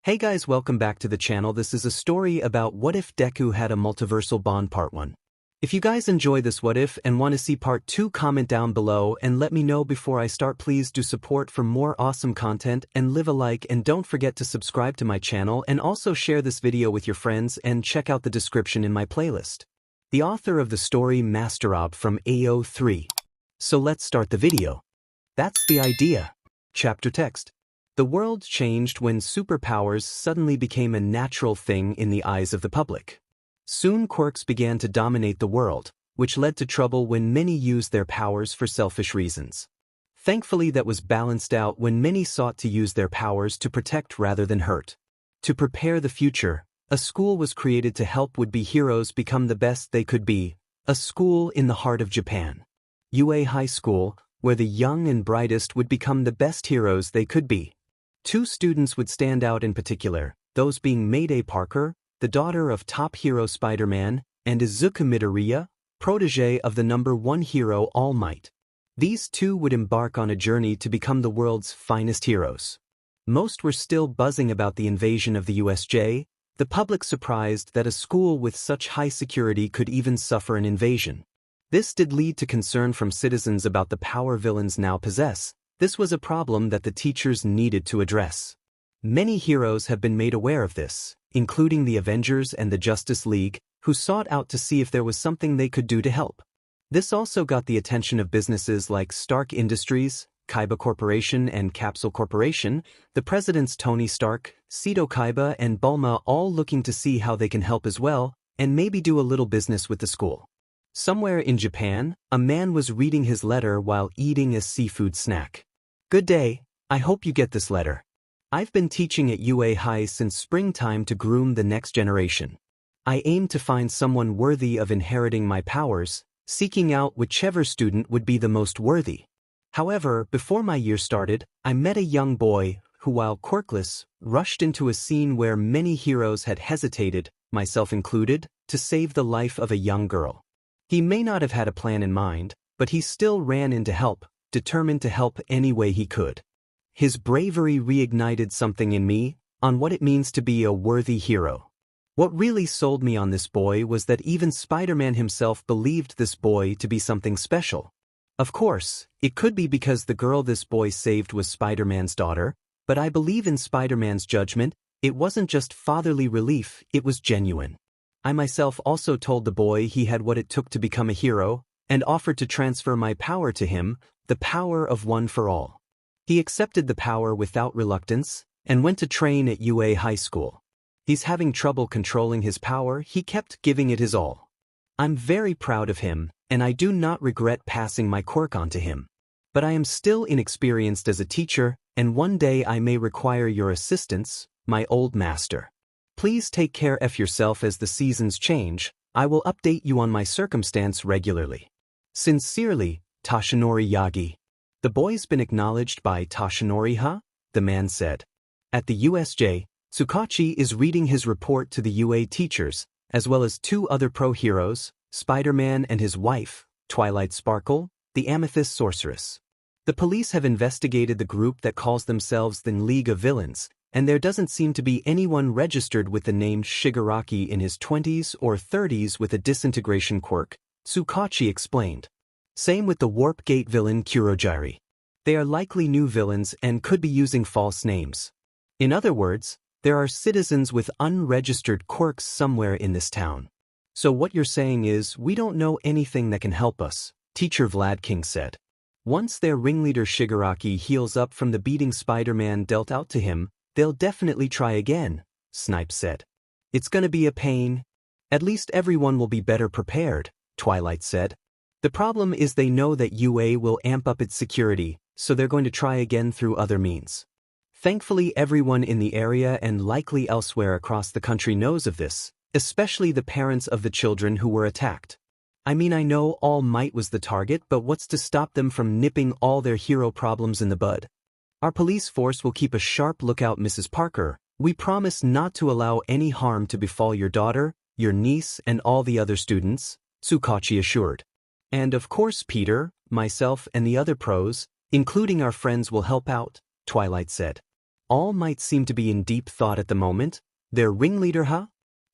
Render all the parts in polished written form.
Hey guys, welcome back to the channel. This is a story about what if Deku had a multiversal bond part 1. If you guys enjoy this what if and want to see part 2, comment down below and let me know before I start. Please do support for more awesome content and leave a like, and don't forget to subscribe to my channel and also share this video with your friends and check out the description in my playlist. The author of the story Masterob from AO3. So let's start the video. That's the idea. Chapter text. The world changed when superpowers suddenly became a natural thing in the eyes of the public. Soon quirks began to dominate the world, which led to trouble when many used their powers for selfish reasons. Thankfully, that was balanced out when many sought to use their powers to protect rather than hurt. To prepare the future, a school was created to help would-be heroes become the best they could be, a school in the heart of Japan. UA High School, where the young and brightest would become the best heroes they could be. 2 students would stand out in particular, those being Mayday Parker, the daughter of top hero Spider-Man, and Izuku Midoriya, protege of the #1 hero All Might. These 2 would embark on a journey to become the world's finest heroes. Most were still buzzing about the invasion of the USJ, the public surprised that a school with such high security could even suffer an invasion. This did lead to concern from citizens about the power villains now possess. This was a problem that the teachers needed to address. Many heroes have been made aware of this, including the Avengers and the Justice League, who sought out to see if there was something they could do to help. This also got the attention of businesses like Stark Industries, 𝗬𝗲𝗄 Corporation and Capsule Corporation, the presidents Tony Stark, 𝗬𝗲𝗄𝐵𝗺 and 𝗵𝗃, all looking to see how they can help as well, and maybe do a little business with the school. Somewhere in Japan, a man was reading his letter while eating a seafood snack. Good day, I hope you get this letter. I've been teaching at UA High since springtime to groom the next generation. I aim to find someone worthy of inheriting my powers, seeking out whichever student would be the most worthy. However, before my year started, I met a young boy who, while quirkless, rushed into a scene where many heroes had hesitated, myself included, to save the life of a young girl. He may not have had a plan in mind, but he still ran in to help, determined to help any way he could. His bravery reignited something in me on what it means to be a worthy hero. What really sold me on this boy was that even Spider-Man himself believed this boy to be something special. Of course, it could be because the girl this boy saved was Spider-Man's daughter, but I believe in Spider-Man's judgment. It wasn't just fatherly relief, it was genuine. I myself also told the boy he had what it took to become a hero, and offered to transfer my power to him, the power of one for all. He accepted the power without reluctance, and went to train at UA High School. He's having trouble controlling his power. He kept giving it his all. I'm very proud of him, and I do not regret passing my quirk on to him. But I am still inexperienced as a teacher, and one day I may require your assistance, my old master. Please take care of yourself as the seasons change. I will update you on my circumstance regularly. Sincerely, Toshinori Yagi. The boy's been acknowledged by Toshinori, huh? The man said. At the USJ, 𝗬𝗏 is reading his report to the UA teachers, as well as 2 other pro-heroes, Spider-Man and his wife, Twilight Sparkle, the Amethyst Sorceress. The police have investigated the group that calls themselves the League of Villains, and there doesn't seem to be anyone registered with the name Shigaraki in his 20s or 30s with a disintegration quirk, 𝗬𝗏 explained. Same with the Warp Gate villain Kurojirai. They are likely new villains and could be using false names. In other words, there are citizens with unregistered quirks somewhere in this town. So what you're saying is we don't know anything that can help us, Teacher 𝗲𝗏 said. Once their ringleader Shigaraki heals up from the beating Spider-Man dealt out to him, they'll definitely try again, 𝗧𝗵𝗲 said. It's gonna be a pain. At least everyone will be better prepared, Twilight said. The problem is they know that UA will amp up its security, so they're going to try again through other means. Thankfully, everyone in the area and likely elsewhere across the country knows of this, especially the parents of the children who were attacked. I mean, I know All Might was the target, but what's to stop them from nipping all their hero problems in the bud? Our police force will keep a sharp lookout, Mrs. Parker. We promise not to allow any harm to befall your daughter, your niece, and all the other students, 𝗬𝗏 assured. And of course Peter, myself, and the other pros, including our friends, will help out, Twilight said. All Might seemed to be in deep thought at the moment. Their ringleader, huh?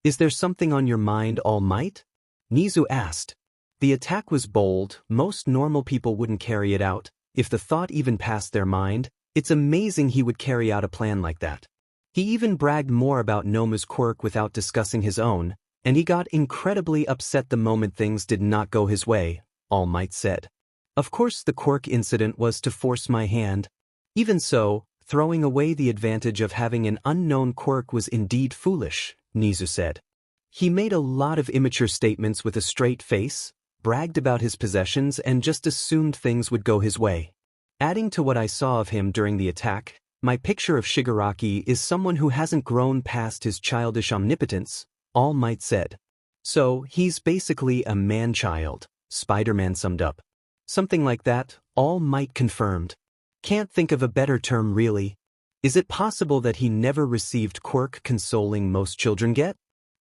Is there something on your mind, All Might? Nizu asked. The attack was bold, most normal people wouldn't carry it out. If the thought even passed their mind, it's amazing he would carry out a plan like that. He even bragged more about Nomu's quirk without discussing his own, and he got incredibly upset the moment things did not go his way, All Might said. Of course the quirk incident was to force my hand. Even so, throwing away the advantage of having an unknown quirk was indeed foolish, Nizu said. He made a lot of immature statements with a straight face, bragged about his possessions and just assumed things would go his way. Adding to what I saw of him during the attack, my picture of Shigaraki is someone who hasn't grown past his childish omnipotence, All Might said. So, he's basically a man-child, Spider-Man summed up. Something like that, All Might confirmed. Can't think of a better term really. Is it possible that he never received quirk consoling most children get?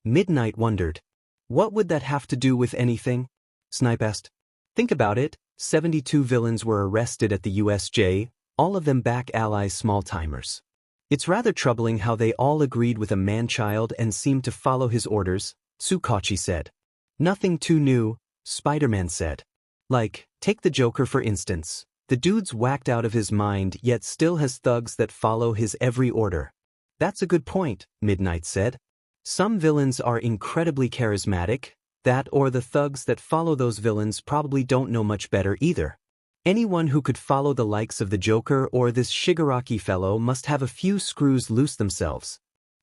Midnight wondered. What would that have to do with anything? 𝗧𝗵𝗲 asked. Think about it, 72 villains were arrested at the USJ, all of them back allies small-timers. It's rather troubling how they all agreed with a man-child and seemed to follow his orders, 𝗬𝗂𝗁𝗍 said. Nothing too new, Spider-Man said. Like, take the Joker for instance. The dude's whacked out of his mind yet still has thugs that follow his every order. That's a good point, Midnight said. Some villains are incredibly charismatic, that or the thugs that follow those villains probably don't know much better either. Anyone who could follow the likes of the Joker or this Shigaraki fellow must have a few screws loose themselves.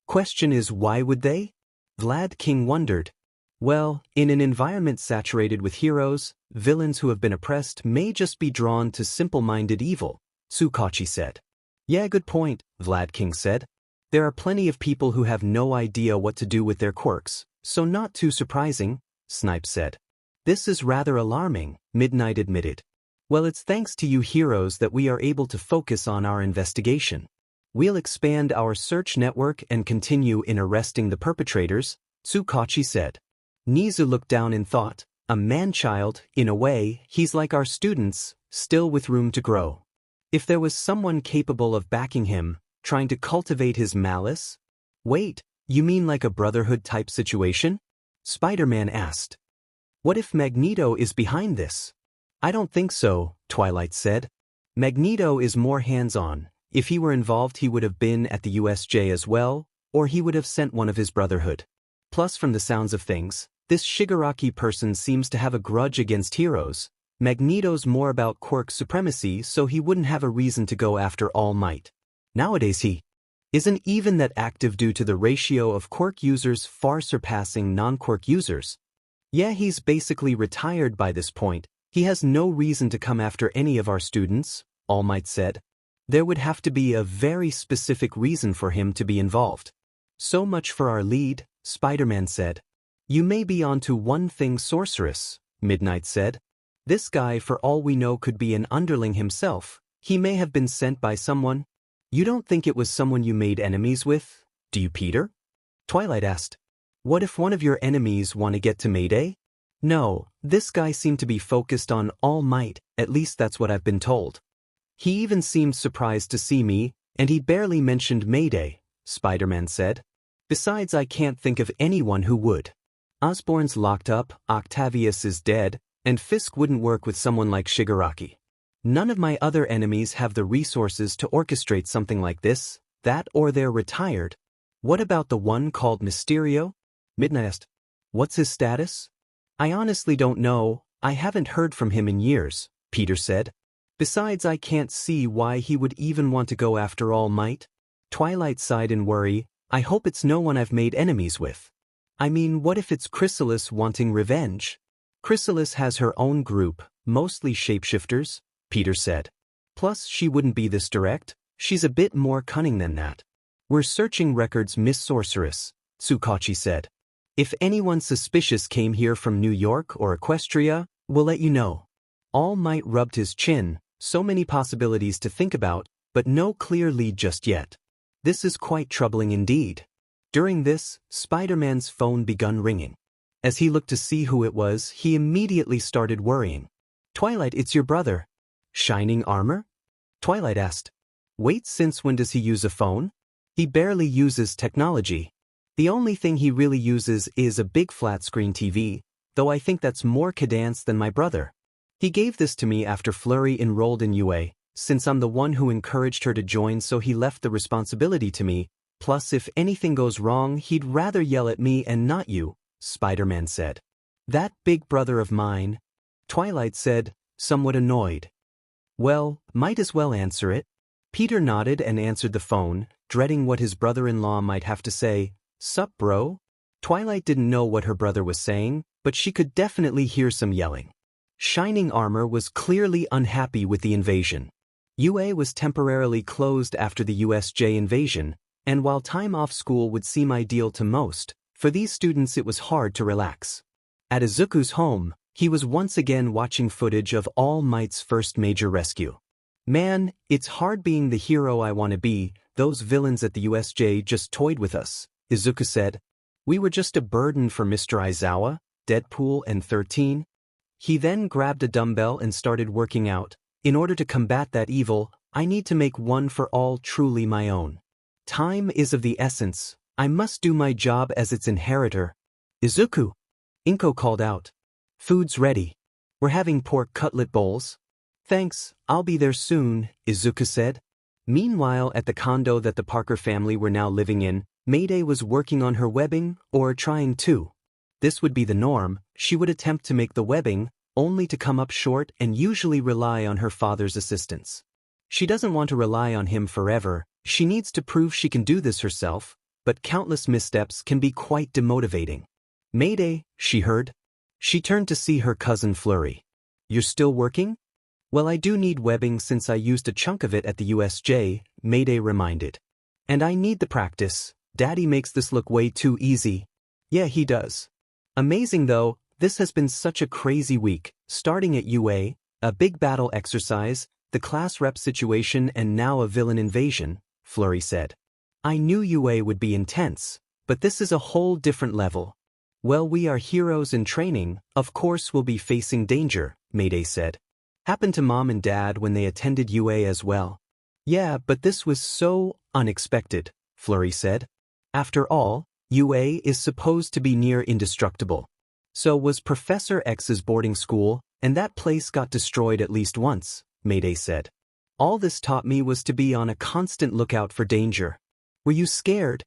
Question is, why would they? 𝗬𝗏 wondered. Well, in an environment saturated with heroes, villains who have been oppressed may just be drawn to simple-minded evil, 𝗬𝗂𝗁𝗍 said. Yeah, good point, 𝗬𝗏 said. There are plenty of people who have no idea what to do with their quirks, so not too surprising, 𝗧𝗵𝗲 said. This is rather alarming, Midnight admitted. Well, it's thanks to you heroes that we are able to focus on our investigation. We'll expand our search network and continue in arresting the perpetrators, 𝗬𝗂𝗁𝗍 said. Nizu looked down in thought. A man-child, in a way, he's like our students, still with room to grow. If there was someone capable of backing him, trying to cultivate his malice? Wait, you mean like a brotherhood-type situation? Spider-Man asked. What if Magneto is behind this? I don't think so, Twilight said. Magneto is more hands-on. If he were involved he would have been at the USJ as well, or he would have sent one of his brotherhood. Plus from the sounds of things, this Shigaraki person seems to have a grudge against heroes. Magneto's more about quirk supremacy, so he wouldn't have a reason to go after All Might. Nowadays he isn't even that active due to the ratio of quirk users far surpassing non-quirk users. Yeah, he's basically retired by this point. He has no reason to come after any of our students, All Might said. There would have to be a very specific reason for him to be involved. So much for our lead, Spider-Man said. You may be onto one thing, Sorceress, Midnight said. This guy, for all we know, could be an underling himself. He may have been sent by someone. You don't think it was someone you made enemies with, do you, Peter? Twilight asked. What if one of your enemies want to get to Mayday? No, this guy seemed to be focused on All Might, at least that's what I've been told. He even seemed surprised to see me, and he barely mentioned Mayday, Spider-Man said. Besides, I can't think of anyone who would. Osborn's locked up, Octavius is dead, and Fisk wouldn't work with someone like Shigaraki. None of my other enemies have the resources to orchestrate something like this, that or they're retired. What about the one called Mysterio? Midnight asked. What's his status? I honestly don't know, I haven't heard from him in years, Peter said. Besides, I can't see why he would even want to go after All Might. Twilight sighed in worry. I hope it's no one I've made enemies with. I mean, what if it's Chrysalis wanting revenge? Chrysalis has her own group, mostly shapeshifters, Peter said. Plus, she wouldn't be this direct. She's a bit more cunning than that. We're searching records, Miss Sorceress, 𝗬𝗂𝗁𝗍 said. If anyone suspicious came here from New York or Equestria, we'll let you know. All Might rubbed his chin. So many possibilities to think about, but no clear lead just yet. This is quite troubling indeed. During this, Spider-Man's phone begun ringing. As he looked to see who it was, he immediately started worrying. Twilight, it's your brother. Shining armor? Twilight asked. Wait, since when does he use a phone? He barely uses technology. The only thing he really uses is a big flat-screen TV, though I think that's more cadence than my brother. He gave this to me after Fleury enrolled in UA, since I'm the one who encouraged her to join, so he left the responsibility to me. Plus, if anything goes wrong, he'd rather yell at me and not you, Spider-Man said. That big brother of mine, Twilight said, somewhat annoyed. Well, might as well answer it. Peter nodded and answered the phone, dreading what his brother-in-law might have to say. Sup, bro? Twilight didn't know what her brother was saying, but she could definitely hear some yelling. Shining Armor was clearly unhappy with the invasion. UA was temporarily closed after the USJ invasion, and while time off school would seem ideal to most, for these students it was hard to relax. At Izuku's home, he was once again watching footage of All Might's first major rescue. Man, it's hard being the hero I want to be. Those villains at the USJ just toyed with us, Izuku said. We were just a burden for Mr. Aizawa, Deadpool, and 13. He then grabbed a dumbbell and started working out. In order to combat that evil, I need to make one for all truly my own. Time is of the essence. I must do my job as its inheritor. Izuku, Inko called out. Food's ready. We're having pork cutlet bowls. Thanks, I'll be there soon, Izuku said. Meanwhile, at the condo that the Parker family were now living in, Mayday was working on her webbing, or trying to. This would be the norm. She would attempt to make the webbing, only to come up short and usually rely on her father's assistance. She doesn't want to rely on him forever. She needs to prove she can do this herself, but countless missteps can be quite demotivating. Mayday, she heard. She turned to see her cousin Fleury. You're still working? Well, I do need webbing since I used a chunk of it at the USJ, Mayday reminded. And I need the practice. Daddy makes this look way too easy. Yeah, he does. Amazing though, this has been such a crazy week, starting at UA, a big battle exercise, the class rep situation, and now a villain invasion, Fleury said. I knew UA would be intense, but this is a whole different level. Well, we are heroes in training, of course we'll be facing danger, Mayday said. Happened to Mom and Dad when they attended UA as well. Yeah, but this was so unexpected, Fleury said. After all, UA is supposed to be near indestructible. So was Professor X's boarding school, and that place got destroyed at least once, Mayday said. All this taught me was to be on a constant lookout for danger. Were you scared?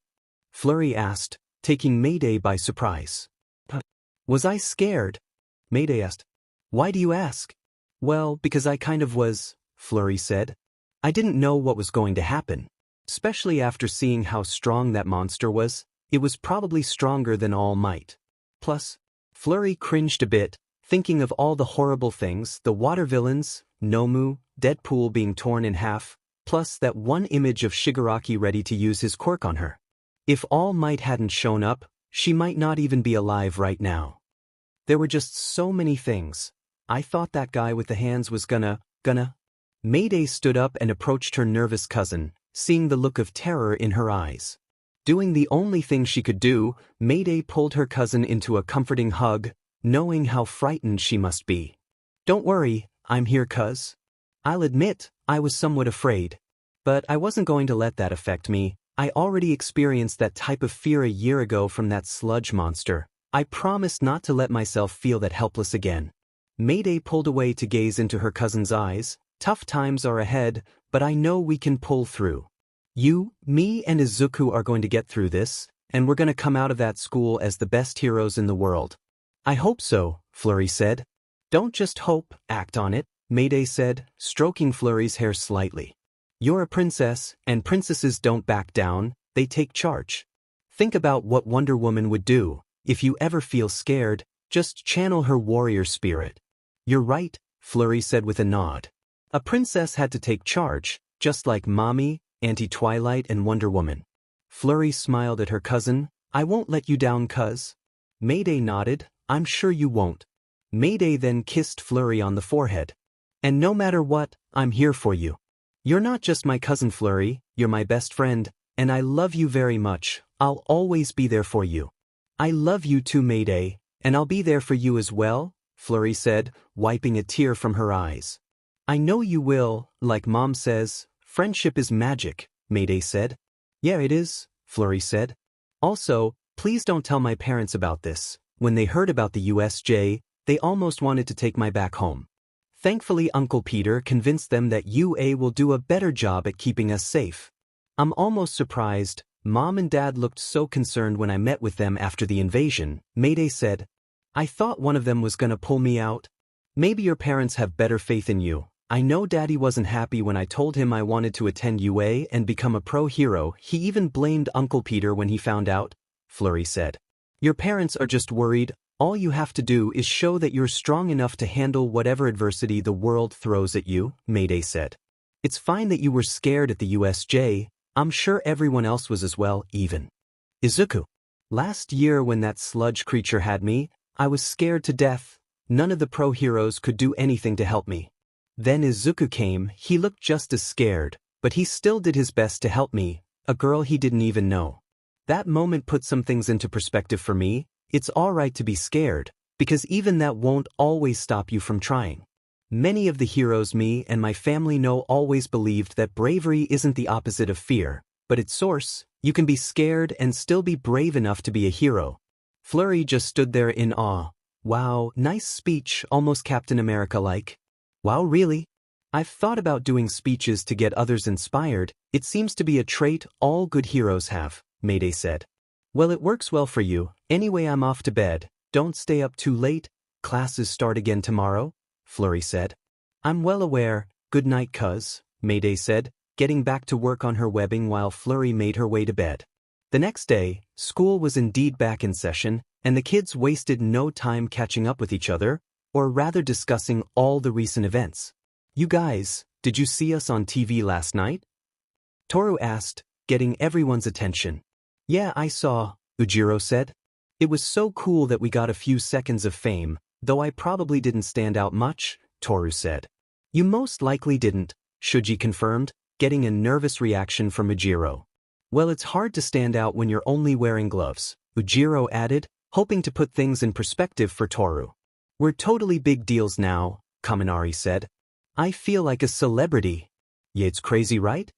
Fleury asked, taking Mayday by surprise. Was I scared? Mayday asked. Why do you ask? Well, because I kind of was, Fleury said. I didn't know what was going to happen. Especially after seeing how strong that monster was, it was probably stronger than All Might. Plus, Fleury cringed a bit, thinking of all the horrible things, the water villains, Nomu, Deadpool being torn in half, plus that one image of Shigaraki ready to use his quirk on her. If All Might hadn't shown up, she might not even be alive right now. There were just so many things. I thought that guy with the hands was gonna. Mayday stood up and approached her nervous cousin, seeing the look of terror in her eyes. Doing the only thing she could do, Mayday pulled her cousin into a comforting hug, knowing how frightened she must be. Don't worry, I'm here, cuz. I'll admit, I was somewhat afraid. But I wasn't going to let that affect me. I already experienced that type of fear a year ago from that sludge monster. I promised not to let myself feel that helpless again. Mayday pulled away to gaze into her cousin's eyes. Tough times are ahead, but I know we can pull through. You, me, and Izuku are going to get through this, and we're going to come out of that school as the best heroes in the world. I hope so, Fleury said. Don't just hope, act on it, Mayday said, stroking Fleury's hair slightly. You're a princess, and princesses don't back down, they take charge. Think about what Wonder Woman would do. If you ever feel scared, just channel her warrior spirit. You're right, Fleury said with a nod. A princess had to take charge, just like Mommy, Auntie Twilight, and Wonder Woman. Fleury smiled at her cousin. I won't let you down, cuz. Mayday nodded. I'm sure you won't. Mayday then kissed Fleury on the forehead. And no matter what, I'm here for you. You're not just my cousin Fleury, you're my best friend, and I love you very much. I'll always be there for you. I love you too, Mayday, and I'll be there for you as well, Fleury said, wiping a tear from her eyes. I know you will, like Mom says, Friendship is magic, Mayday said. Yeah, it is, Flurry said. Also, please don't tell my parents about this. When they heard about the USJ, they almost wanted to take my back home. Thankfully, Uncle Peter convinced them that UA will do a better job at keeping us safe. I'm almost surprised. Mom and Dad looked so concerned when I met with them after the invasion, Mayday said. I thought one of them was gonna pull me out. Maybe your parents have better faith in you. I know Daddy wasn't happy when I told him I wanted to attend UA and become a pro hero. He even blamed Uncle Peter when he found out, Flurry said. Your parents are just worried. All you have to do is show that you're strong enough to handle whatever adversity the world throws at you, Mayday said. It's fine that you were scared at the USJ. I'm sure everyone else was as well, even Izuku. Last year when that sludge creature had me, I was scared to death. None of the pro heroes could do anything to help me. Then Izuku came. He looked just as scared, but he still did his best to help me, a girl he didn't even know. That moment put some things into perspective for me. It's alright to be scared, because even that won't always stop you from trying. Many of the heroes me and my family know always believed that bravery isn't the opposite of fear, but its source. You can be scared and still be brave enough to be a hero. Flurry just stood there in awe. Wow, nice speech, almost Captain America-like. Wow, really? I've thought about doing speeches to get others inspired. It seems to be a trait all good heroes have, Mayday said. Well, it works well for you. Anyway, I'm off to bed. Don't stay up too late. Classes start again tomorrow, Flurry said. I'm well aware. Good night, cuz, Mayday said, getting back to work on her webbing while Flurry made her way to bed. The next day, school was indeed back in session, and the kids wasted no time catching up with each other, or rather discussing all the recent events. You guys, did you see us on TV last night? Toru asked, getting everyone's attention. Yeah, I saw, Ujiro said. It was so cool that we got a few seconds of fame, though I probably didn't stand out much, Toru said. You most likely didn't, Shuji confirmed, getting a nervous reaction from Ujiro. Well, it's hard to stand out when you're only wearing gloves, Ujiro added, hoping to put things in perspective for Toru. We're totally big deals now, Kaminari said. I feel like a celebrity. Yeah, it's crazy, right?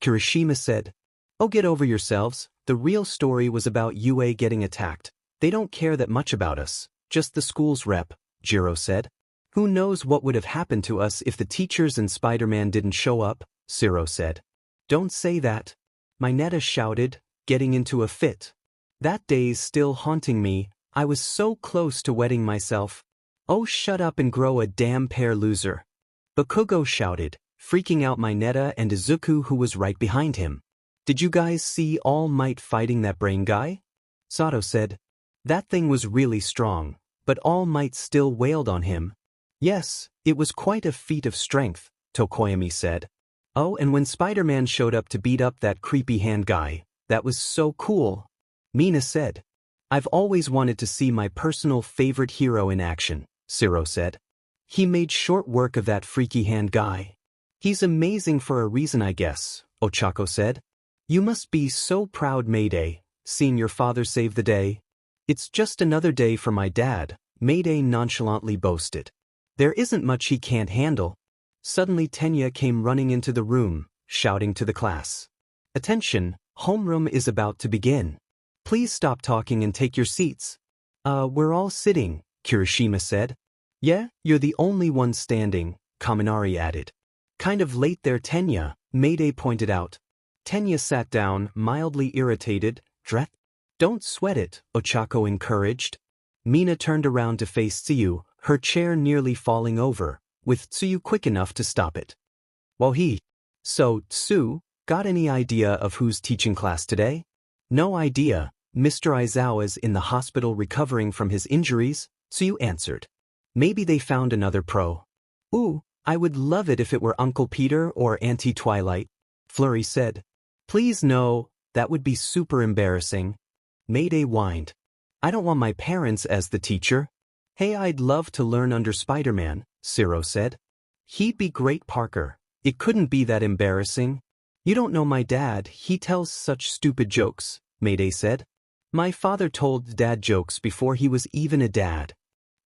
Kirishima said. Oh, get over yourselves. The real story was about UA getting attacked. They don't care that much about us, just the school's rep, Jiro said. Who knows what would have happened to us if the teachers and Spider-Man didn't show up, Siro said. Don't say that. Mineta shouted, getting into a fit. That day's still haunting me. I was so close to wetting myself. Oh, shut up and grow a damn pair, loser. Bakugo shouted, freaking out Mineta and Izuku, who was right behind him. Did you guys see All Might fighting that brain guy? Sato said. That thing was really strong, but All Might still wailed on him. Yes, it was quite a feat of strength, Tokoyami said. Oh, and when Spider-Man showed up to beat up that creepy hand guy, that was so cool. Mina said. I've always wanted to see my personal favorite hero in action, Siro said. He made short work of that freaky hand guy. He's amazing for a reason, I guess, Ochako said. You must be so proud, Mayday, seeing your father save the day. It's just another day for my dad, Mayday nonchalantly boasted. There isn't much he can't handle. Suddenly Tenya came running into the room, shouting to the class. Attention, homeroom is about to begin. Please stop talking and take your seats. We're all sitting, Kirishima said. Yeah, you're the only one standing, Kaminari added. Kind of late there, Tenya, Mayday pointed out. Tenya sat down, mildly irritated. Don't sweat it, Ochako encouraged. Mina turned around to face Tsuyu, her chair nearly falling over, with Tsuyu quick enough to stop it. So, Tsu, got any idea of who's teaching class today? No idea. Mr. Aizawa's in the hospital recovering from his injuries, Tsuyu answered. Maybe they found another pro. Ooh, I would love it if it were Uncle Peter or Auntie Twilight, Flurry said. Please no, that would be super embarrassing. Mayday whined. I don't want my parents as the teacher. Hey, I'd love to learn under Spider-Man, Siro said. He'd be great, Parker. It couldn't be that embarrassing. You don't know my dad, he tells such stupid jokes, Mayday said. My father told dad jokes before he was even a dad.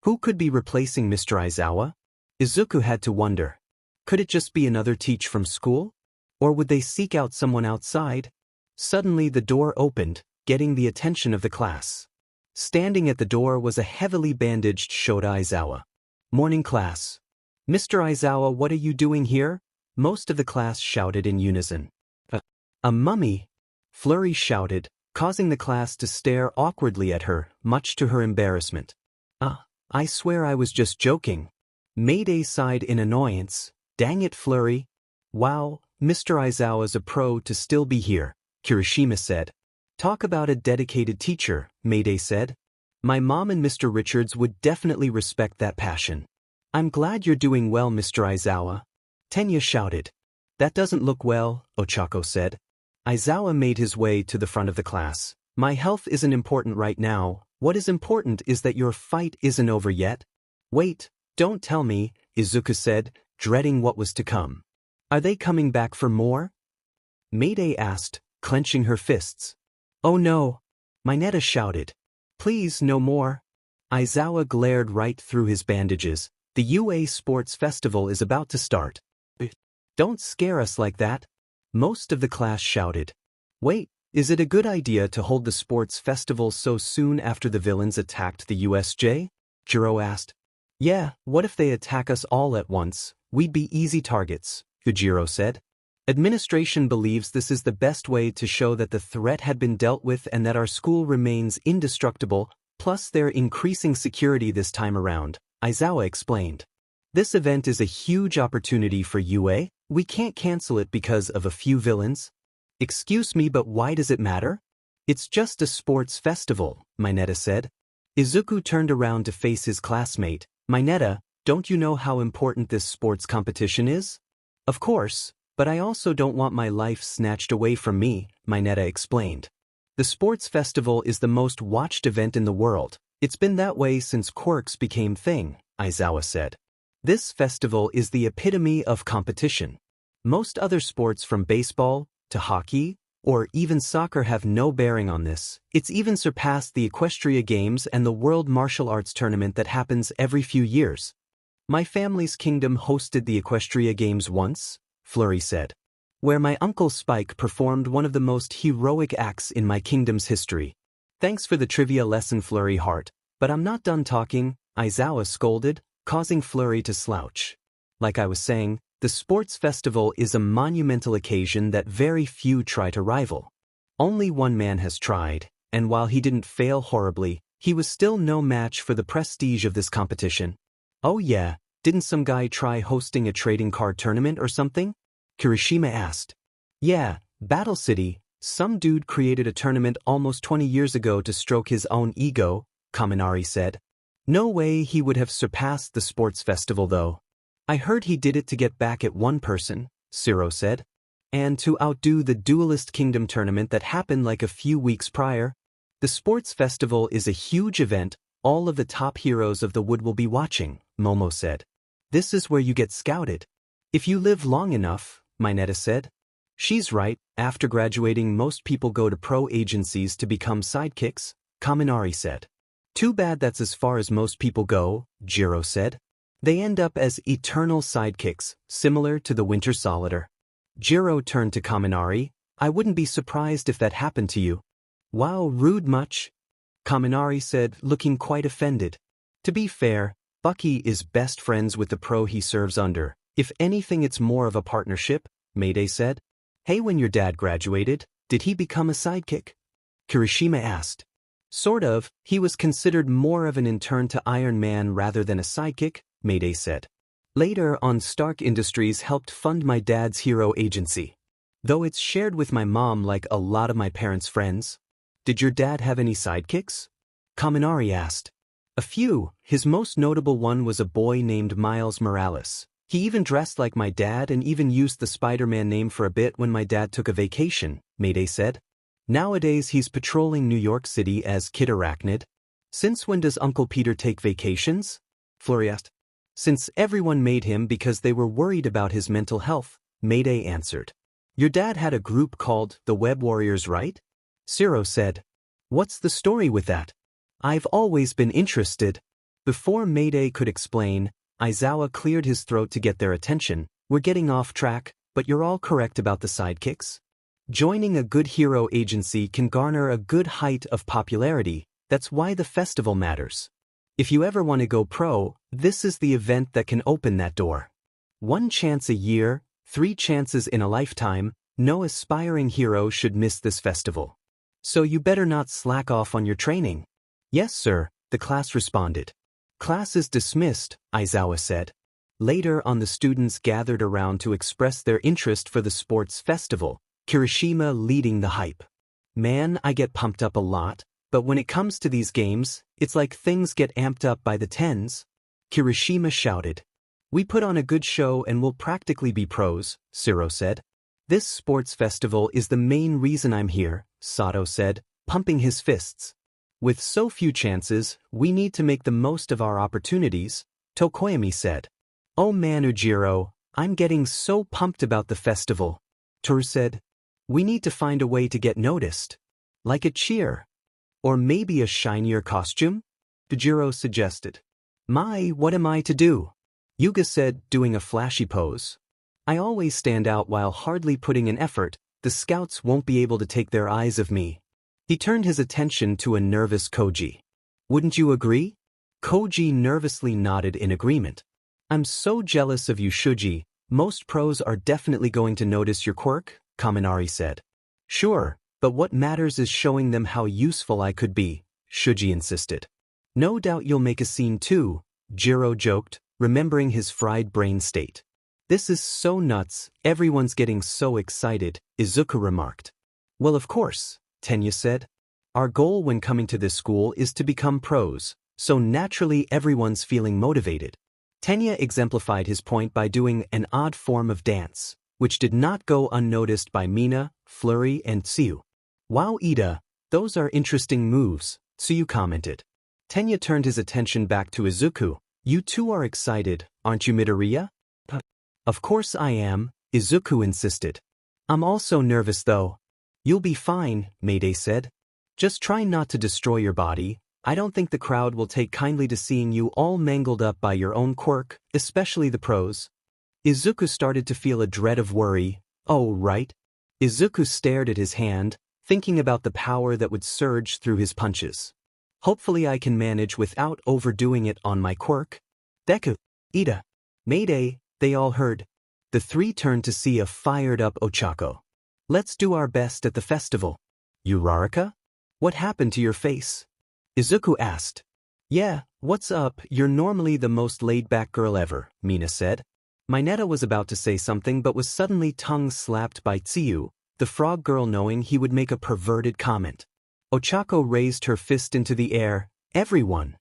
Who could be replacing Mr. Aizawa? Izuku had to wonder. Could it just be another teach from school? Or would they seek out someone outside? Suddenly the door opened, getting the attention of the class. Standing at the door was a heavily bandaged Shota Aizawa. Morning class. Mr. Aizawa, what are you doing here? Most of the class shouted in unison. A mummy? Flurry shouted, causing the class to stare awkwardly at her, much to her embarrassment. I swear I was just joking. Mayday sighed in annoyance. Dang it, Flurry. Wow, Mr. Aizawa's a pro to still be here, Kirishima said. Talk about a dedicated teacher, Mayday said. My mom and Mr. Richards would definitely respect that passion. I'm glad you're doing well, Mr. Aizawa. Tenya shouted. That doesn't look well, Ochako said. Aizawa made his way to the front of the class. My health isn't important right now. What is important is that your fight isn't over yet. Wait, don't tell me, Izuku said, dreading what was to come. Are they coming back for more? Mayday asked, clenching her fists. Oh no, Mineta shouted. Please, no more. Aizawa glared right through his bandages. The UA Sports Festival is about to start. Don't scare us like that. Most of the class shouted. Wait, is it a good idea to hold the sports festival so soon after the villains attacked the USJ? Jiro asked. Yeah, what if they attack us all at once? We'd be easy targets, Fujiro said. Administration believes this is the best way to show that the threat had been dealt with and that our school remains indestructible, plus they're increasing security this time around, Aizawa explained. This event is a huge opportunity for UA. We can't cancel it because of a few villains. Excuse me, but why does it matter? It's just a sports festival, Mineta said. Izuku turned around to face his classmate. Mineta, don't you know how important this sports competition is? Of course, but I also don't want my life snatched away from me, Mineta explained. The sports festival is the most watched event in the world. It's been that way since quirks became thing, Aizawa said. This festival is the epitome of competition. Most other sports from baseball to hockey or even soccer have no bearing on this. It's even surpassed the Equestria Games and the World Martial Arts Tournament that happens every few years. My family's kingdom hosted the Equestria Games once, Flurry said, where my uncle Spike performed one of the most heroic acts in my kingdom's history. Thanks for the trivia lesson, Flurry Heart, but I'm not done talking, Aizawa scolded, causing Flurry to slouch. Like I was saying, the sports festival is a monumental occasion that very few try to rival. Only one man has tried, and while he didn't fail horribly, he was still no match for the prestige of this competition. Oh yeah, didn't some guy try hosting a trading card tournament or something? Kirishima asked. Yeah, Battle City, some dude created a tournament almost 20 years ago to stroke his own ego, Kaminari said. No way he would have surpassed the sports festival though. I heard he did it to get back at one person, Siro said. And to outdo the Duelist Kingdom tournament that happened like a few weeks prior. The sports festival is a huge event, all of the top heroes of the wood will be watching, Momo said. This is where you get scouted. If you live long enough, Mineta said. She's right, after graduating most people go to pro agencies to become sidekicks, Kaminari said. Too bad that's as far as most people go, Jiro said. They end up as eternal sidekicks, similar to the Winter Solitaire. Jiro turned to Kaminari. I wouldn't be surprised if that happened to you. Wow, rude much? Kaminari said, looking quite offended. To be fair, Bucky is best friends with the pro he serves under. If anything, it's more of a partnership, Mayday said. Hey, when your dad graduated, did he become a sidekick? Kirishima asked. Sort of, he was considered more of an intern to Iron Man rather than a sidekick, Mayday said. Later on, Stark Industries helped fund my dad's hero agency. Though it's shared with my mom like a lot of my parents' friends. Did your dad have any sidekicks? Kaminari asked. A few. His most notable one was a boy named Miles Morales. He even dressed like my dad and even used the Spider-Man name for a bit when my dad took a vacation, Mayday said. Nowadays he's patrolling New York City as Kid Arachnid. Since when does Uncle Peter take vacations? Flurry asked. Since everyone made him because they were worried about his mental health, Mayday answered. Your dad had a group called the Web Warriors, right? Siro said. What's the story with that? I've always been interested. Before Mayday could explain, Aizawa cleared his throat to get their attention. We're getting off track, But you're all correct about the sidekicks. Joining a good hero agency can garner a good height of popularity. That's why the festival matters. If you ever want to go pro, this is the event that can open that door. 1 chance a year, 3 chances in a lifetime. No aspiring hero should miss this festival. So you better not slack off on your training. Yes, sir, the class responded. Class is dismissed, Aizawa said. Later on, the students gathered around to express their interest for the sports festival, Kirishima leading the hype. Man, I get pumped up a lot, but when it comes to these games, it's like things get amped up by the tens. Kirishima shouted. We put on a good show and we'll practically be pros, 𝗧𝗪𝗧 said. This sports festival is the main reason I'm here, Sato said, pumping his fists. With so few chances, we need to make the most of our opportunities, Tokoyami said. Oh man Ujiro, I'm getting so pumped about the festival. Toru said. We need to find a way to get noticed. Like a cheer. Or maybe a shinier costume? Ujiro suggested. What am I to do? Yuga said, doing a flashy pose. I always stand out while hardly putting in effort. The scouts won't be able to take their eyes off me. He turned his attention to a nervous Koji. Wouldn't you agree? Koji nervously nodded in agreement. I'm so jealous of you, Shuji. Most pros are definitely going to notice your quirk, Kaminari said. Sure, but what matters is showing them how useful I could be, Shuji insisted. No doubt you'll make a scene too, Jiro joked, remembering his fried brain state. This is so nuts, everyone's getting so excited, Izuku remarked. Well, of course, Tenya said. Our goal when coming to this school is to become pros, so naturally everyone's feeling motivated. Tenya exemplified his point by doing an odd form of dance, which did not go unnoticed by Mina, Flurry, and Tsuyu. Wow, Ida, those are interesting moves, Tsuyu commented. Tenya turned his attention back to Izuku. You two are excited, aren't you, Midoriya? Of course I am, Izuku insisted. I'm also nervous though. You'll be fine, Mayday said. Just try not to destroy your body. I don't think the crowd will take kindly to seeing you all mangled up by your own quirk, especially the pros. Izuku started to feel a dread of worry. Oh, right. Izuku stared at his hand, thinking about the power that would surge through his punches. Hopefully I can manage without overdoing it on my quirk. Deku, Ida, Mayday, they all heard. The three turned to see a fired-up Ochako. Let's do our best at the festival. Uraraka? What happened to your face? Izuku asked. Yeah, what's up? You're normally the most laid-back girl ever, Mina said. Mineta was about to say something but was suddenly tongue-slapped by Tsuyu, the frog girl, knowing he would make a perverted comment. Ochako raised her fist into the air. Everyone!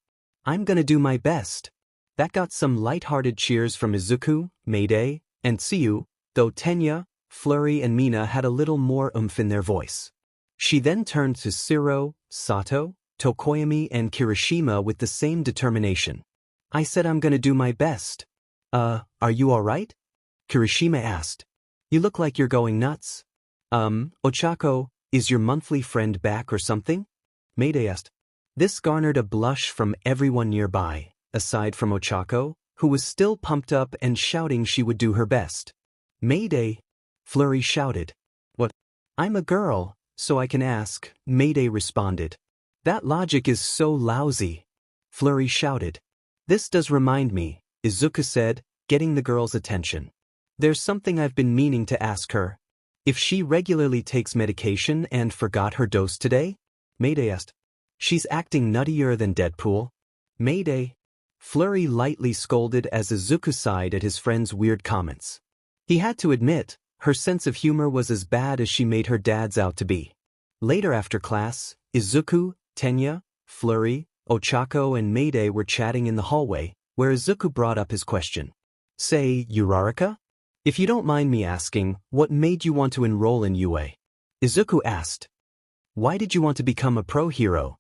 I'm gonna do my best. That got some light-hearted cheers from Izuku, Mayday, and Tsuyu, though Tenya, Flurry, and Mina had a little more oomph in their voice. She then turned to 𝗧𝗪𝗧, Sato, Tokoyami, and Kirishima with the same determination. I said I'm gonna do my best. Are you alright? Kirishima asked. You look like you're going nuts. Ochako, is your monthly friend back or something? Mayday asked. This garnered a blush from everyone nearby, aside from Ochako, who was still pumped up and shouting she would do her best. Mayday, Flurry shouted. What? I'm a girl, so I can ask, Mayday responded. That logic is so lousy. Flurry shouted. This does remind me, Izuku said, getting the girl's attention. There's something I've been meaning to ask her. If she regularly takes medication and forgot her dose today? Mayday asked. She's acting nuttier than Deadpool. Mayday. Flurry lightly scolded as Izuku sighed at his friend's weird comments. He had to admit, her sense of humor was as bad as she made her dad's out to be. Later after class, Izuku, Tenya, Flurry, Ochako, and Mayday were chatting in the hallway, where Izuku brought up his question. Say, Uraraka? If you don't mind me asking, what made you want to enroll in UA? Izuku asked. Why did you want to become a pro hero?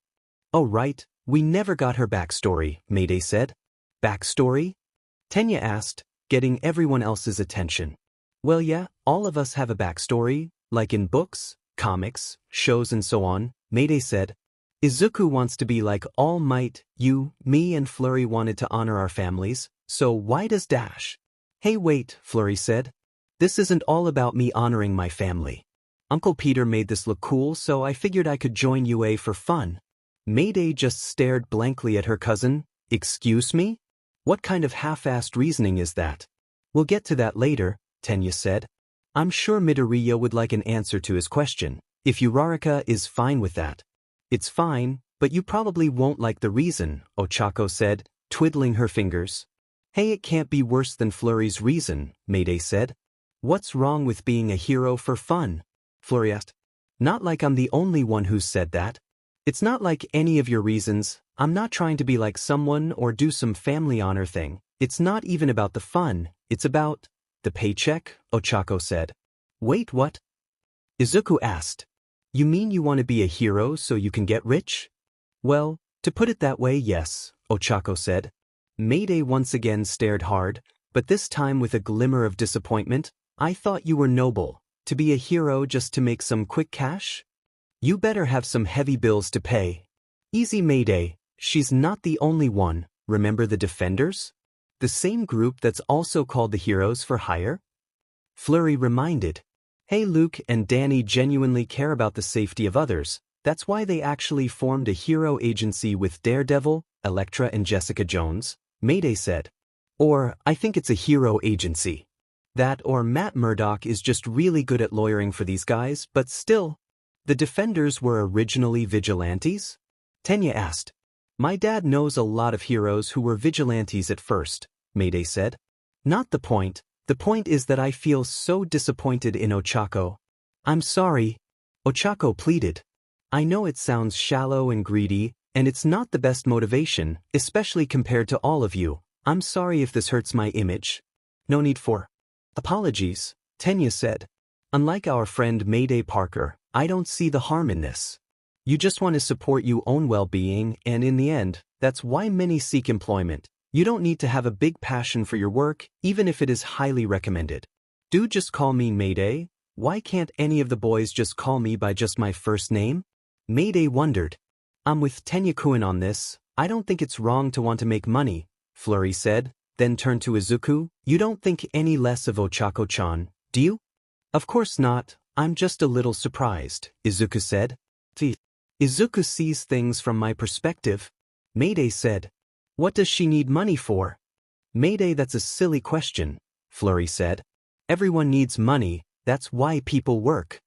Oh right, we never got her backstory, Mayday said. Backstory? Tenya asked, getting everyone else's attention. Well yeah, all of us have a backstory, like in books, comics, shows and so on, Mayday said. Izuku wants to be like All Might, you, me and Flurry wanted to honor our families, so why does Dash? Hey wait, Flurry said. This isn't all about me honoring my family. Uncle Peter made this look cool, so I figured I could join UA for fun. Mayday just stared blankly at her cousin. Excuse me? What kind of half-assed reasoning is that? We'll get to that later, 𝗫𝗫𝗄 said. I'm sure Midoriya would like an answer to his question, if 𝗬𝗏𝗃𝗃 is fine with that. It's fine, but you probably won't like the reason, Ochako said, twiddling her fingers. Hey, it can't be worse than Flurry's reason, Mayday said. What's wrong with being a hero for fun? Flurry asked. Not like I'm the only one who's said that. It's not like any of your reasons. I'm not trying to be like someone or do some family honor thing. It's not even about the fun, it's about the paycheck, Ochako said. Wait, what? Izuku asked. You mean you want to be a hero so you can get rich? Well, to put it that way, yes, Ochako said. Mayday once again stared hard, but this time with a glimmer of disappointment. I thought you were noble, to be a hero just to make some quick cash? You better have some heavy bills to pay. Easy, Mayday, she's not the only one. Remember the Defenders? The same group that's also called the Heroes for Hire? Flurry reminded. Hey, Luke and Danny genuinely care about the safety of others. That's why they actually formed a hero agency with Daredevil, Elektra and Jessica Jones, Mayday said. Or, I think it's a hero agency. That or Matt Murdock is just really good at lawyering for these guys, but still. The Defenders were originally vigilantes? 𝗫𝗫𝗄 asked. My dad knows a lot of heroes who were vigilantes at first, Mayday said. Not the point. The point is that I feel so disappointed in Ochako. I'm sorry. Ochako pleaded. I know it sounds shallow and greedy, and it's not the best motivation, especially compared to all of you. I'm sorry if this hurts my image. No need for apologies, 𝗫𝗫𝗄 said. Unlike our friend Mayday Parker, I don't see the harm in this. You just want to support your own well-being, and in the end, that's why many seek employment. You don't need to have a big passion for your work, even if it is highly recommended. Do just call me Mayday? Why can't any of the boys just call me by just my first name? Mayday wondered. I'm with 𝗫𝗫𝗄 on this. I don't think it's wrong to want to make money, Flurry said, then turned to Izuku. You don't think any less of Ochako-chan, do you? Of course not. I'm just a little surprised, Izuku said. Izuku sees things from my perspective. Mayday said. What does she need money for? Mayday, that's a silly question, Flurry said. Everyone needs money, that's why people work.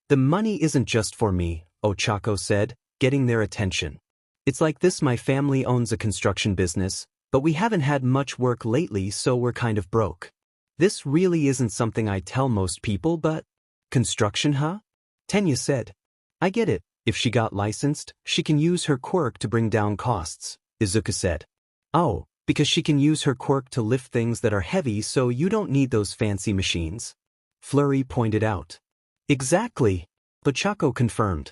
The money isn't just for me, Ochako said, getting their attention. It's like this, my family owns a construction business, but we haven't had much work lately, so we're kind of broke. This really isn't something I tell most people, but… Construction, huh? 𝗫𝗫𝗄 said. I get it. If she got licensed, she can use her quirk to bring down costs, Izuku said. Oh, because she can use her quirk to lift things that are heavy, so you don't need those fancy machines. Flurry pointed out. Exactly, Ochako confirmed.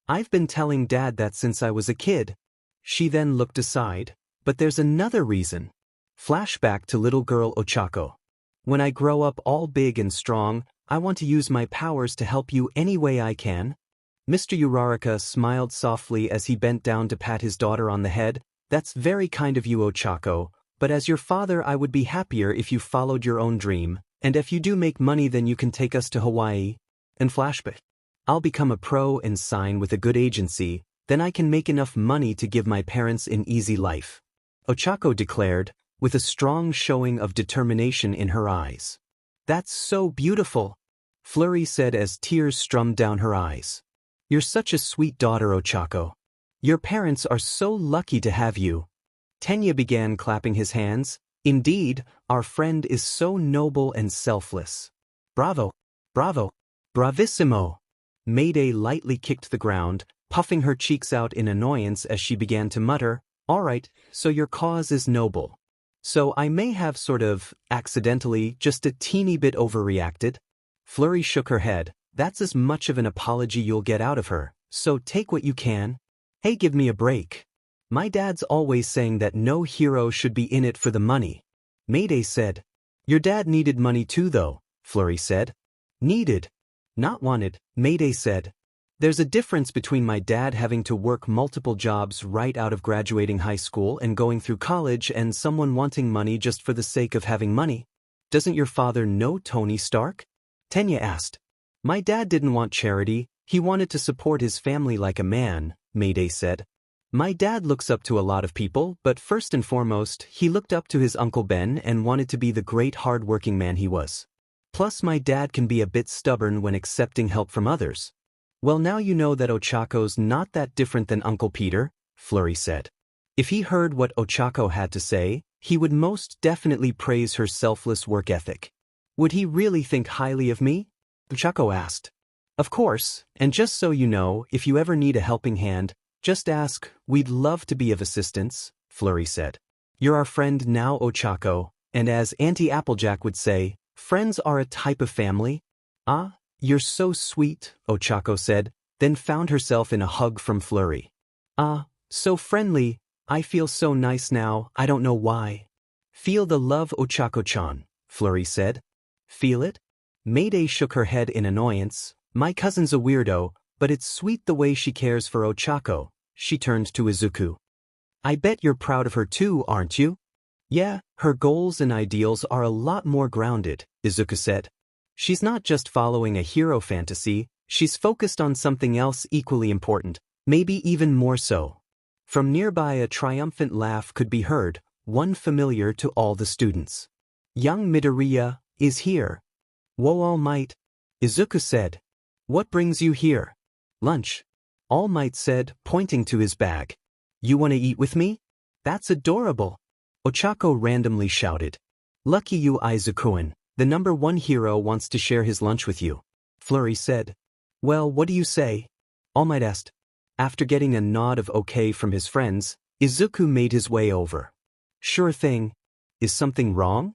I've been telling Dad that since I was a kid. She then looked aside. But there's another reason. Flashback to little girl Ochako. When I grow up all big and strong, I want to use my powers to help you any way I can. Mr. 𝗬𝗏𝗃𝗃 smiled softly as he bent down to pat his daughter on the head. That's very kind of you, Ochako, but as your father I would be happier if you followed your own dream, and if you do make money then you can take us to Hawaii. And flashback. I'll become a pro and sign with a good agency, then I can make enough money to give my parents an easy life. Ochako declared, with a strong showing of determination in her eyes. That's so beautiful, Flurry said as tears streamed down her eyes. You're such a sweet daughter, Ochako. Your parents are so lucky to have you. 𝗫𝗫𝗄 began clapping his hands. Indeed, our friend is so noble and selfless. Bravo, bravo, bravissimo. Mayday lightly kicked the ground, puffing her cheeks out in annoyance as she began to mutter, All right, so your cause is noble. So I may have sort of, accidentally, just a teeny bit overreacted. Flurry shook her head. That's as much of an apology you'll get out of her, so take what you can. Hey, give me a break. My dad's always saying that no hero should be in it for the money. Mayday said. Your dad needed money too though, Flurry said. Needed. Not wanted, Mayday said. There's a difference between my dad having to work multiple jobs right out of graduating high school and going through college and someone wanting money just for the sake of having money. Doesn't your father know Tony Stark? Tenya asked. My dad didn't want charity, he wanted to support his family like a man, Mayday said. My dad looks up to a lot of people, but first and foremost, he looked up to his Uncle Ben and wanted to be the great hard-working man he was. Plus my dad can be a bit stubborn when accepting help from others. Well, now you know that Ochako's not that different than Uncle Peter, Flurry said. If he heard what Ochako had to say, he would most definitely praise her selfless work ethic. Would he really think highly of me? Ochako asked. Of course, and just so you know, if you ever need a helping hand, just ask, we'd love to be of assistance, Flurry said. You're our friend now, Ochako, and as Auntie Applejack would say, friends are a type of family. Ah, you're so sweet, Ochako said, then found herself in a hug from Flurry. Ah, so friendly, I feel so nice now, I don't know why. Feel the love, Ochako-chan, Flurry said. Feel it? Mayday shook her head in annoyance. My cousin's a weirdo, but it's sweet the way she cares for Ochako. She turned to Izuku. I bet you're proud of her too, aren't you? Yeah, her goals and ideals are a lot more grounded, Izuku said. She's not just following a hero fantasy, she's focused on something else equally important, maybe even more so. From nearby a triumphant laugh could be heard, one familiar to all the students. Young Midoriya is here. Whoa, All Might, Izuku said. What brings you here? Lunch. All Might said, pointing to his bag. You want to eat with me? That's adorable. Ochako randomly shouted. Lucky you, Izuku-kun, the #1 hero wants to share his lunch with you. Flurry said. Well, what do you say? All Might asked. After getting a nod of okay from his friends, Izuku made his way over. Sure thing. Is something wrong?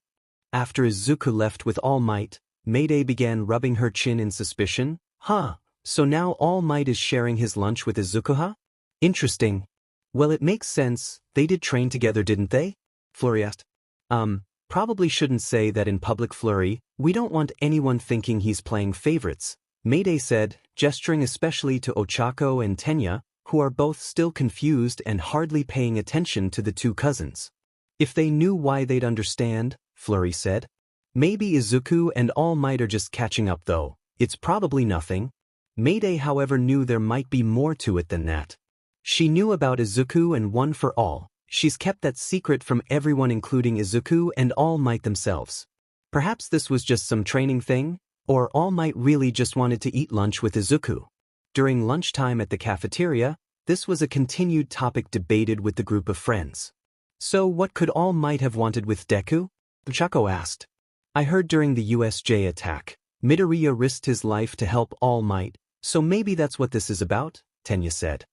After Izuku left with All Might, Mayday began rubbing her chin in suspicion. Huh, so now All Might is sharing his lunch with Izuku, huh? Interesting. Well, it makes sense, they did train together, didn't they? Flurry asked. Probably shouldn't say that in public, Flurry, we don't want anyone thinking he's playing favorites, Mayday said, gesturing especially to Ochako and Tenya, who are both still confused and hardly paying attention to the two cousins. If they knew why, they'd understand, Flurry said. Maybe Izuku and All Might are just catching up though. It's probably nothing. Mayday, however, knew there might be more to it than that. She knew about Izuku and One for All. She's kept that secret from everyone, including Izuku and All Might themselves. Perhaps this was just some training thing, or All Might really just wanted to eat lunch with Izuku. During lunchtime at the cafeteria, this was a continued topic debated with the group of friends. So what could All Might have wanted with Deku? Ochako asked. I heard during the USJ attack, Midoriya risked his life to help All Might, so maybe that's what this is about, Tenya said.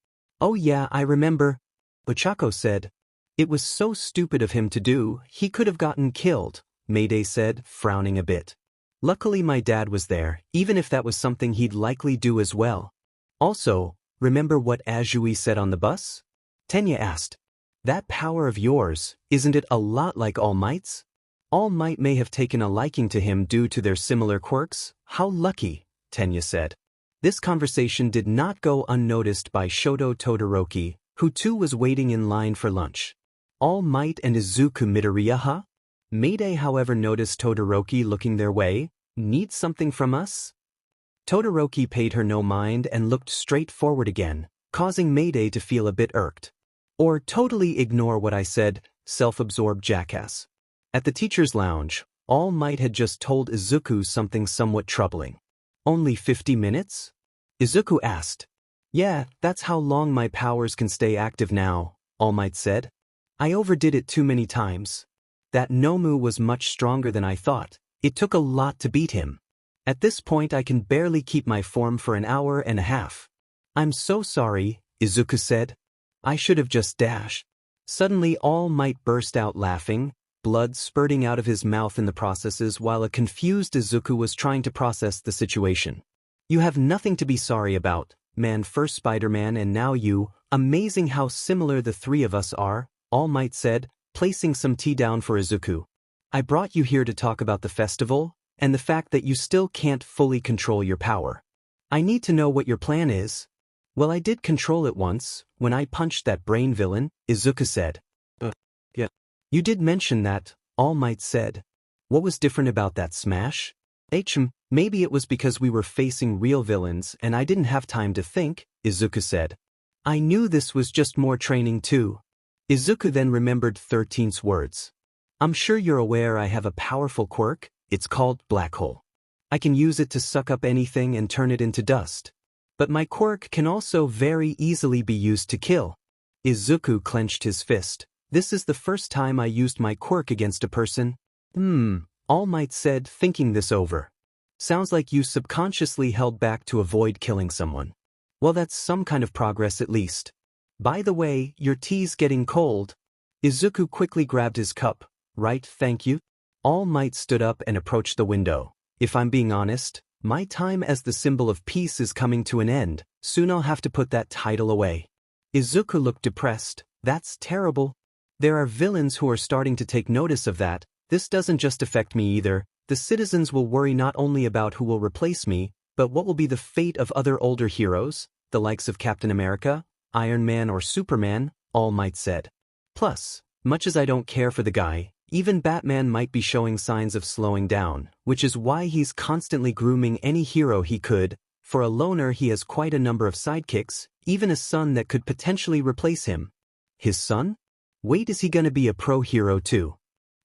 Oh yeah, I remember, Ochako said. It was so stupid of him to do, he could have gotten killed, Mayday said, frowning a bit. Luckily my dad was there, even if that was something he'd likely do as well. Also, remember what Azui said on the bus? Tenya asked. That power of yours, isn't it a lot like All Might's? All Might may have taken a liking to him due to their similar quirks. How lucky, Tenya said. This conversation did not go unnoticed by Shoto Todoroki, who too was waiting in line for lunch. All Might and Izuku Midoriya, huh? Mayday, however, noticed Todoroki looking their way. Need something from us? Todoroki paid her no mind and looked straight forward again, causing Mayday to feel a bit irked. Or totally ignore what I said, self-absorbed jackass. At the teacher's lounge, All Might had just told Izuku something somewhat troubling. Only 50 minutes? Izuku asked. Yeah, that's how long my powers can stay active now, All Might said. I overdid it too many times. That Nomu was much stronger than I thought. It took a lot to beat him. At this point I can barely keep my form for an hour and a half. I'm so sorry, Izuku said. I should have just dashed. Suddenly All Might burst out laughing, blood spurting out of his mouth in the processes while a confused Izuku was trying to process the situation. You have nothing to be sorry about, man. First Spider-Man and now you. Amazing how similar the three of us are, All Might said, placing some tea down for Izuku. I brought you here to talk about the festival, and the fact that you still can't fully control your power. I need to know what your plan is. Well, I did control it once, when I punched that brain villain, Izuku said. Yeah. You did mention that, All Might said. What was different about that smash? Maybe it was because we were facing real villains and I didn't have time to think, Izuku said. I knew this was just more training too. Izuku then remembered 13's words. I'm sure you're aware I have a powerful quirk, it's called Black Hole. I can use it to suck up anything and turn it into dust. But my quirk can also very easily be used to kill. Izuku clenched his fist. This is the first time I used my quirk against a person. All Might said, thinking this over. Sounds like you subconsciously held back to avoid killing someone. Well, that's some kind of progress at least. By the way, your tea's getting cold. Izuku quickly grabbed his cup. Right, thank you. All Might stood up and approached the window. If I'm being honest, my time as the symbol of peace is coming to an end. Soon I'll have to put that title away. Izuku looked depressed. That's terrible. There are villains who are starting to take notice of that. This doesn't just affect me either. The citizens will worry not only about who will replace me, but what will be the fate of other older heroes, the likes of Captain America, Iron Man or Superman, All Might said. Plus, much as I don't care for the guy, even Batman might be showing signs of slowing down, which is why he's constantly grooming any hero he could. For a loner he has quite a number of sidekicks, even a son that could potentially replace him. His son? Wait, is he gonna be a pro-hero too?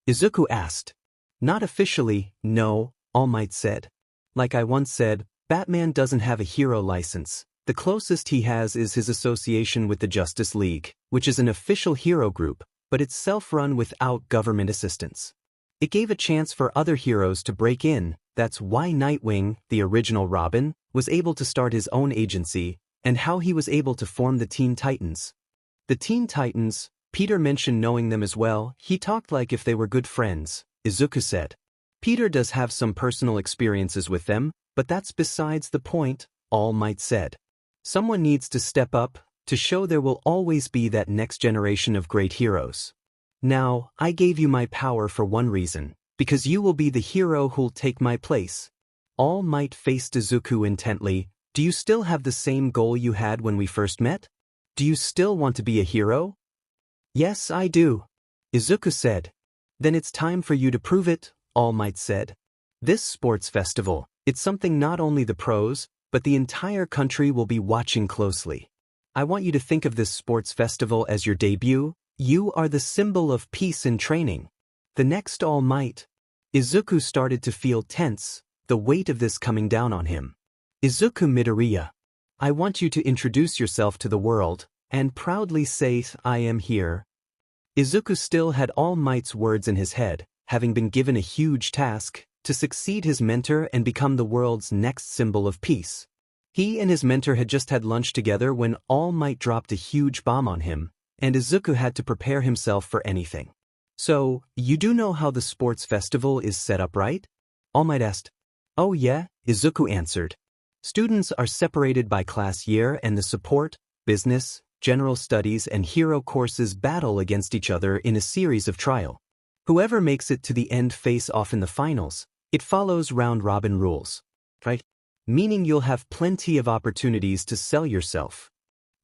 Izuku asked. Not officially, no, All Might said. Like I once said, Batman doesn't have a hero license. The closest he has is his association with the Justice League, which is an official hero group, but it's self-run without government assistance. It gave a chance for other heroes to break in. That's why Nightwing, the original Robin, was able to start his own agency, and how he was able to form the Teen Titans. The Teen Titans, Peter mentioned knowing them as well. He talked like if they were good friends, Izuku said. Peter does have some personal experiences with them, but that's besides the point, All Might said. Someone needs to step up, to show there will always be that next generation of great heroes. Now, I gave you my power for one reason, because you will be the hero who'll take my place. All Might faced Izuku intently. Do you still have the same goal you had when we first met? Do you still want to be a hero? Yes, I do, Izuku said. Then it's time for you to prove it, All Might said. This sports festival, it's something not only the pros, but the entire country will be watching closely. I want you to think of this sports festival as your debut. You are the symbol of peace in training. The next All Might. Izuku started to feel tense, the weight of this coming down on him. Izuku Midoriya. I want you to introduce yourself to the world, and proudly say, I am here. Izuku still had All Might's words in his head, having been given a huge task, to succeed his mentor and become the world's next symbol of peace. He and his mentor had just had lunch together when All Might dropped a huge bomb on him, and Izuku had to prepare himself for anything. So, you do know how the sports festival is set up, right? All Might asked. Oh yeah, Izuku answered. Students are separated by class year and the support, business, general studies and hero courses battle against each other in a series of trial. Whoever makes it to the end face off in the finals. It follows round-robin rules. Right? Meaning you'll have plenty of opportunities to sell yourself.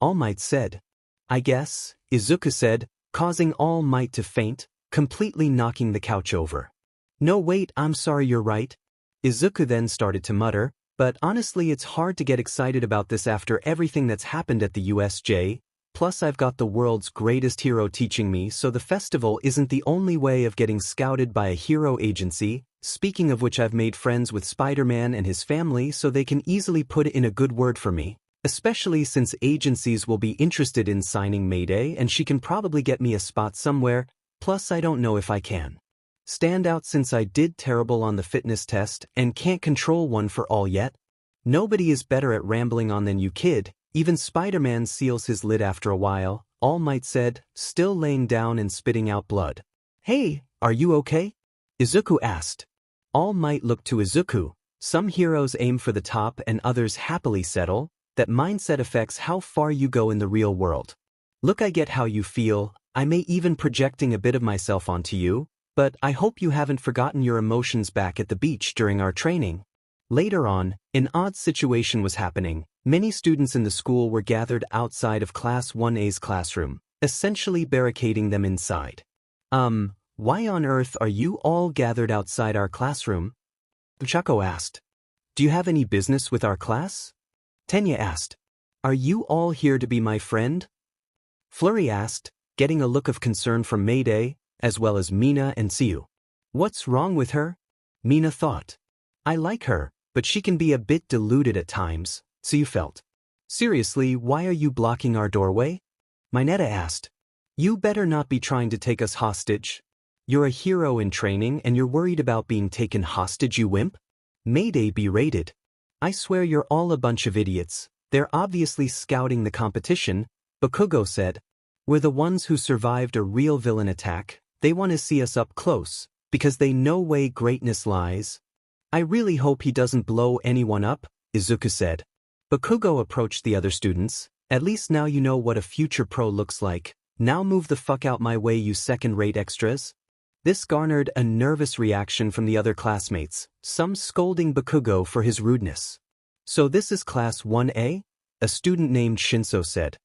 All Might said. I guess, Izuku said, causing All Might to faint, completely knocking the couch over. No wait, I'm sorry, you're right. Izuku then started to mutter, but honestly it's hard to get excited about this after everything that's happened at the USJ, plus I've got the world's greatest hero teaching me, so the festival isn't the only way of getting scouted by a hero agency. Speaking of which, I've made friends with Spider-Man and his family so they can easily put in a good word for me, especially since agencies will be interested in signing Mayday and she can probably get me a spot somewhere, plus I don't know if I can stand out since I did terrible on the fitness test and can't control one for all yet. Nobody is better at rambling on than you, kid. Even Spider-Man seals his lid after a while, All Might said, still laying down and spitting out blood. Hey, are you okay? Izuku asked. All Might looked to Izuku. Some heroes aim for the top and others happily settle. That mindset affects how far you go in the real world. Look, I get how you feel. I may even projecting a bit of myself onto you, but I hope you haven't forgotten your emotions back at the beach during our training. Later on, an odd situation was happening. Many students in the school were gathered outside of Class 1A's classroom, essentially barricading them inside. Why on earth are you all gathered outside our classroom? Ochako asked. Do you have any business with our class? Tenya asked. Are you all here to be my friend? Flurry asked, getting a look of concern from Mayday, as well as Mina and Tsiyu. What's wrong with her? Mina thought. I like her, but she can be a bit deluded at times, Tsiyu felt. Seriously, why are you blocking our doorway? Mineta asked. You better not be trying to take us hostage. You're a hero in training and you're worried about being taken hostage, you wimp? Mayday berated. I swear you're all a bunch of idiots. They're obviously scouting the competition, Bakugo said. We're the ones who survived a real villain attack. They want to see us up close, because they know where greatness lies. I really hope he doesn't blow anyone up, Izuku said. Bakugo approached the other students. At least now you know what a future pro looks like. Now move the fuck out my way, you second-rate extras. This garnered a nervous reaction from the other classmates, some scolding Bakugo for his rudeness. So this is Class 1A? A student named Shinso said.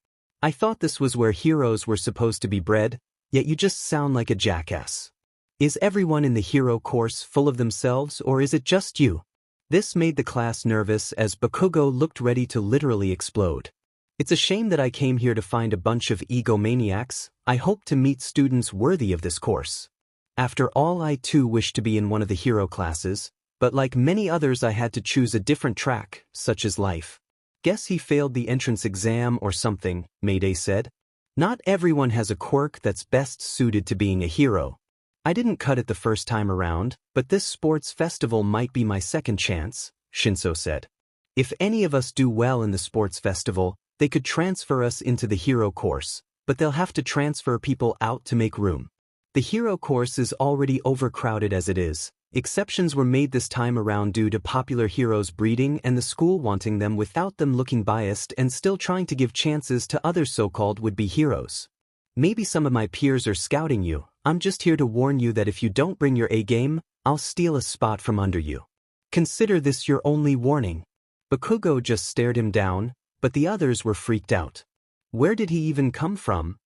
I thought this was where heroes were supposed to be bred, yet you just sound like a jackass. Is everyone in the hero course full of themselves, or is it just you? This made the class nervous as Bakugo looked ready to literally explode. It's a shame that I came here to find a bunch of egomaniacs. I hope to meet students worthy of this course. After all, I too wish to be in one of the hero classes, but like many others I had to choose a different track, such as life. Guess he failed the entrance exam or something, Mayday said. Not everyone has a quirk that's best suited to being a hero. I didn't cut it the first time around, but this sports festival might be my second chance, Shinso said. If any of us do well in the sports festival, they could transfer us into the hero course, but they'll have to transfer people out to make room. The hero course is already overcrowded as it is. Exceptions were made this time around due to popular heroes breeding and the school wanting them without them looking biased and still trying to give chances to other so-called would-be heroes. Maybe some of my peers are scouting you. I'm just here to warn you that if you don't bring your A game, I'll steal a spot from under you. Consider this your only warning. Bakugo just stared him down, but the others were freaked out. Where did he even come from?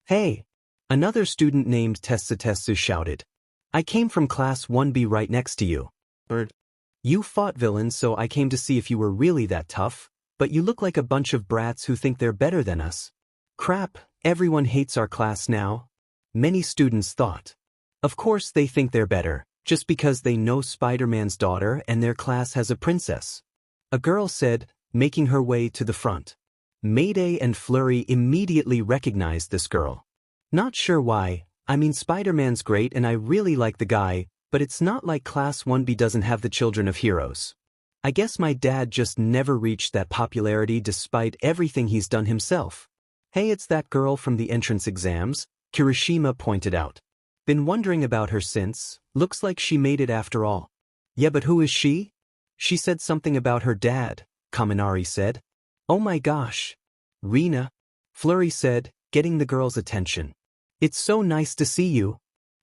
Hey! Another student named 𝗧𝗪𝗧𝗧 shouted. I came from Class 1B right next to you. You fought villains, so I came to see if you were really that tough, but you look like a bunch of brats who think they're better than us. Crap, everyone hates our class now. Many students thought. Of course they think they're better, just because they know Spider-Man's daughter and their class has a princess. A girl said, making her way to the front. Mayday and Flurry immediately recognized this girl. Not sure why. I mean, Spider-Man's great and I really like the guy, but it's not like Class 1B doesn't have the children of heroes. I guess my dad just never reached that popularity despite everything he's done himself. Hey, it's that girl from the entrance exams, Kirishima pointed out. Been wondering about her since, looks like she made it after all. Yeah, but who is she? She said something about her dad, Kaminari said. Oh my gosh. Rina, Flurry said, getting the girl's attention. It's so nice to see you.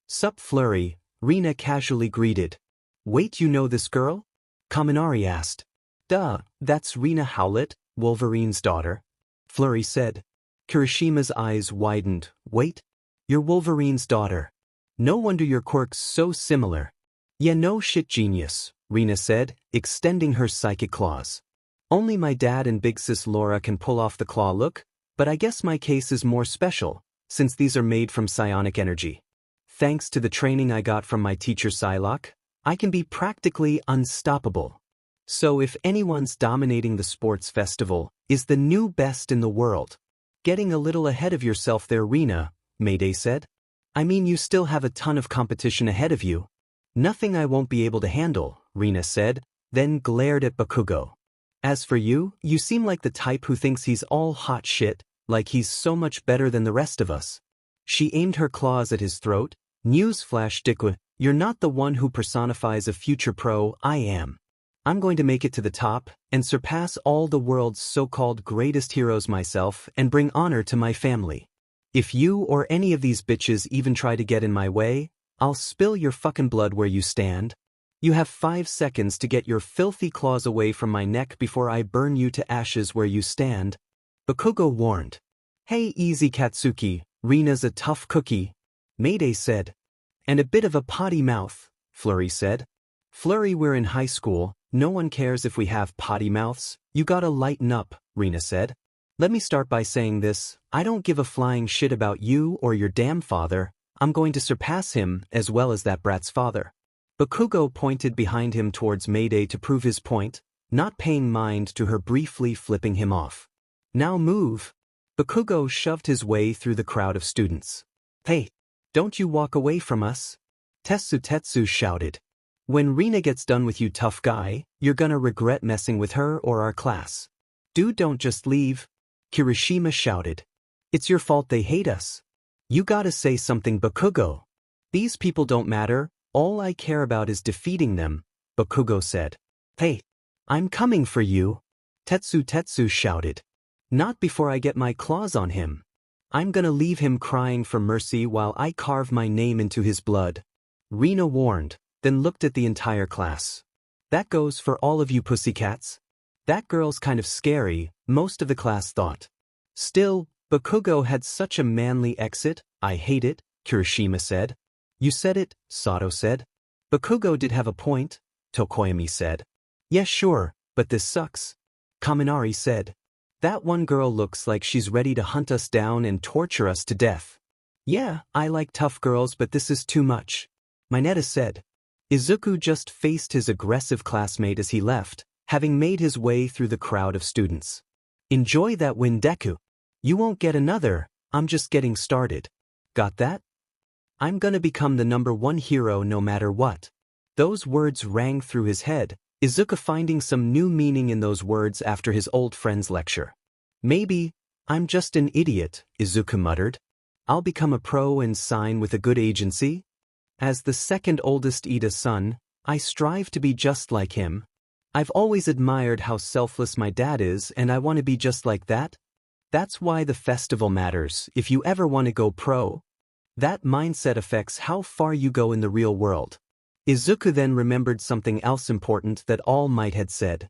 Sup, Flurry, Rina casually greeted. Wait, you know this girl? Kaminari asked. Duh, that's Rina Howlett, Wolverine's daughter. Flurry said. Kirishima's eyes widened. Wait? You're Wolverine's daughter. No wonder your quirk's so similar. Yeah, no shit, genius, Rina said, extending her psychic claws. Only my dad and big sis Laura can pull off the claw look, but I guess my case is more special, since these are made from psionic energy. Thanks to the training I got from my teacher Psylocke, I can be practically unstoppable. So if anyone's dominating the sports festival, is the new best in the world. Getting a little ahead of yourself there, Rina, Mayday said. I mean, you still have a ton of competition ahead of you. Nothing I won't be able to handle, Rina said, then glared at Bakugo. As for you, you seem like the type who thinks he's all hot shit, like he's so much better than the rest of us. She aimed her claws at his throat. Newsflash, Deku, you're not the one who personifies a future pro, I am. I'm going to make it to the top, and surpass all the world's so-called greatest heroes myself, and bring honor to my family. If you or any of these bitches even try to get in my way, I'll spill your fucking blood where you stand. You have 5 seconds to get your filthy claws away from my neck before I burn you to ashes where you stand. Bakugo warned. Hey, easy Katsuki, Rina's a tough cookie. Mayday said. And a bit of a potty mouth, Flurry said. Flurry, we're in high school, no one cares if we have potty mouths, you gotta lighten up, Rina said. Let me start by saying this, I don't give a flying shit about you or your damn father, I'm going to surpass him as well as that brat's father. Bakugo pointed behind him towards Mayday to prove his point, not paying mind to her briefly flipping him off. Now move. Bakugo shoved his way through the crowd of students. Hey, don't you walk away from us. 𝗧𝗵𝗲 shouted. When Rina gets done with you, tough guy, you're gonna regret messing with her or our class. Dude, don't just leave. Kirishima shouted. It's your fault they hate us. You gotta say something, Bakugo. These people don't matter, all I care about is defeating them, Bakugo said. Hey, I'm coming for you. 𝗧𝗵𝗲 shouted. Not before I get my claws on him. I'm gonna leave him crying for mercy while I carve my name into his blood. Rina warned, then looked at the entire class. That goes for all of you pussycats. That girl's kind of scary, most of the class thought. Still, Bakugo had such a manly exit, I hate it, Kirishima said. You said it, Sato said. Bakugo did have a point, Tokoyami said. Yeah, sure, but this sucks. Kaminari said. That one girl looks like she's ready to hunt us down and torture us to death. Yeah, I like tough girls, but this is too much. Mineta said. Izuku just faced his aggressive classmate as he left, having made his way through the crowd of students. Enjoy that win, Deku. You won't get another, I'm just getting started. Got that? I'm gonna become the #1 hero no matter what. Those words rang through his head, Izuku finding some new meaning in those words after his old friend's lecture. Maybe, I'm just an idiot, Izuku muttered. I'll become a pro and sign with a good agency. As the second oldest Ida's son, I strive to be just like him. I've always admired how selfless my dad is and I want to be just like that. That's why the festival matters if you ever want to go pro. That mindset affects how far you go in the real world. Izuku then remembered something else important that All Might had said.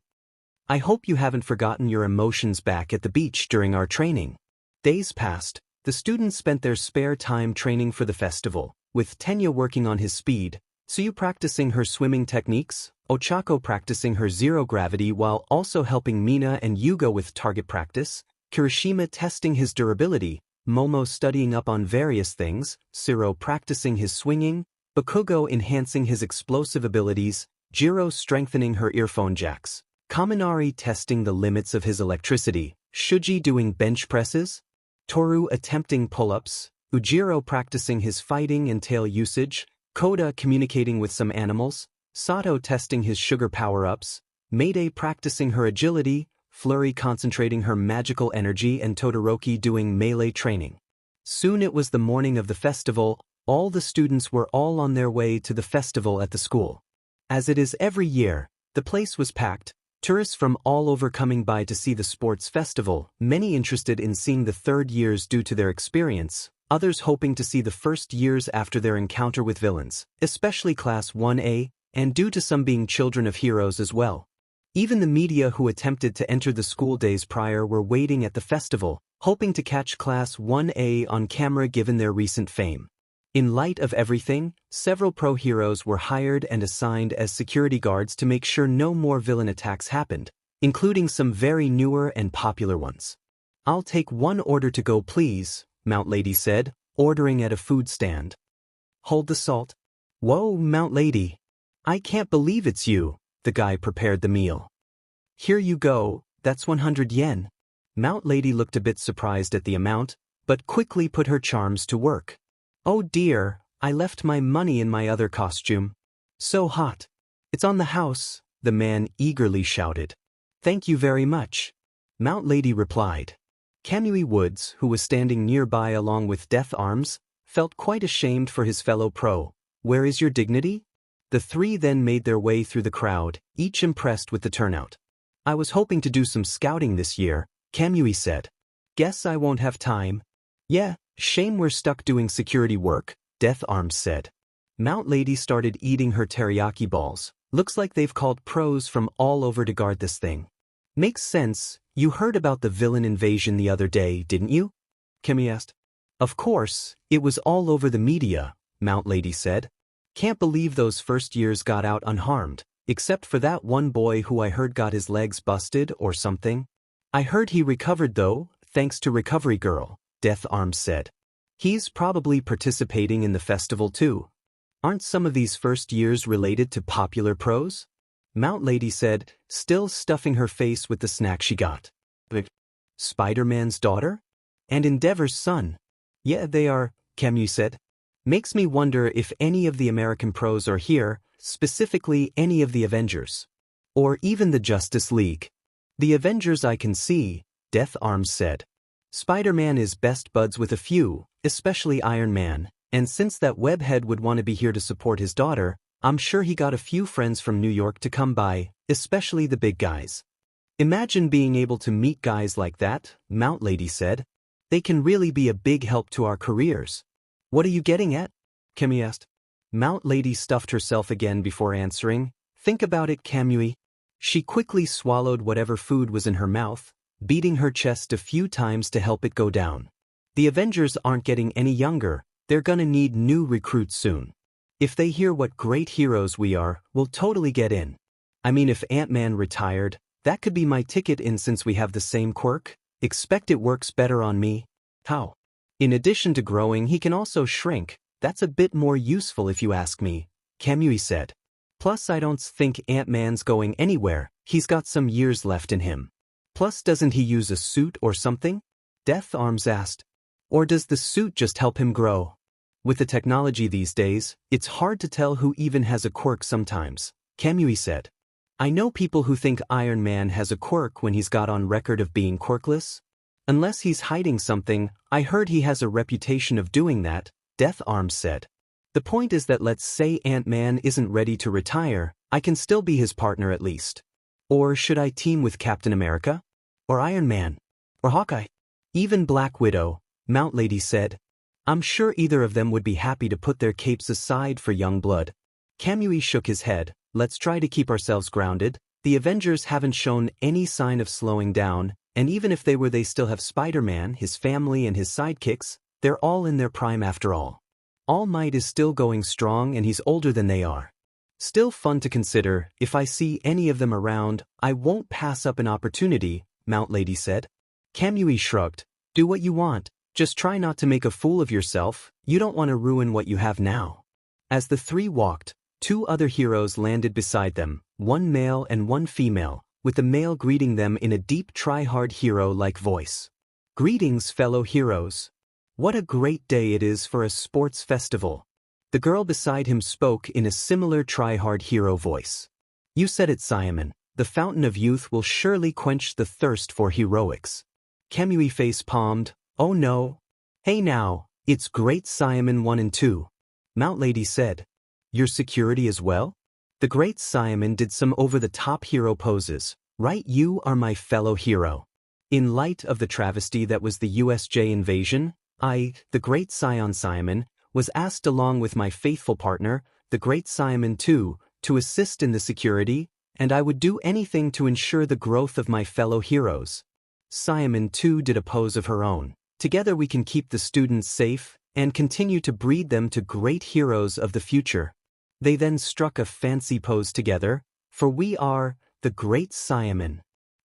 I hope you haven't forgotten your emotions back at the beach during our training. Days passed, the students spent their spare time training for the festival, with Tenya working on his speed, Tsuyu practicing her swimming techniques, Ochako practicing her zero gravity while also helping Mina and Yugo with target practice, Kirishima testing his durability, Momo studying up on various things, Siro practicing his swinging, Bakugo enhancing his explosive abilities, Jiro strengthening her earphone jacks, Kaminari testing the limits of his electricity, Shuji doing bench presses, Toru attempting pull-ups, Ujiro practicing his fighting and tail usage, Koda communicating with some animals, Sato testing his sugar power-ups, Mayday practicing her agility, Flurry concentrating her magical energy and Todoroki doing melee training. Soon it was the morning of the festival. All the students were all on their way to the festival at the school. As it is every year, the place was packed, tourists from all over coming by to see the sports festival, many interested in seeing the third years due to their experience, others hoping to see the first years after their encounter with villains, especially Class 1A, and due to some being children of heroes as well. Even the media who attempted to enter the school days prior were waiting at the festival, hoping to catch Class 1A on camera given their recent fame. In light of everything, several pro heroes were hired and assigned as security guards to make sure no more villain attacks happened, including some very newer and popular ones. I'll take one order to go, please, Mount Lady said, ordering at a food stand. Hold the salt. Whoa, Mount Lady. I can't believe it's you. The guy prepared the meal. Here you go, that's 100 yen. Mount Lady looked a bit surprised at the amount, but quickly put her charms to work. Oh dear, I left my money in my other costume. So hot. It's on the house, the man eagerly shouted. Thank you very much. Mount Lady replied. Kamui Woods, who was standing nearby along with 𝗧𝗵𝗲, felt quite ashamed for his fellow pro. Where is your dignity? The three then made their way through the crowd, each impressed with the turnout. I was hoping to do some scouting this year, Kamui said. Guess I won't have time. Yeah, shame we're stuck doing security work, 𝗧𝗵𝗲 said. Mount Lady started eating her teriyaki balls. Looks like they've called pros from all over to guard this thing. Makes sense, you heard about the villain invasion the other day, didn't you? Kamui asked. Of course, it was all over the media, 𝗵𝗃𝗧𝗏 said. Can't believe those first years got out unharmed, except for that one boy who I heard got his legs busted or something. I heard he recovered though, thanks to Recovery Girl, 𝗧𝗵𝗲 said. He's probably participating in the festival too. Aren't some of these first years related to popular pros? 𝗵𝗃𝗧𝗏 said, still stuffing her face with the snack she got. Spider-Man's daughter? And Endeavor's son? Yeah, they are, 𝗵𝗃𝗧𝗏 said. Makes me wonder if any of the American pros are here, specifically any of the Avengers. Or even the Justice League. The Avengers I can see, 𝗧𝗵𝗲 said. Spider-Man is best buds with a few, especially Iron Man, and since that webhead would want to be here to support his daughter, I'm sure he got a few friends from New York to come by, especially the big guys. Imagine being able to meet guys like that, 𝗵𝗃𝗧𝗏 said. They can really be a big help to our careers. What are you getting at? 𝗵𝗃𝗧𝗏 asked. 𝗵𝗃𝗧𝗏 stuffed herself again before answering. Think about it, 𝗵𝗃𝗧𝗏. She quickly swallowed whatever food was in her mouth, beating her chest a few times to help it go down. The Avengers aren't getting any younger, they're gonna need new recruits soon. If they hear what great heroes we are, we'll totally get in. I mean, if Ant-Man retired, that could be my ticket in since we have the same quirk. Expect it works better on me. How? In addition to growing, he can also shrink. That's a bit more useful if you ask me, 𝗵𝗃𝗧𝗏 said. Plus I don't think Ant-Man's going anywhere, he's got some years left in him. Plus doesn't he use a suit or something? 𝗧𝗵𝗲𝗏 asked. Or does the suit just help him grow? With the technology these days, it's hard to tell who even has a quirk sometimes, 𝗵𝗃𝗧𝗏 said. I know people who think Iron Man has a quirk when he's got on record of being quirkless. Unless he's hiding something, I heard he has a reputation of doing that, 𝗧𝗵𝗲𝗏 said. The point is that let's say Ant-Man isn't ready to retire, I can still be his partner at least. Or should I team with Captain America? Or Iron Man? Or Hawkeye? Even Black Widow, 𝗵𝗃𝗧𝗏 said. I'm sure either of them would be happy to put their capes aside for young blood. 𝗵𝗃𝗧𝗏 shook his head. Let's try to keep ourselves grounded. The Avengers haven't shown any sign of slowing down, and even if they were, they still have Spider-Man, his family and his sidekicks. They're all in their prime after all. All Might is still going strong and he's older than they are. Still fun to consider. If I see any of them around, I won't pass up an opportunity, 𝗵𝗃𝗧𝗏 said. 𝗵𝗃𝗧𝗏 shrugged. Do what you want. Just try not to make a fool of yourself. You don't want to ruin what you have now. As the three walked, two other heroes landed beside them, one male and one female, with the male greeting them in a deep try-hard hero-like voice. Greetings, fellow heroes. What a great day it is for a sports festival. The girl beside him spoke in a similar try-hard hero voice. You said it, 𝗬𝗵𝗲. The fountain of youth will surely quench the thirst for heroics. 𝗵𝗃𝗧𝗏 face-palmed. Oh no. Hey now, it's great 𝗬𝗵𝗲 1 and 2. 𝗵𝗃𝗧𝗏 said. Your security as well? The great 𝗬𝗵𝗲 did some over-the-top hero poses. Right, you are my fellow hero. In light of the travesty that was the USJ invasion, the great 𝗬𝗵𝗲, was asked along with my faithful partner, the great 𝗬𝗵𝗲 too, to assist in the security, and I would do anything to ensure the growth of my fellow heroes. 𝗬𝗵𝗲 too did a pose of her own. Together we can keep the students safe and continue to breed them to great heroes of the future. They then struck a fancy pose together, for we are the great 𝗬𝗵𝗲.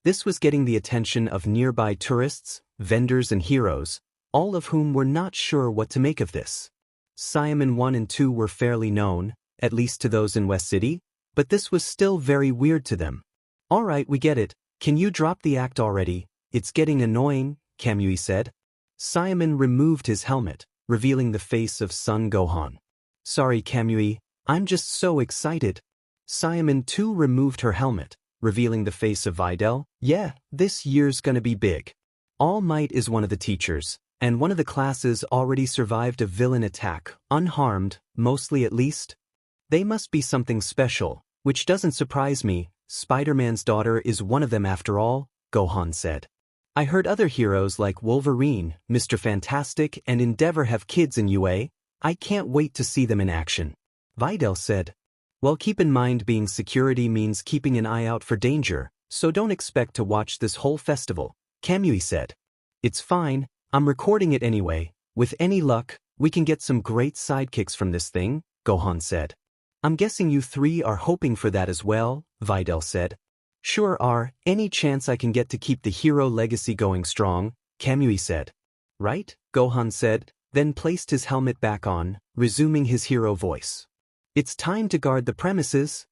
This was getting the attention of nearby tourists, vendors and heroes, all of whom were not sure what to make of this. 𝗬𝗵𝗲 1 and 2 were fairly known, at least to those in West City, but this was still very weird to them. Alright, we get it. Can you drop the act already? It's getting annoying, 𝗵𝗃𝗧𝗏 said. 𝗬𝗵𝗲 removed his helmet, revealing the face of Son Gohan. Sorry, 𝗵𝗃𝗧𝗏, I'm just so excited. 𝗬𝗵𝗲 too removed her helmet, revealing the face of Videl. Yeah, this year's gonna be big. All Might is one of the teachers, and one of the classes already survived a villain attack, unharmed, mostly at least. They must be something special, which doesn't surprise me. Spider-Man's daughter is one of them after all, Gohan said. I heard other heroes like Wolverine, Mr. Fantastic, and Endeavor have kids in UA. I can't wait to see them in action. Videl said. Well, keep in mind being security means keeping an eye out for danger, so don't expect to watch this whole festival, 𝗵𝗃𝗧𝗏 said. It's fine, I'm recording it anyway. With any luck, We can get some great sidekicks from this thing, Gohan said. I'm guessing you three are hoping for that as well, 𝗧𝗲𝗍 said. Sure are, any chance I can get to keep the hero legacy going strong, 𝗵𝗲𝗄𝐵 said. Right, Gohan said, then placed his helmet back on, resuming his hero voice. It's time to guard the premises.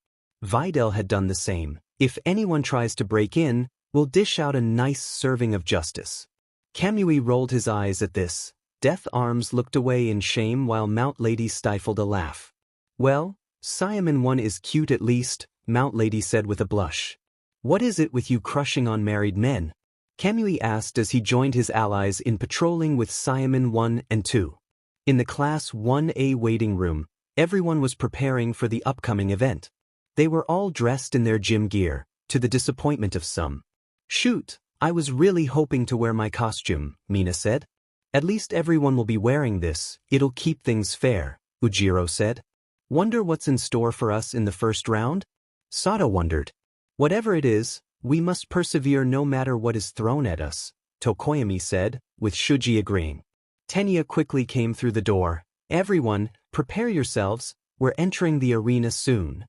𝗧𝗲𝗍 had done the same. If anyone tries to break in, we'll dish out a nice serving of justice. 𝗵𝗲𝗄𝐵 rolled his eyes at this. Death Arms looked away in shame while Mount Lady stifled a laugh. Well, 𝗬𝗵𝗲 is cute at least, Mount Lady said with a blush. What is it with you crushing on married men? 𝗵𝗲𝗄𝐵 asked as he joined his allies in patrolling with 𝗬𝗵𝗲 and 2. In the Class 1A waiting room, everyone was preparing for the upcoming event. They were all dressed in their gym gear, to the disappointment of some. Shoot, I was really hoping to wear my costume, Mina said. At least everyone will be wearing this, it'll keep things fair, Ujiro said. Wonder what's in store for us in the first round? Sato wondered. Whatever it is, we must persevere no matter what is thrown at us, Tokoyami said, with Shuji agreeing. Tenya quickly came through the door. Everyone, prepare yourselves, we're entering the arena soon.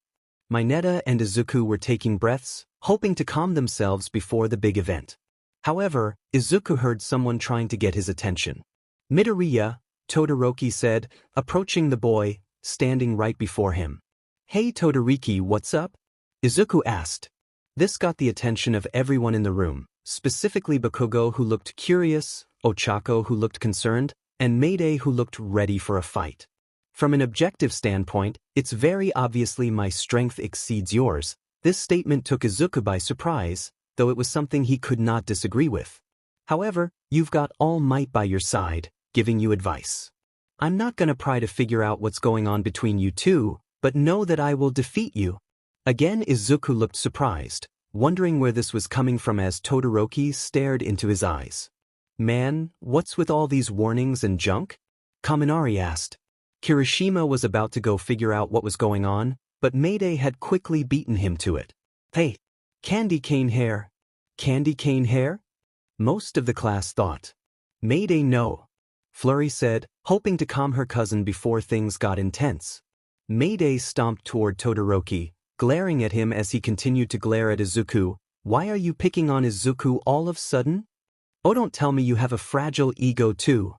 Mineta and Izuku were taking breaths, hoping to calm themselves before the big event. However, Izuku heard someone trying to get his attention. Midoriya, Todoroki said, approaching the boy, standing right before him. Hey Todoroki, what's up? Izuku asked. This got the attention of everyone in the room, specifically Bakugo who looked curious, Ochako who looked concerned, and Mayday who looked ready for a fight. From an objective standpoint, it's very obviously my strength exceeds yours. This statement took Izuku by surprise, though it was something he could not disagree with. However, you've got All Might by your side, giving you advice. I'm not gonna try to figure out what's going on between you two, but know that I will defeat you. Again Izuku looked surprised, wondering where this was coming from as Todoroki stared into his eyes. Man, what's with all these warnings and junk? Kaminari asked. Kirishima was about to go figure out what was going on, but Mayday had quickly beaten him to it. Hey, candy cane hair. Candy cane hair? Most of the class thought. Mayday no. Flurry said, hoping to calm her cousin before things got intense. Mayday stomped toward Todoroki, glaring at him as he continued to glare at Izuku. Why are you picking on Izuku all of a sudden? Oh, don't tell me you have a fragile ego too.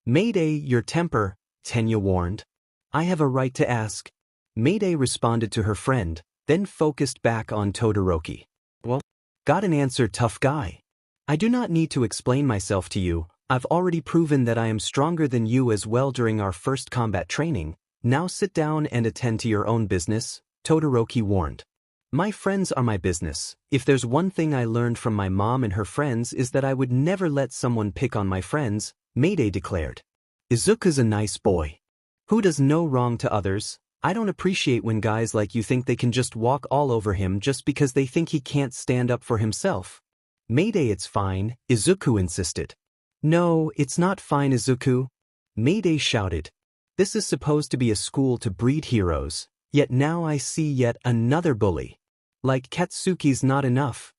Mayday, your temper, Tenya warned. I have a right to ask. Mayday responded to her friend, then focused back on Todoroki. Well, got an answer, tough guy. I do not need to explain myself to you. I've already proven that I am stronger than you as well during our first combat training. Now sit down and attend to your own business, Todoroki warned. My friends are my business. If there's one thing I learned from my mom and her friends is that I would never let someone pick on my friends, Mayday declared. Izuku's a nice boy. Who does no wrong to others. I don't appreciate when guys like you think they can just walk all over him just because they think he can't stand up for himself. Mayday, it's fine, Izuku insisted. No, it's not fine, Izuku. Mayday shouted. This is supposed to be a school to breed heroes, yet now I see yet another bully. Like Katsuki's not enough.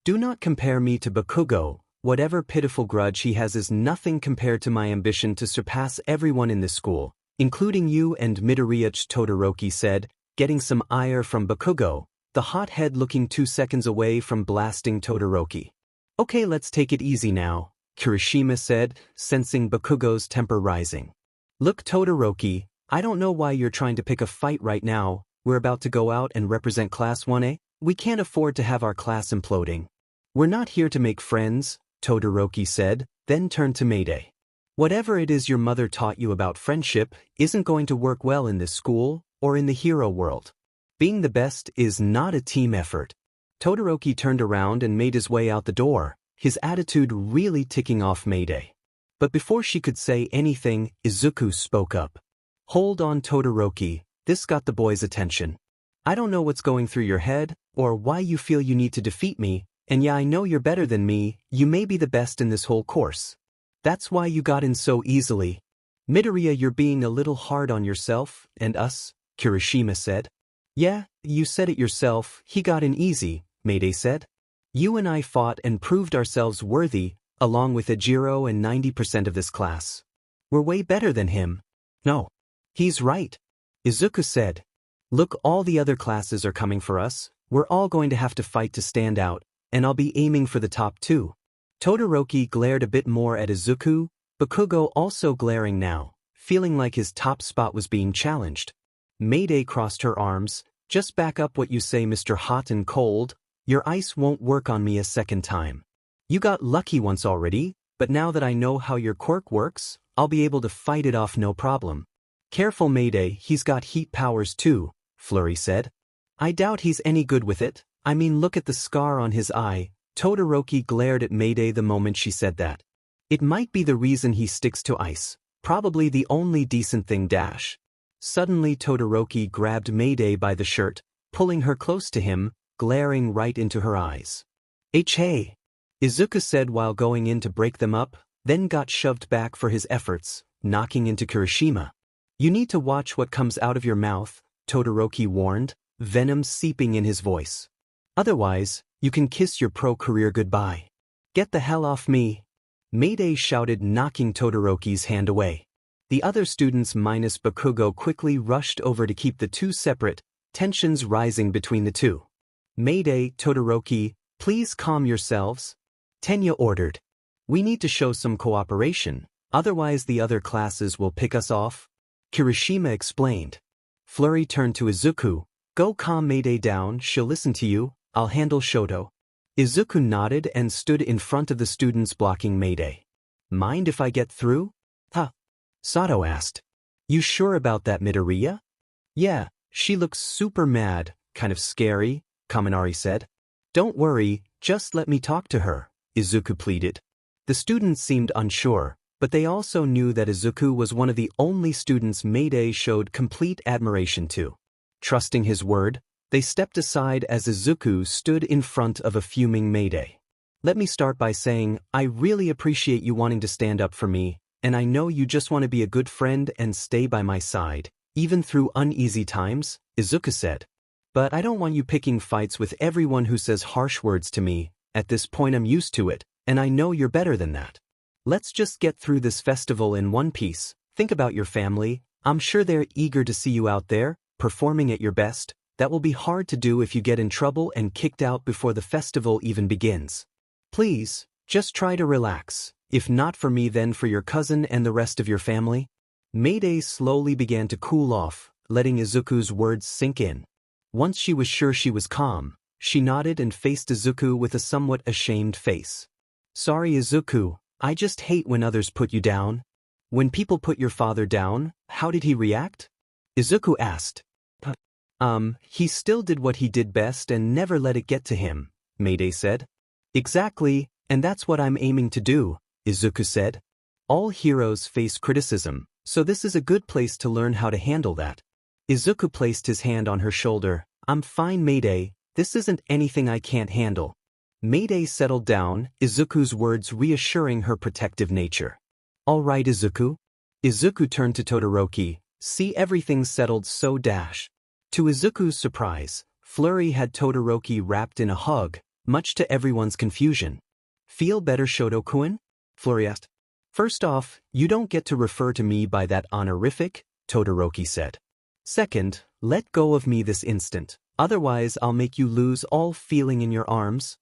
Do not compare me to Bakugo. Whatever pitiful grudge he has is nothing compared to my ambition to surpass everyone in this school, including you and Midoriya, Todoroki said, getting some ire from Bakugo, the hothead looking 2 seconds away from blasting Todoroki. Okay, let's take it easy now, Kirishima said, sensing Bakugo's temper rising. Look, Todoroki, I don't know why you're trying to pick a fight right now. We're about to go out and represent Class 1A. We can't afford to have our class imploding. We're not here to make friends, Todoroki said, then turned to Mayday. Whatever it is your mother taught you about friendship isn't going to work well in this school or in the hero world. Being the best is not a team effort. Todoroki turned around and made his way out the door, his attitude really ticking off Mayday. But before she could say anything, Izuku spoke up. Hold on, Todoroki, this got the boy's attention. I don't know what's going through your head, or why you feel you need to defeat me, and yeah, I know you're better than me, you may be the best in this whole course. That's why you got in so easily. Midoriya, you're being a little hard on yourself, and us, Kirishima said. Yeah, you said it yourself, he got in easy, Mayday said. You and I fought and proved ourselves worthy, along with Ejiro and 90% of this class. We're way better than him. No. He's right. Izuku said. Look, all the other classes are coming for us. We're all going to have to fight to stand out, and I'll be aiming for the top 2. Todoroki glared a bit more at Izuku, Bakugo also glaring now, feeling like his top spot was being challenged. Mayday crossed her arms. Just back up what you say, Mr. Hot and Cold. Your ice won't work on me a second time. You got lucky once already, but now that I know how your quirk works, I'll be able to fight it off no problem. Careful, Mayday, he's got heat powers too, Flurry said. I doubt he's any good with it. I mean, look at the scar on his eye. Todoroki glared at Mayday the moment she said that. It might be the reason he sticks to ice. Probably the only decent thing dash. Suddenly Todoroki grabbed Mayday by the shirt, pulling her close to him, glaring right into her eyes. Hey! Izuku said while going in to break them up, then got shoved back for his efforts, knocking into Kirishima. You need to watch what comes out of your mouth, Todoroki warned, venom seeping in his voice. Otherwise, you can kiss your pro career goodbye. Get the hell off me! Mayday shouted, knocking Todoroki's hand away. The other students minus Bakugo quickly rushed over to keep the two separate, tensions rising between the two. Mayday, Todoroki, please calm yourselves. Tenya ordered. We need to show some cooperation, otherwise the other classes will pick us off. Kirishima explained. Flurry turned to Izuku. Go calm Mayday down, she'll listen to you, I'll handle Shoto. Izuku nodded and stood in front of the students blocking Mayday. Mind if I get through? Huh? Sato asked. You sure about that, Midoriya? Yeah, she looks super mad, kind of scary, Kaminari said. Don't worry, just let me talk to her, Izuku pleaded. The students seemed unsure, but they also knew that Izuku was one of the only students Mayday showed complete admiration to. Trusting his word, they stepped aside as Izuku stood in front of a fuming Mayday. Let me start by saying, I really appreciate you wanting to stand up for me, and I know you just want to be a good friend and stay by my side, even through uneasy times, Izuku said. But I don't want you picking fights with everyone who says harsh words to me. At this point I'm used to it, and I know you're better than that. Let's just get through this festival in one piece. Think about your family. I'm sure they're eager to see you out there, performing at your best. That will be hard to do if you get in trouble and kicked out before the festival even begins. Please, just try to relax. If not for me, then for your cousin and the rest of your family. Mayday slowly began to cool off, letting Izuku's words sink in. Once she was sure she was calm, she nodded and faced Izuku with a somewhat ashamed face. Sorry, Izuku, I just hate when others put you down. When people put your father down, how did he react? Izuku asked. He still did what he did best and never let it get to him, Mayday said. Exactly, and that's what I'm aiming to do, Izuku said. All heroes face criticism, so this is a good place to learn how to handle that. Izuku placed his hand on her shoulder. I'm fine, Mayday, this isn't anything I can't handle. Mayday settled down, Izuku's words reassuring her protective nature. All right, Izuku. Izuku turned to Todoroki. See, everything's settled, so dash. To Izuku's surprise, Flurry had Todoroki wrapped in a hug, much to everyone's confusion. Feel better, Shoto-kun? Flurry asked. First off, you don't get to refer to me by that honorific, Todoroki said. Second, let go of me this instant, otherwise I'll make you lose all feeling in your arms.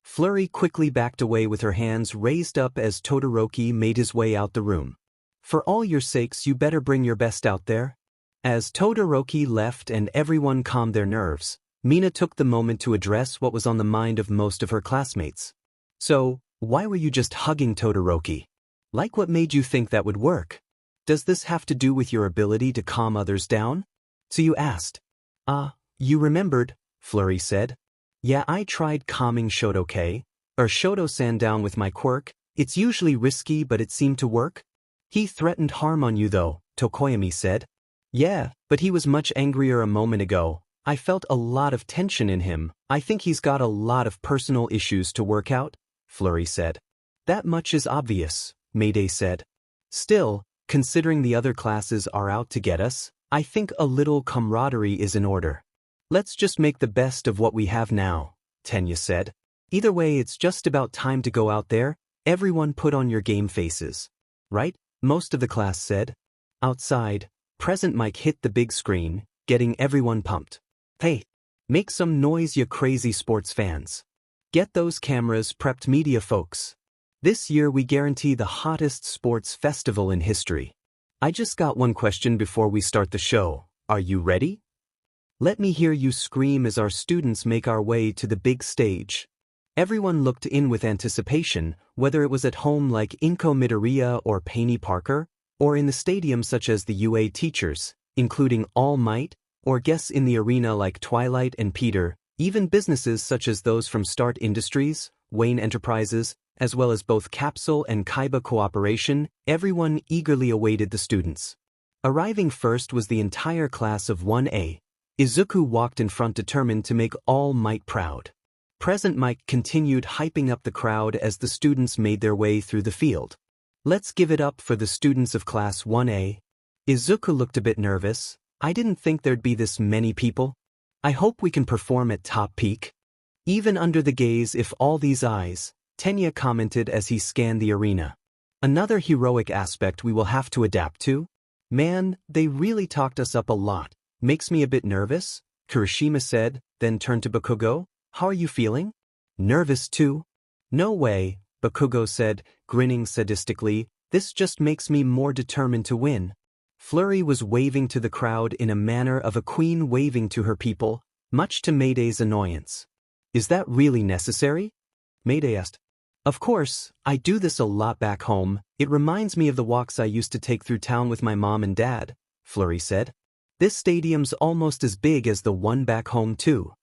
Flurry quickly backed away with her hands raised up as Todoroki made his way out the room. For all your sakes, you better bring your best out there. As Todoroki left and everyone calmed their nerves, Mina took the moment to address what was on the mind of most of her classmates. So, why were you just hugging Todoroki? Like, what made you think that would work? Does this have to do with your ability to calm others down? Tsuyu asked. You remembered, Flurry said. Yeah, I tried calming Shoto-san down with my quirk. It's usually risky, but it seemed to work. He threatened harm on you though, Tokoyami said. Yeah, but he was much angrier a moment ago. I felt a lot of tension in him. I think he's got a lot of personal issues to work out, Flurry said. That much is obvious, Mayday said. Still, considering the other classes are out to get us, I think a little camaraderie is in order. Let's just make the best of what we have now, Tenya said. Either way, it's just about time to go out there. Everyone put on your game faces. Right? Most of the class said. Outside, Present Mike hit the big screen, getting everyone pumped. Hey, make some noise you crazy sports fans. Get those cameras prepped, media folks. This year we guarantee the hottest sports festival in history. I just got one question before we start the show. Are you ready? Let me hear you scream as our students make our way to the big stage. Everyone looked in with anticipation, whether it was at home like Izuku Midoriya or Mayday Parker, or in the stadium such as the UA teachers, including All Might, or guests in the arena like Twilight and Peter, even businesses such as those from Start Industries, Wayne Enterprises, as well as both Capsule and 𝗬𝗲𝗄 Cooperation, everyone eagerly awaited the students. Arriving first was the entire class of 1A. Izuku walked in front determined to make All Might proud. Present Mike continued hyping up the crowd as the students made their way through the field. Let's give it up for the students of Class 1A. Izuku looked a bit nervous. I didn't think there'd be this many people. I hope we can perform at top peak. Even under the gaze of all these eyes, 𝗬𝗲𝗄𝗏 commented as he scanned the arena. Another heroic aspect we will have to adapt to? Man, they really talked us up a lot. Makes me a bit nervous, Kirishima said, then turned to Bakugo. How are you feeling? Nervous too? No way, Bakugo said, grinning sadistically. This just makes me more determined to win. Flurry was waving to the crowd in a manner of a queen waving to her people, much to Mayday's annoyance. Is that really necessary? Mayday asked. Of course, I do this a lot back home. It reminds me of the walks I used to take through town with my mom and dad, Flurry said. This stadium's almost as big as the one back home too.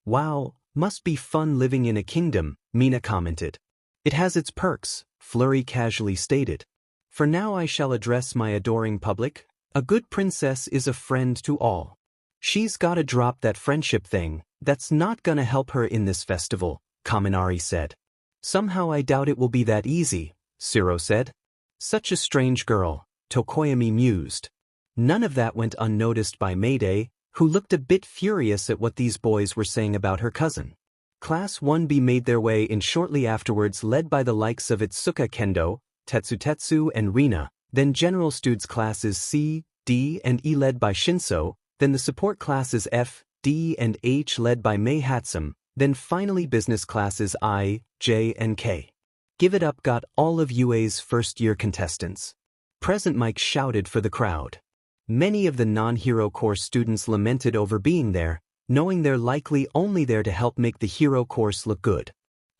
Wow, must be fun living in a kingdom, 𝗵𝗃 commented. It has its perks, Flurry casually stated. For now I shall address my adoring public. A good princess is a friend to all. She's gotta drop that friendship thing. That's not gonna help her in this festival, Kaminari said. Somehow I doubt it will be that easy, 𝗧𝗫 said. Such a strange girl, Tokoyami mused. None of that went unnoticed by Mayday, who looked a bit furious at what these boys were saying about her cousin. Class 1B made their way in shortly afterwards, led by the likes of Itsuka Kendo, Tetsu and Rina, then General Stude's classes C, D and E led by Shinso, then the support classes F, D and H led by 𝗵𝗃𝗃𝗏, then finally business classes I, J and K. Give it up got all of UA's first-year contestants. Present Mike shouted for the crowd. Many of the non-hero course students lamented over being there, knowing they're likely only there to help make the hero course look good.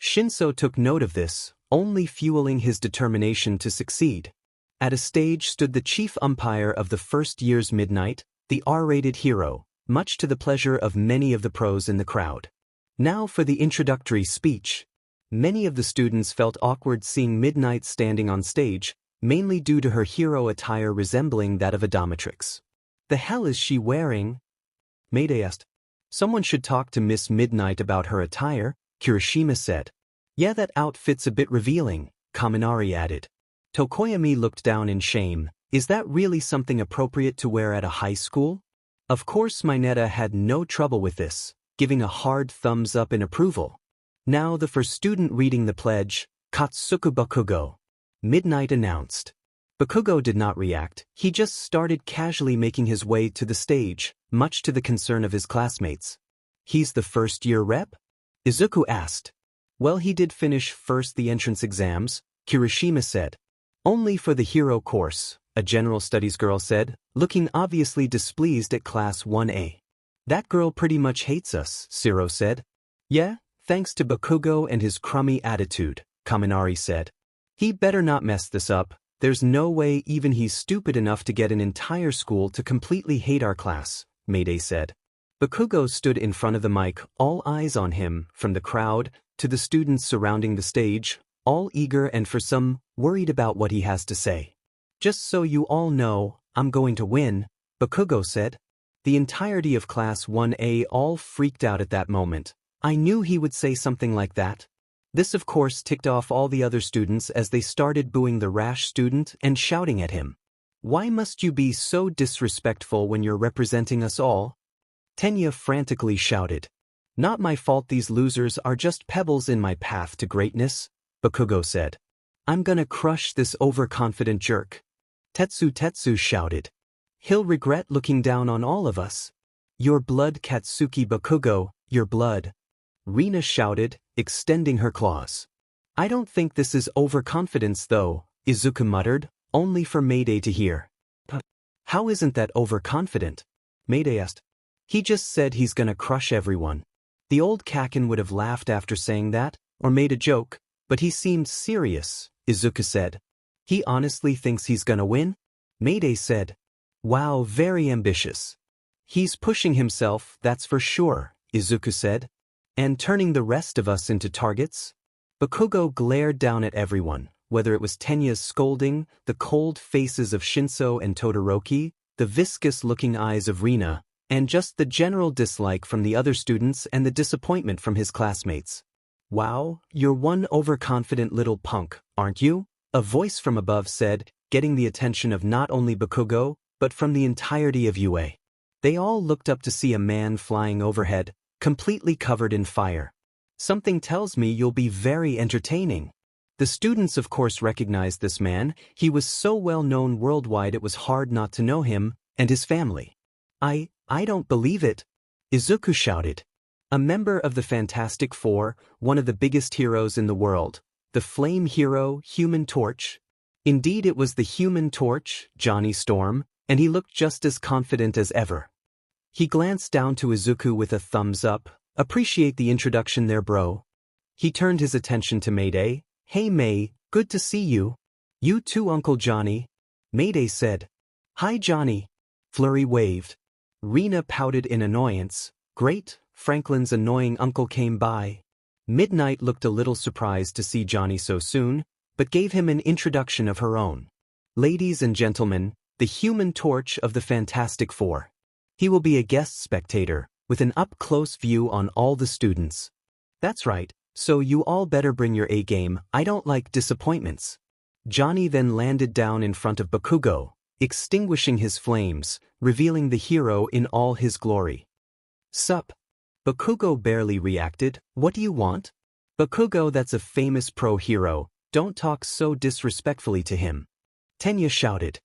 Shinso took note of this, only fueling his determination to succeed. At a stage stood the chief umpire of the first year's Midnight, the R-rated hero, much to the pleasure of many of the pros in the crowd. Now for the introductory speech. Many of the students felt awkward seeing Midnight standing on stage, mainly due to her hero attire resembling that of a dominatrix. The hell is she wearing? Mayday asked. Someone should talk to Miss Midnight about her attire, Kirishima said. Yeah, that outfit's a bit revealing, Kaminari added. Tokoyami looked down in shame. Is that really something appropriate to wear at a high school? Of course Mineta had no trouble with this, giving a hard thumbs up in approval. Now the first student reading the pledge, Katsuku Bakugo. Midnight announced. Bakugo did not react, he just started casually making his way to the stage, much to the concern of his classmates. He's the first-year rep? Izuku asked. Well, he did finish first the entrance exams, Kirishima said. Only for the hero course, a general studies girl said, looking obviously displeased at Class 1A. That girl pretty much hates us, 𝗧𝗫 said. Yeah, thanks to Bakugo and his crummy attitude, Kaminari said. He better not mess this up. There's no way even he's stupid enough to get an entire school to completely hate our class, Mayday said. Bakugo stood in front of the mic, all eyes on him, from the crowd to the students surrounding the stage, all eager and for some, worried about what he has to say. Just so you all know, I'm going to win, Bakugo said. The entirety of Class 1A all freaked out at that moment. I knew he would say something like that. This of course ticked off all the other students as they started booing the rash student and shouting at him. Why must you be so disrespectful when you're representing us all? 𝗬𝗲𝗄𝗏 frantically shouted. Not my fault, these losers are just pebbles in my path to greatness, Bakugo said. I'm gonna crush this overconfident jerk. 𝗧𝗬𝗧𝗧 shouted. He'll regret looking down on all of us. Your blood, Katsuki Bakugo, your blood. Rina shouted, extending her claws. I don't think this is overconfidence though, Izuku muttered, only for Mayday to hear. How isn't that overconfident? Mayday asked. He just said he's gonna crush everyone. The old Kaken would have laughed after saying that, or made a joke, but he seemed serious, Izuku said. He honestly thinks he's gonna win? Mayday said. Wow, very ambitious. He's pushing himself, that's for sure, Izuku said. And turning the rest of us into targets? Bakugo glared down at everyone, whether it was Tenya's scolding, the cold faces of Shinso and Todoroki, the viscous-looking eyes of Rina, and just the general dislike from the other students and the disappointment from his classmates. Wow, you're one overconfident little punk, aren't you? A voice from above said, getting the attention of not only Bakugo, but from the entirety of UA. They all looked up to see a man flying overhead, completely covered in fire. Something tells me you'll be very entertaining. The students of course recognized this man. He was so well known worldwide it was hard not to know him, and his family. I don't believe it. Izuku shouted. A member of the Fantastic Four, one of the biggest heroes in the world, the flame hero, Human Torch. Indeed it was the Human Torch, Johnny Storm, and he looked just as confident as ever. He glanced down to Izuku with a thumbs up. Appreciate the introduction there, bro. He turned his attention to Mayday. Hey May, good to see you. You too, Uncle Johnny. Mayday said. Hi Johnny. Flurry waved. Rina pouted in annoyance. Great, Franklin's annoying uncle came by. Midnight looked a little surprised to see Johnny so soon, but gave him an introduction of her own. Ladies and gentlemen, the Human Torch of the Fantastic Four. He will be a guest spectator, with an up-close view on all the students. That's right, so you all better bring your A-game, I don't like disappointments. Johnny then landed down in front of Bakugo, extinguishing his flames, revealing the hero in all his glory. Sup? Bakugo barely reacted. What do you want? Bakugo, that's a famous pro-hero, don't talk so disrespectfully to him. Tenya shouted.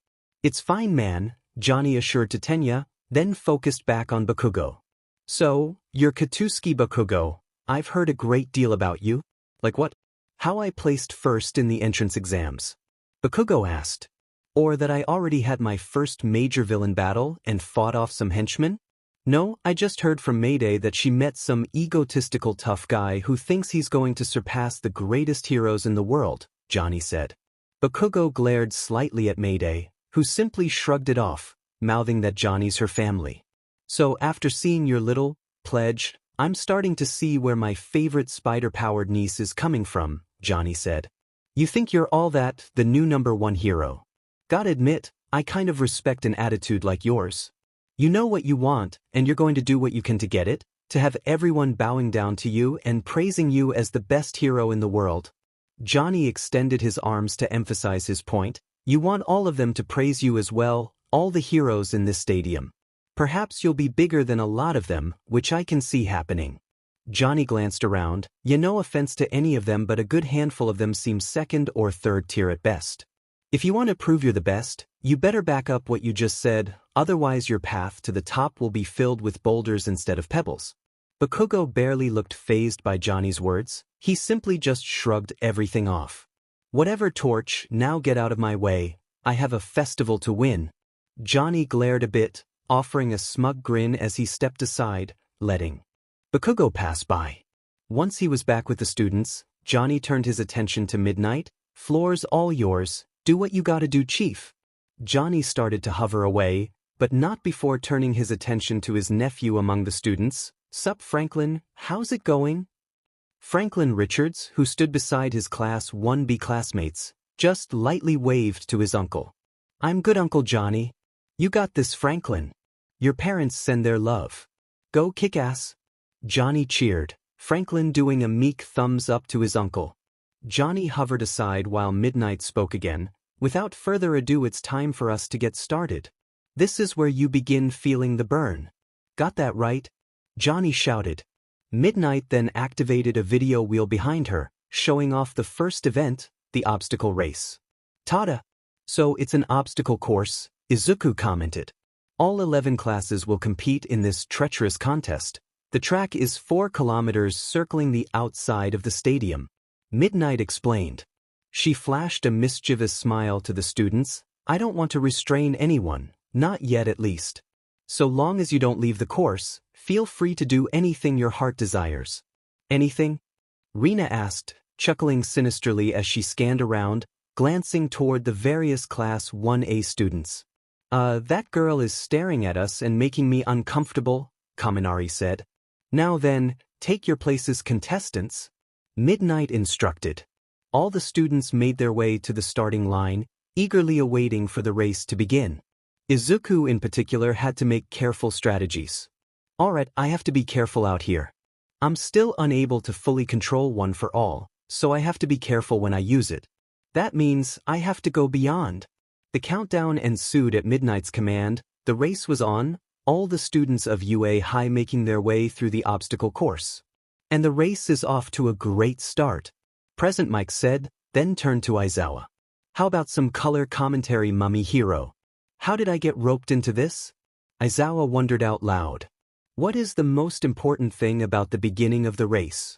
It's fine man, Johnny assured to Tenya, then focused back on Bakugo. So, you're Katsuki Bakugo, I've heard a great deal about you. Like what? How I placed first in the entrance exams. Bakugo asked. Or that I already had my first major villain battle and fought off some henchmen? No, I just heard from Mayday that she met some egotistical tough guy who thinks he's going to surpass the greatest heroes in the world, Johnny said. Bakugo glared slightly at Mayday, who simply shrugged it off, mouthing that Johnny's her family. So after seeing your little pledge, I'm starting to see where my favorite spider-powered niece is coming from, Johnny said. You think you're all that, the new #1 hero. Gotta admit, I kind of respect an attitude like yours. You know what you want, and you're going to do what you can to get it, to have everyone bowing down to you and praising you as the best hero in the world. Johnny extended his arms to emphasize his point. You want all of them to praise you as well, all the heroes in this stadium. Perhaps you'll be bigger than a lot of them, which I can see happening. Johnny glanced around. No offense to any of them, but a good handful of them seem second or third tier at best. If you want to prove you're the best, you better back up what you just said, otherwise your path to the top will be filled with boulders instead of pebbles. Bakugo barely looked fazed by Johnny's words. He simply just shrugged everything off. Whatever, Torch, now get out of my way. I have a festival to win. Johnny glared a bit, offering a smug grin as he stepped aside, letting Bakugo pass by. Once he was back with the students, Johnny turned his attention to Midnight. Floor's all yours, do what you gotta do, Chief. Johnny started to hover away, but not before turning his attention to his nephew among the students. Sup Franklin, how's it going? Franklin Richards, who stood beside his Class 1B classmates, just lightly waved to his uncle. I'm good, Uncle Johnny. You got this, Franklin. Your parents send their love. Go kick ass. Johnny cheered, Franklin doing a meek thumbs up to his uncle. Johnny hovered aside while Midnight spoke again. Without further ado, it's time for us to get started. This is where you begin feeling the burn. Got that right? Johnny shouted. Midnight then activated a video wheel behind her, showing off the first event, the obstacle race. Tada! So it's an obstacle course, Izuku commented. All 11 classes will compete in this treacherous contest. The track is 4 kilometers circling the outside of the stadium. Midnight explained. She flashed a mischievous smile to the students. I don't want to restrain anyone, not yet at least. So long as you don't leave the course, feel free to do anything your heart desires. Anything? Rina asked, chuckling sinisterly as she scanned around, glancing toward the various Class 1A students. That girl is staring at us and making me uncomfortable, 𝗵𝗃𝗧𝗵𝗲 said. Now then, take your places, contestants. Midnight instructed. All the students made their way to the starting line, eagerly awaiting for the race to begin. Izuku in particular had to make careful strategies. Alright, I have to be careful out here. I'm still unable to fully control one for all, so I have to be careful when I use it. That means I have to go beyond. The countdown ensued at Midnight's command. The race was on, all the students of UA High making their way through the obstacle course. And the race is off to a great start. Present Mike said, then turned to Aizawa. How about some color commentary, mummy hero? How did I get roped into this? Aizawa wondered out loud. What is the most important thing about the beginning of the race?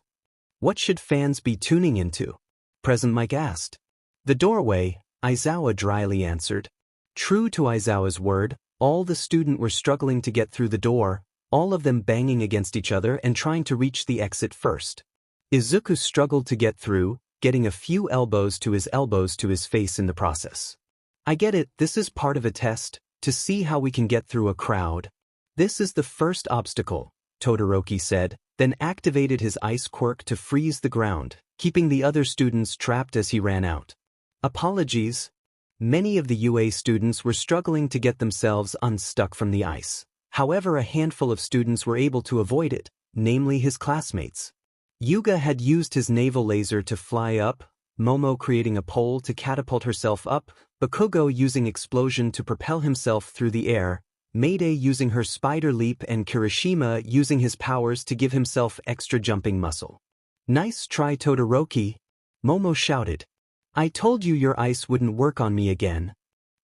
What should fans be tuning into? Present Mike asked. The doorway, Aizawa dryly answered. True to Aizawa's word, all the students were struggling to get through the door, all of them banging against each other and trying to reach the exit first. Izuku struggled to get through, getting a few elbows to his face in the process. I get it, this is part of a test, to see how we can get through a crowd. This is the first obstacle, Todoroki said, then activated his ice quirk to freeze the ground, keeping the other students trapped as he ran out. Apologies. Many of the UA students were struggling to get themselves unstuck from the ice. However, a handful of students were able to avoid it, namely his classmates. Yuga had used his naval laser to fly up, Momo creating a pole to catapult herself up, Bakugo using explosion to propel himself through the air, Mayday using her spider leap and Kirishima using his powers to give himself extra jumping muscle. Nice try, Todoroki, Momo shouted. I told you your ice wouldn't work on me again.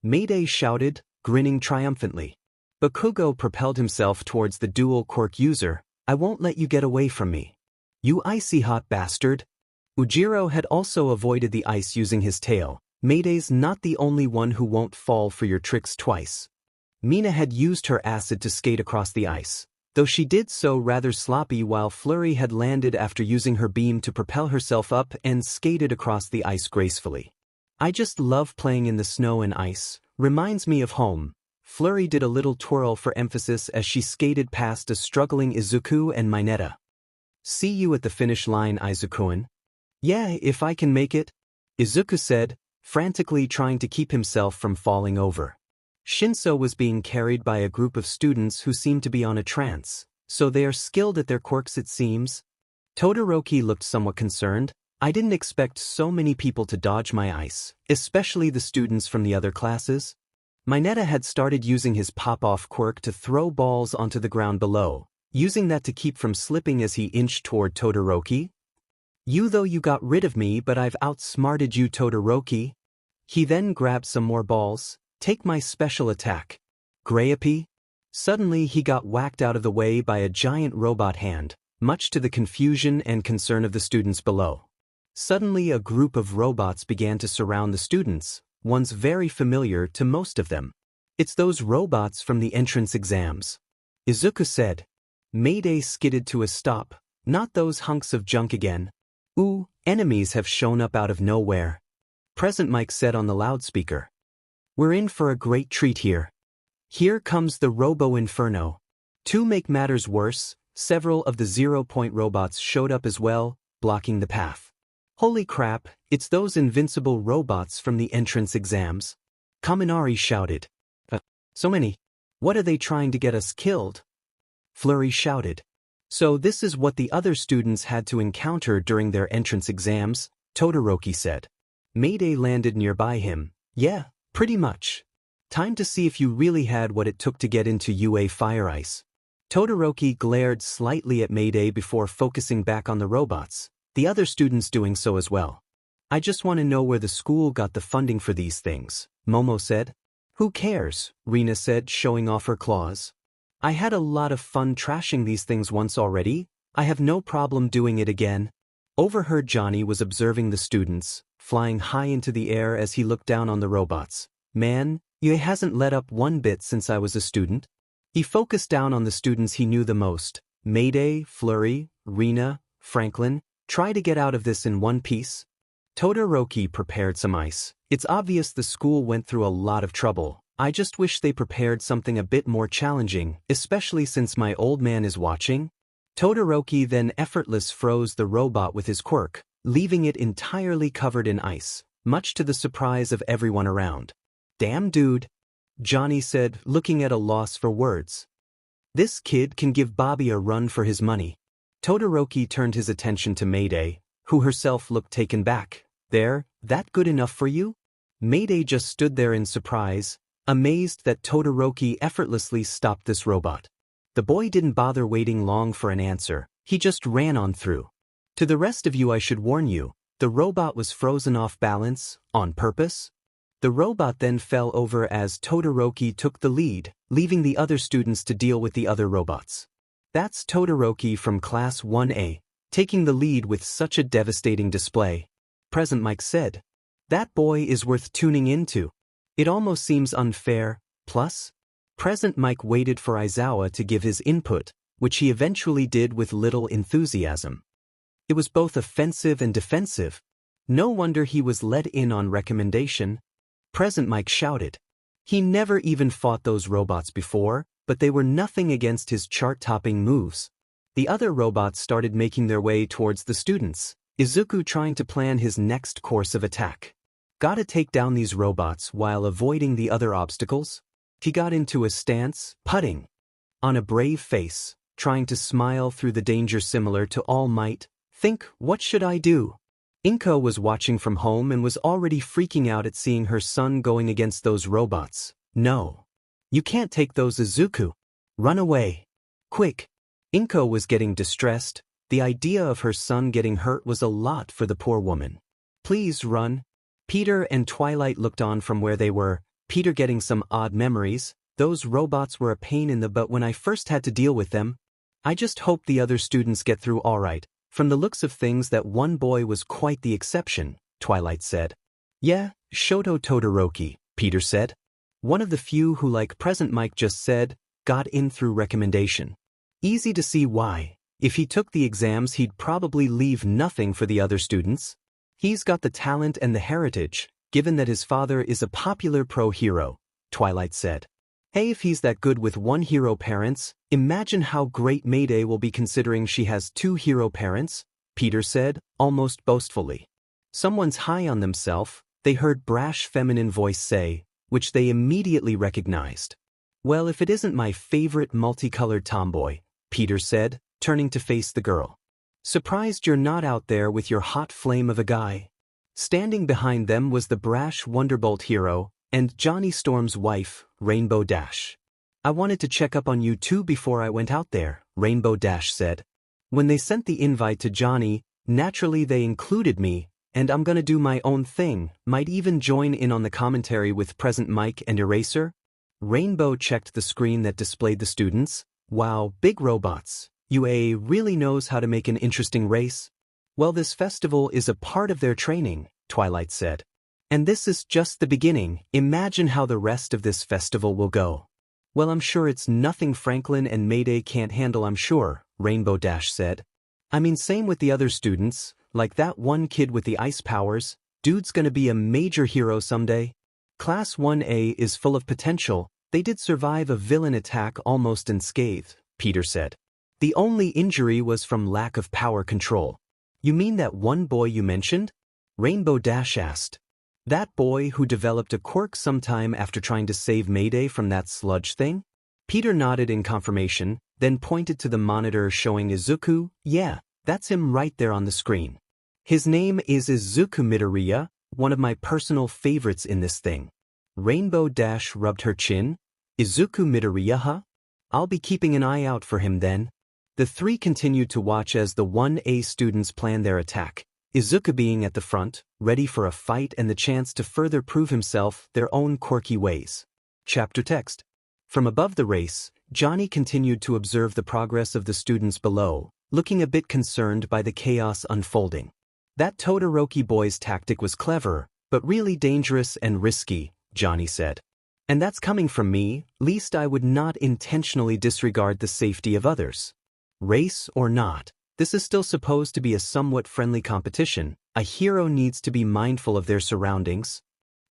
Mayday shouted, grinning triumphantly. Bakugo propelled himself towards the dual quirk user. I won't let you get away from me. You icy hot bastard. Ujiro had also avoided the ice using his tail. Mayday's not the only one who won't fall for your tricks twice. Mina had used her acid to skate across the ice, though she did so rather sloppy, while Flurry had landed after using her beam to propel herself up and skated across the ice gracefully. I just love playing in the snow and ice, reminds me of home. Flurry did a little twirl for emphasis as she skated past a struggling Izuku and Mineta. See you at the finish line, Izuku-kun. Yeah, if I can make it, Izuku said, frantically trying to keep himself from falling over. Shinso was being carried by a group of students who seemed to be on a trance, so they are skilled at their quirks it seems. Todoroki looked somewhat concerned. I didn't expect so many people to dodge my ice, especially the students from the other classes. Mineta had started using his pop-off quirk to throw balls onto the ground below, using that to keep from slipping as he inched toward Todoroki. You got rid of me, but I've outsmarted you, Todoroki. He then grabbed some more balls. Take my special attack. 𝗧𝗵𝗃𝗧𝗵𝗲. Suddenly he got whacked out of the way by a giant robot hand, much to the confusion and concern of the students below. Suddenly a group of robots began to surround the students, ones very familiar to most of them. It's those robots from the entrance exams. Izuku said. Mayday skidded to a stop. Not those hunks of junk again. Ooh, enemies have shown up out of nowhere. Present Mike said on the loudspeaker. We're in for a great treat here. Here comes the Robo Inferno. To make matters worse, several of the 0-point robots showed up as well, blocking the path. Holy crap, it's those invincible robots from the entrance exams. 𝗵𝗃𝗧𝗵𝗲 shouted. So many. What are they trying to get us killed? Flurry shouted. So this is what the other students had to encounter during their entrance exams, Todoroki said. Mayday landed nearby him. Yeah. Pretty much. Time to see if you really had what it took to get into UA Fire Ice. Todoroki glared slightly at Mayday before focusing back on the robots, the other students doing so as well. I just want to know where the school got the funding for these things, Momo said. Who cares, Rina said, showing off her claws. I had a lot of fun trashing these things once already. I have no problem doing it again. Overheard Johnny was observing the students, flying high into the air as he looked down on the robots. Man, you hasn't let up one bit since I was a student. He focused down on the students he knew the most. Mayday, Flurry, Rina, Franklin. Try to get out of this in one piece. Todoroki prepared some ice. It's obvious the school went through a lot of trouble. I just wish they prepared something a bit more challenging, especially since my old man is watching. Todoroki then effortlessly froze the robot with his quirk, leaving it entirely covered in ice, much to the surprise of everyone around. Damn dude, Johnny said, looking at a loss for words. This kid can give Bobby a run for his money. Todoroki turned his attention to Mayday, who herself looked taken back. There, that good enough for you? Mayday just stood there in surprise, amazed that Todoroki effortlessly stopped this robot. The boy didn't bother waiting long for an answer, he just ran on through. To the rest of you, I should warn you, the robot was frozen off balance, on purpose. The robot then fell over as Todoroki took the lead, leaving the other students to deal with the other robots. That's Todoroki from Class 1A, taking the lead with such a devastating display. 𝗵𝗃 said. That boy is worth tuning into. It almost seems unfair, plus? 𝗵𝗃 waited for Aizawa to give his input, which he eventually did with little enthusiasm. It was both offensive and defensive. No wonder he was let in on recommendation. 𝗵𝗃 shouted. He never even fought those robots before, but they were nothing against his chart-topping moves. The other robots started making their way towards the students, Izuku trying to plan his next course of attack. Gotta take down these robots while avoiding the other obstacles. He got into a stance, putting on a brave face, trying to smile through the danger similar to All Might. Think, what should I do? Inko was watching from home and was already freaking out at seeing her son going against those robots. No. You can't take those, Izuku. Run away. Quick. Inko was getting distressed. The idea of her son getting hurt was a lot for the poor woman. Please run. Peter and Twilight looked on from where they were, Peter getting some odd memories. Those robots were a pain in the butt when I first had to deal with them. I just hope the other students get through all right. From the looks of things, that one boy was quite the exception, Twilight said. Yeah, Shoto Todoroki, Peter said. One of the few who, like 𝗵𝗃 just said, got in through recommendation. Easy to see why. If he took the exams, he'd probably leave nothing for the other students. He's got the talent and the heritage, given that his father is a popular pro-hero, Twilight said. Hey, if he's that good with one hero parents, imagine how great Mayday will be considering she has two hero parents, Peter said, almost boastfully. Someone's high on themselves, they heard brash feminine voice say, which they immediately recognized. Well, if it isn't my favorite multicolored tomboy, Peter said, turning to face the girl. Surprised you're not out there with your hot flame of a guy. Standing behind them was the brash Wonderbolt hero, and Johnny Storm's wife, Rainbow Dash. I wanted to check up on you too before I went out there, Rainbow Dash said. When they sent the invite to Johnny, naturally they included me, and I'm gonna do my own thing, might even join in on the commentary with 𝗵𝗃 and Eraser. Rainbow checked the screen that displayed the students. Wow, big robots. UA really knows how to make an interesting race. Well, this festival is a part of their training, Twilight said. And this is just the beginning. Imagine how the rest of this festival will go. Well, I'm sure it's nothing Franklin and Mayday can't handle, I'm sure, Rainbow Dash said. I mean, same with the other students, like that one kid with the ice powers. Dude's gonna be a major hero someday. Class 1A is full of potential. They did survive a villain attack almost unscathed, Peter said. The only injury was from lack of power control. You mean that one boy you mentioned? Rainbow Dash asked. That boy who developed a quirk sometime after trying to save Mayday from that sludge thing? Peter nodded in confirmation, then pointed to the monitor showing Izuku. Yeah, that's him right there on the screen. His name is Izuku Midoriya, one of my personal favorites in this thing. Rainbow Dash rubbed her chin. Izuku Midoriya, huh? I'll be keeping an eye out for him then. The three continued to watch as the 1A students planned their attack. Izuku being at the front, ready for a fight and the chance to further prove himself their own quirky ways. Chapter text. From above the race, Johnny continued to observe the progress of the students below, looking a bit concerned by the chaos unfolding. That Todoroki boy's tactic was clever, but really dangerous and risky, Johnny said. And that's coming from me, least I would not intentionally disregard the safety of others. Race or not, this is still supposed to be a somewhat friendly competition. A hero needs to be mindful of their surroundings.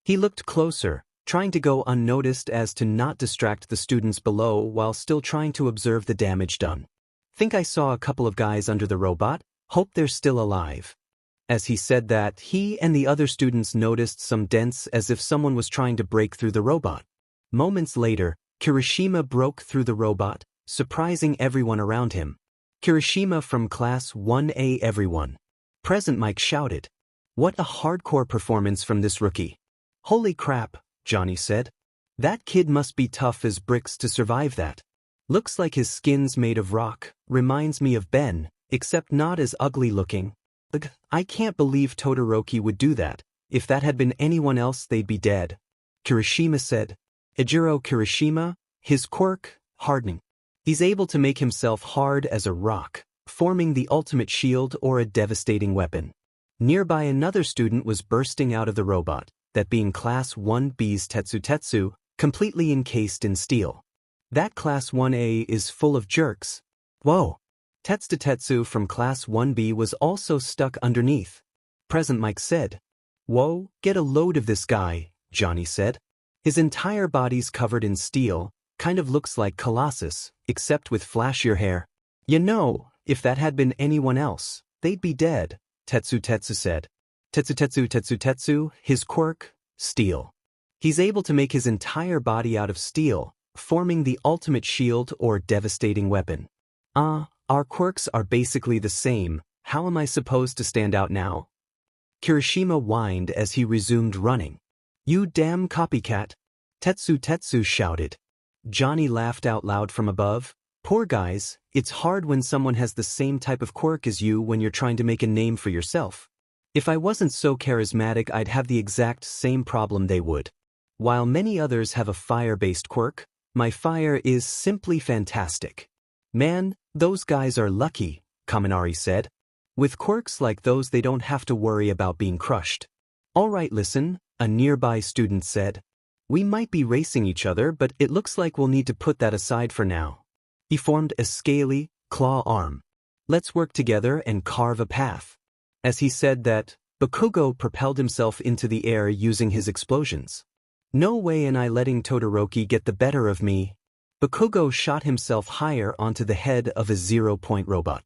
He looked closer, trying to go unnoticed as to not distract the students below while still trying to observe the damage done. Think I saw a couple of guys under the robot, hope they're still alive. As he said that, he and the other students noticed some dents as if someone was trying to break through the robot. Moments later, Kirishima broke through the robot, surprising everyone around him. Kirishima from Class 1A everyone. Present Mike shouted. What a hardcore performance from this rookie. Holy crap, Johnny said. That kid must be tough as bricks to survive that. Looks like his skin's made of rock, reminds me of Ben, except not as ugly looking. Ugh, I can't believe Todoroki would do that. If that had been anyone else they'd be dead. Kirishima said. Ejiro Kirishima, his quirk, hardening. He's able to make himself hard as a rock, forming the ultimate shield or a devastating weapon. Nearby another student was bursting out of the robot, that being Class 1B's 𝗧𝗪𝗧𝗪, completely encased in steel. That Class 1A is full of jerks. Whoa! 𝗧𝗪𝗧𝗪 from Class 1B was also stuck underneath. Present Mike said. Whoa, get a load of this guy, Johnny said. His entire body's covered in steel, kind of looks like Colossus, except with flashier hair. You know, if that had been anyone else, they'd be dead, 𝗧𝗪𝗧𝗪 said. 𝗧𝗪𝗧𝗪𝗧𝗪𝗧𝗪, his quirk, steel. He's able to make his entire body out of steel, forming the ultimate shield or devastating weapon. Our quirks are basically the same, how am I supposed to stand out now? Kirishima whined as he resumed running. You damn copycat! 𝗧𝗪𝗧𝗪 shouted. Johnny laughed out loud from above. Poor guys, it's hard when someone has the same type of quirk as you when you're trying to make a name for yourself. If I wasn't so charismatic, I'd have the exact same problem they would. While many others have a fire-based quirk, my fire is simply fantastic. Man, those guys are lucky, 𝗵𝗃𝗄𝗃 said. With quirks like those they don't have to worry about being crushed. Alright, listen, a nearby student said. We might be racing each other, but it looks like we'll need to put that aside for now. He formed a scaly, claw arm. Let's work together and carve a path. As he said that, Bakugo propelled himself into the air using his explosions. No way am I letting Todoroki get the better of me. Bakugo shot himself higher onto the head of a 0-point robot.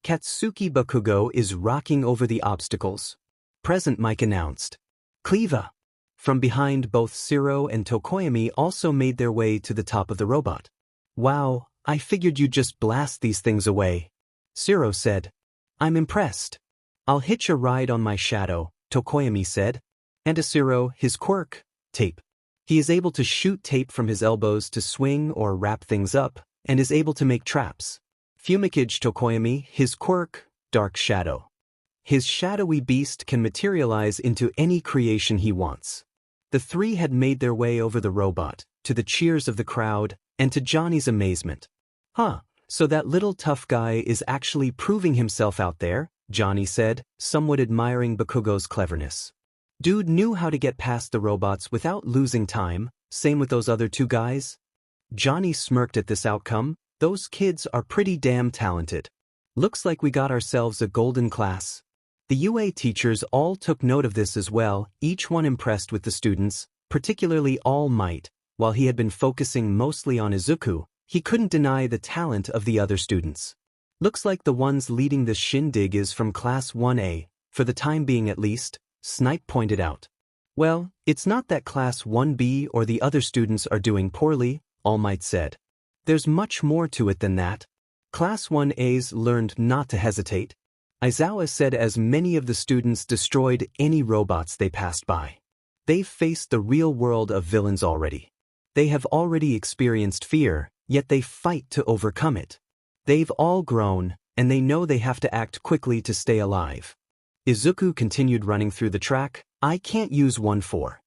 Katsuki Bakugo is rocking over the obstacles. Present Mike announced. 𝗧𝗵𝗲. From behind, both 𝗧𝗪 and 𝗧𝗪𝗧𝗏 also made their way to the top of the robot. Wow, I figured you'd just blast these things away. 𝗧𝗪 said. I'm impressed. I'll hitch a ride on my shadow, 𝗧𝗧𝗪𝗧𝗏 said. And to 𝗧𝗪, his quirk, tape. He is able to shoot tape from his elbows to swing or wrap things up, and is able to make traps. 𝗵𝗃𝗃𝗄𝗃 𝗧𝗪𝗧𝗏, his quirk, dark shadow. His shadowy beast can materialize into any creation he wants. The three had made their way over the robot, to the cheers of the crowd, and to Johnny's amazement. So that little tough guy is actually proving himself out there, Johnny said, somewhat admiring Bakugo's cleverness. Dude knew how to get past the robots without losing time, same with those other two guys. Johnny smirked at this outcome. Those kids are pretty damn talented. Looks like we got ourselves a golden class. The UA teachers all took note of this as well, each one impressed with the students, particularly All Might. While he had been focusing mostly on Izuku, he couldn't deny the talent of the other students. Looks like the ones leading this shindig is from Class 1A, for the time being at least, 𝗧𝗏𝗏 pointed out. Well, it's not that Class 1B or the other students are doing poorly, All Might said. There's much more to it than that. Class 1A's learned not to hesitate. Aizawa said as many of the students destroyed any robots they passed by. They've faced the real world of villains already. They have already experienced fear, yet they fight to overcome it. They've all grown, and they know they have to act quickly to stay alive. Izuku continued running through the track. I can't use 1-4.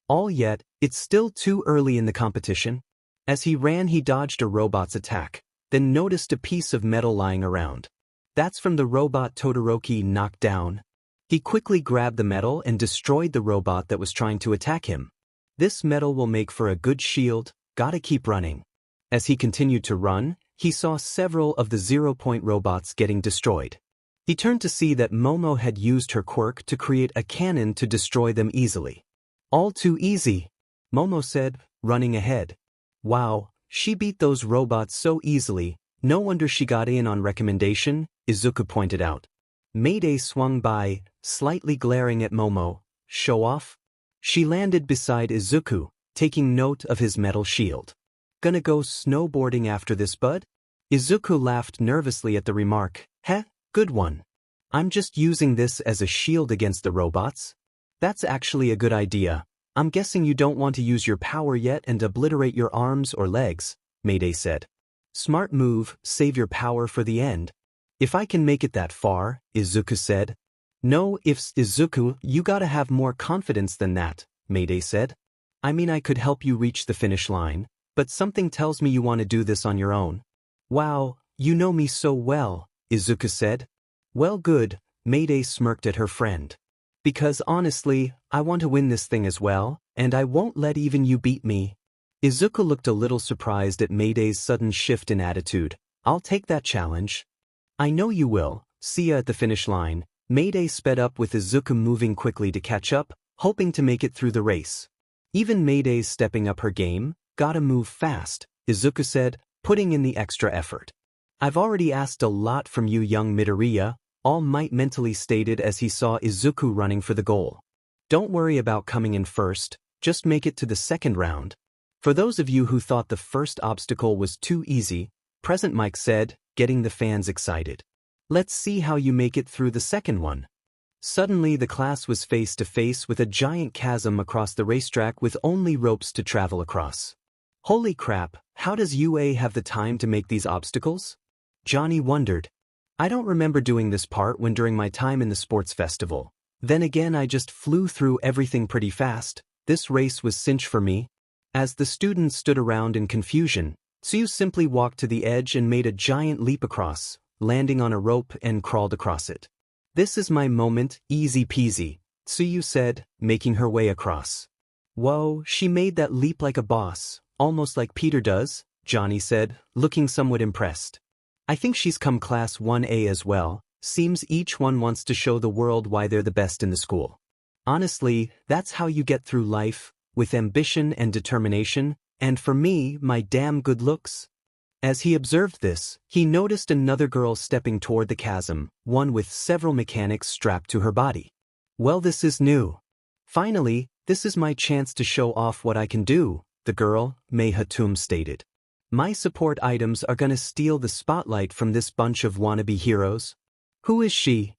All yet, it's still too early in the competition. As he ran he dodged a robot's attack, then noticed a piece of metal lying around. That's from the robot Todoroki knocked down. He quickly grabbed the metal and destroyed the robot that was trying to attack him. This metal will make for a good shield, gotta keep running. As he continued to run, he saw several of the 0-point robots getting destroyed. He turned to see that Momo had used her quirk to create a cannon to destroy them easily. All too easy, Momo said, running ahead. Wow, she beat those robots so easily, no wonder she got in on recommendation, Izuku pointed out. Mayday swung by, slightly glaring at Momo. Show off? She landed beside Izuku, taking note of his metal shield. Gonna go snowboarding after this, bud? Izuku laughed nervously at the remark. Heh, good one. I'm just using this as a shield against the robots. That's actually a good idea. I'm guessing you don't want to use your power yet and obliterate your arms or legs, Mayday said. Smart move, save your power for the end. If I can make it that far, Izuku said. No ifs, Izuku, you gotta have more confidence than that, Mayday said. I mean I could help you reach the finish line, but something tells me you want to do this on your own. Wow, you know me so well, Izuku said. Well good, Mayday smirked at her friend. Because honestly, I want to win this thing as well, and I won't let even you beat me. Izuku looked a little surprised at Mayday's sudden shift in attitude. I'll take that challenge. I know you will, see ya at the finish line. Mayday sped up with Izuku moving quickly to catch up, hoping to make it through the race. Even Mayday's stepping up her game. Gotta move fast, Izuku said, putting in the extra effort. I've already asked a lot from you, young Midoriya, All Might mentally stated as he saw Izuku running for the goal. Don't worry about coming in first, just make it to the second round. For those of you who thought the first obstacle was too easy, Present Mike said, getting the fans excited. Let's see how you make it through the second one. Suddenly the class was face to face with a giant chasm across the racetrack with only ropes to travel across. Holy crap, how does UA have the time to make these obstacles? Johnny wondered. I don't remember doing this part when during my time in the sports festival. Then again I just flew through everything pretty fast. This race was cinch for me. As the students stood around in confusion, Tsuyu simply walked to the edge and made a giant leap across, landing on a rope and crawled across it. This is my moment, easy peasy, Tsuyu said, making her way across. Whoa, she made that leap like a boss, almost like Peter does, Johnny said, looking somewhat impressed. I think she's come class 1A as well, seems each one wants to show the world why they're the best in the school. Honestly, that's how you get through life, with ambition and determination, and for me, my damn good looks. As he observed this, he noticed another girl stepping toward the chasm, one with several mechanics strapped to her body. Well, this is new. Finally, this is my chance to show off what I can do, the girl, 𝗵𝗃𝗃 stated. My support items are gonna steal the spotlight from this bunch of wannabe heroes. Who is she?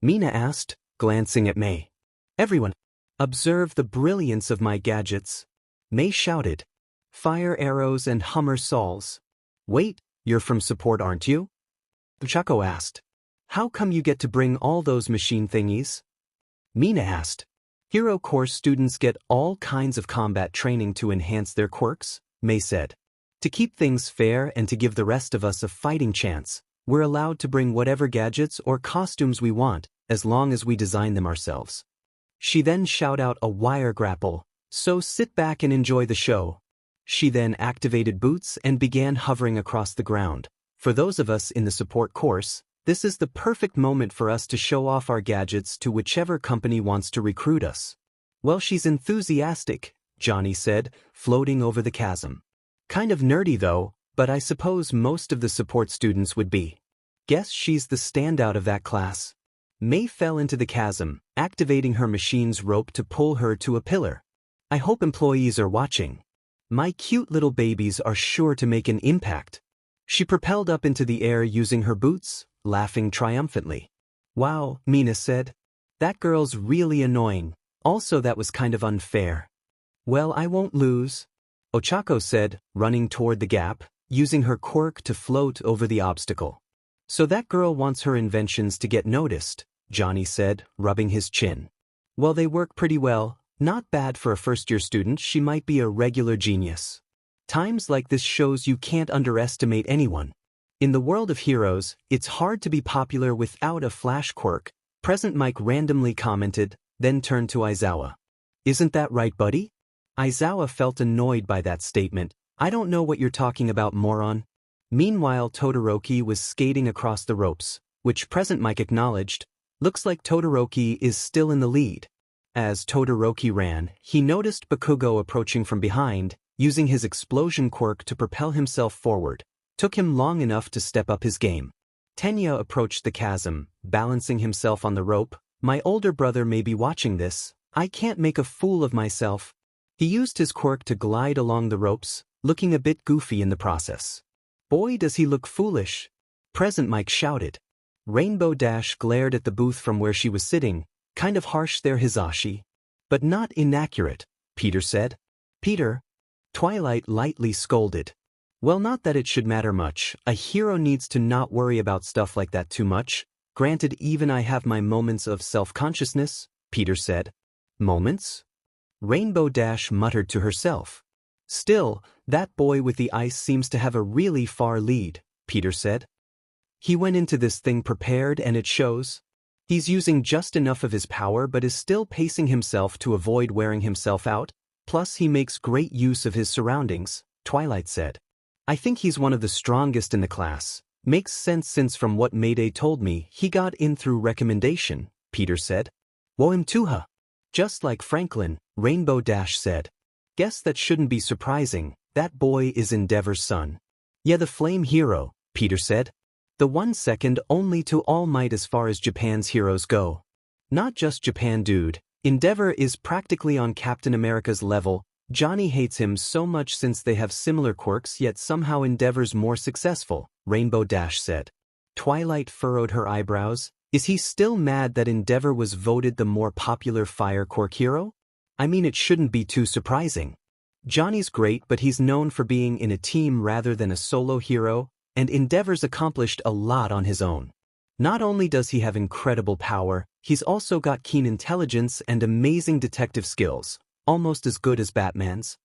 Mina asked, glancing at May. Everyone. Observe the brilliance of my gadgets. May shouted. Fire arrows and 𝗵𝗃𝗃𝗃. Wait, you're from support, aren't you? Ochako asked. How come you get to bring all those machine thingies? Mina asked. Hero course students get all kinds of combat training to enhance their quirks, May said. To keep things fair and to give the rest of us a fighting chance, we're allowed to bring whatever gadgets or costumes we want, as long as we design them ourselves. She then shouted out a wire grapple, so sit back and enjoy the show. She then activated boots and began hovering across the ground. For those of us in the support course, this is the perfect moment for us to show off our gadgets to whichever company wants to recruit us. Well, she's enthusiastic, Johnny said, floating over the chasm. Kind of nerdy though, but I suppose most of the support students would be. Guess she's the standout of that class. May fell into the chasm, activating her machine's rope to pull her to a pillar. I hope employees are watching. My cute little babies are sure to make an impact. She propelled up into the air using her boots, laughing triumphantly. Wow, Mina said. That girl's really annoying. Also, that was kind of unfair. Well, I won't lose, Ochako said, running toward the gap, using her quirk to float over the obstacle. So that girl wants her inventions to get noticed, Johnny said, rubbing his chin. Well, they work pretty well. Not bad for a first-year student. She might be a regular genius. Times like this shows you can't underestimate anyone. In the world of heroes, it's hard to be popular without a flash quirk, 𝗵𝗃 randomly commented, then turned to Aizawa. Isn't that right, buddy? Aizawa felt annoyed by that statement. I don't know what you're talking about, moron. Meanwhile, Todoroki was skating across the ropes, which 𝗵𝗃 acknowledged. Looks like Todoroki is still in the lead. As Todoroki ran, he noticed Bakugo approaching from behind, using his explosion quirk to propel himself forward. Took him long enough to step up his game. Tenya approached the chasm, balancing himself on the rope. My older brother may be watching this. I can't make a fool of myself. He used his quirk to glide along the ropes, looking a bit goofy in the process. Boy, does he look foolish. 𝗵𝗃 shouted. Rainbow Dash glared at the booth from where she was sitting. Kind of harsh there, Hisashi. But not inaccurate, Peter said. Peter? Twilight lightly scolded. Well, not that it should matter much. A hero needs to not worry about stuff like that too much. Granted, even I have my moments of self-consciousness, Peter said. Moments? Rainbow Dash muttered to herself. Still, that boy with the ice seems to have a really far lead, Peter said. He went into this thing prepared and it shows. He's using just enough of his power but is still pacing himself to avoid wearing himself out. Plus he makes great use of his surroundings, Twilight said. I think he's one of the strongest in the class. Makes sense since from what Mayday told me, he got in through recommendation, Peter said. 𝗬𝗵𝗃𝗧𝗵. Just like Franklin, Rainbow Dash said. Guess that shouldn't be surprising. That boy is Endeavor's son. Yeah, the flame hero, Peter said. The one second only to All Might as far as Japan's heroes go. Not just Japan, dude. Endeavor is practically on Captain America's level. Johnny hates him so much since they have similar quirks, yet somehow Endeavor's more successful, Rainbow Dash said. Twilight furrowed her eyebrows. Is he still mad that Endeavor was voted the more popular fire quirk hero? I mean, it shouldn't be too surprising. Johnny's great, but he's known for being in a team rather than a solo hero, and Endeavor's accomplished a lot on his own. Not only does he have incredible power, he's also got keen intelligence and amazing detective skills. Almost as good as Batman's.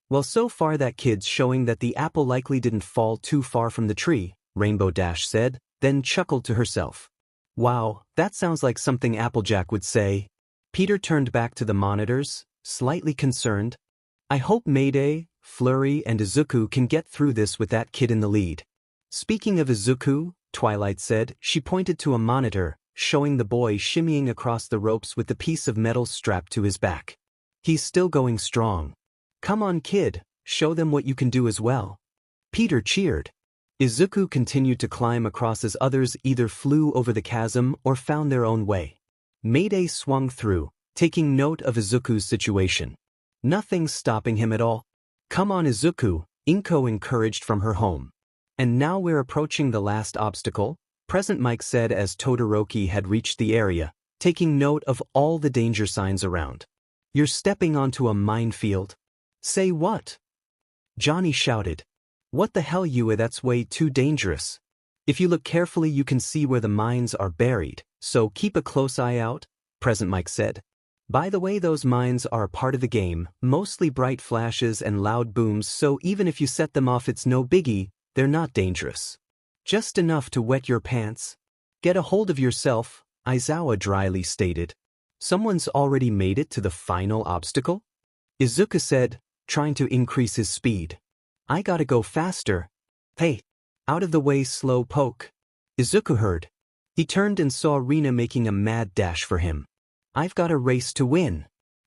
Well, so far that kid's showing that the apple likely didn't fall too far from the tree, Rainbow Dash said, then chuckled to herself. Wow, that sounds like something Applejack would say. Peter turned back to the monitors, slightly concerned. I hope Mayday, Flurry, and Izuku can get through this with that kid in the lead. Speaking of Izuku, Twilight said, she pointed to a monitor, showing the boy shimmying across the ropes with the piece of metal strapped to his back. He's still going strong. Come on, kid, show them what you can do as well. Peter cheered. Izuku continued to climb across as others either flew over the chasm or found their own way. Mayday swung through, taking note of Izuku's situation. Nothing's stopping him at all. Come on, Izuku, Inko encouraged from her home. And now we're approaching the last obstacle, 𝗵𝗃 said as Todoroki had reached the area, taking note of all the danger signs around. You're stepping onto a minefield. Say what? Johnny shouted. What the hell, 𝗬𝗧𝗏, that's way too dangerous. If you look carefully you can see where the mines are buried, so keep a close eye out, 𝗵𝗃 said. By the way, those mines are a part of the game, mostly bright flashes and loud booms, so even if you set them off it's no biggie, they're not dangerous. Just enough to wet your pants. Get a hold of yourself, Aizawa dryly stated. Someone's already made it to the final obstacle? Izuku said, trying to increase his speed. I gotta go faster. Hey, out of the way, slow poke. Izuku heard. He turned and saw Rina making a mad dash for him. I've got a race to win.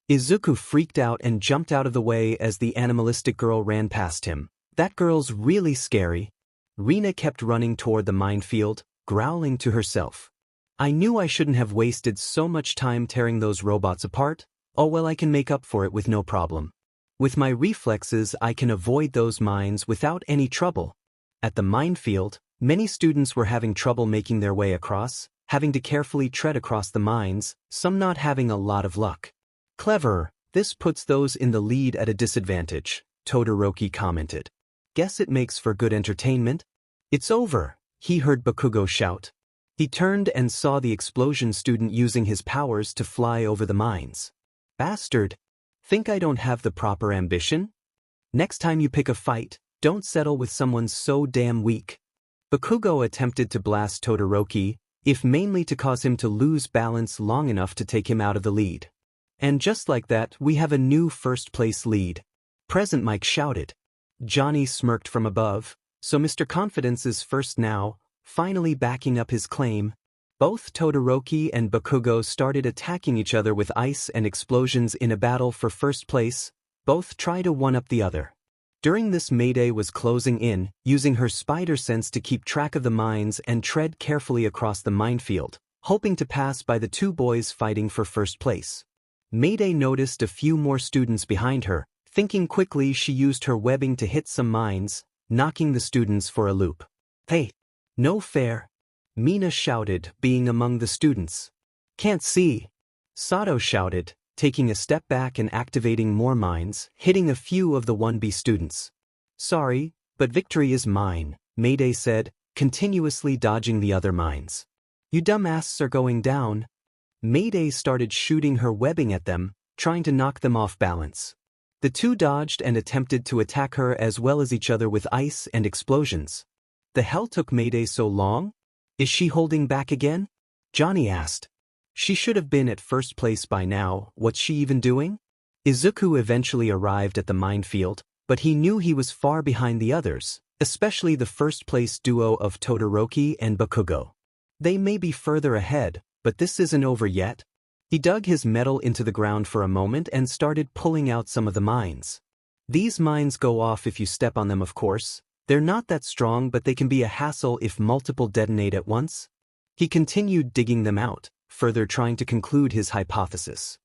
Izuku freaked out and jumped out of the way as the animalistic girl ran past him. That girl's really scary. Rina kept running toward the minefield, growling to herself. I knew I shouldn't have wasted so much time tearing those robots apart. Oh well, I can make up for it with no problem. With my reflexes I can avoid those mines without any trouble. At the minefield, many students were having trouble making their way across, having to carefully tread across the mines, some not having a lot of luck. Clever, this puts those in the lead at a disadvantage, Todoroki commented. Guess it makes for good entertainment. It's over, he heard Bakugo shout. He turned and saw the explosion student using his powers to fly over the mines. Bastard! Think I don't have the proper ambition? Next time you pick a fight, don't settle with someone so damn weak. Bakugo attempted to blast Todoroki, if mainly to cause him to lose balance long enough to take him out of the lead. And just like that, we have a new first-place lead. 𝗵𝘃𝗄𝐿 shouted. Johnny smirked from above, so Mr. Confidence is first now, finally backing up his claim. Both Todoroki and Bakugo started attacking each other with ice and explosions in a battle for first place. Both try to one-up the other. During this, Mayday was closing in, using her spider sense to keep track of the mines and tread carefully across the minefield, hoping to pass by the two boys fighting for first place. Mayday noticed a few more students behind her. Thinking quickly, she used her webbing to hit some mines, knocking the students for a loop. Hey! No fair! Mina shouted, being among the students. Can't see! Sato shouted, taking a step back and activating more mines, hitting a few of the 1B students. Sorry, but victory is mine, Mayday said, continuously dodging the other mines. You dumbasses are going down. Mayday started shooting her webbing at them, trying to knock them off balance. The two dodged and attempted to attack her as well as each other with ice and explosions. The hell took Mayday so long? Is she holding back again? Johnny asked. She should have been at first place by now, what's she even doing? Izuku eventually arrived at the minefield, but he knew he was far behind the others, especially the first-place duo of Todoroki and Bakugo. They may be further ahead, but this isn't over yet. He dug his metal into the ground for a moment and started pulling out some of the mines. These mines go off if you step on them, of course. They're not that strong, but they can be a hassle if multiple detonate at once. He continued digging them out, further trying to conclude his hypothesis.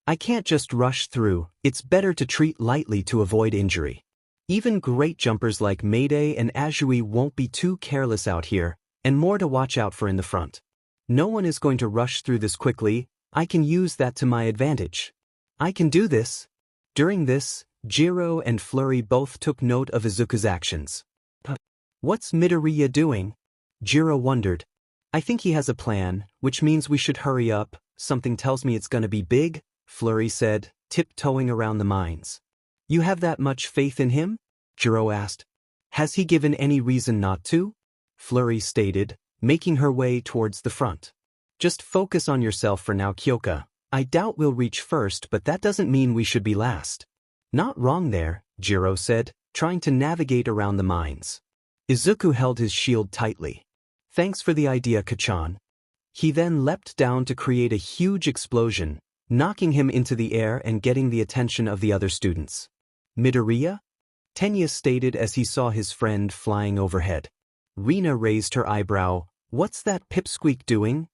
I can't just rush through, it's better to treat lightly to avoid injury. Even great jumpers like Mayday and Azui won't be too careless out here, and more to watch out for in the front. No one is going to rush through this quickly. I can use that to my advantage. I can do this. During this, Jiro and Flurry both took note of Izuku's actions. What's Midoriya doing? Jiro wondered. I think he has a plan, which means we should hurry up. Something tells me it's gonna be big, Flurry said, tiptoeing around the mines. You have that much faith in him? Jiro asked. Has he given any reason not to? Flurry stated, making her way towards the front. Just focus on yourself for now, Kyoka. I doubt we'll reach first, but that doesn't mean we should be last. Not wrong there, Jiro said, trying to navigate around the mines. Izuku held his shield tightly. Thanks for the idea, Kachan. He then leapt down to create a huge explosion, knocking him into the air and getting the attention of the other students. Midoriya? Tenya stated as he saw his friend flying overhead. Rina raised her eyebrow. What's that pipsqueak doing?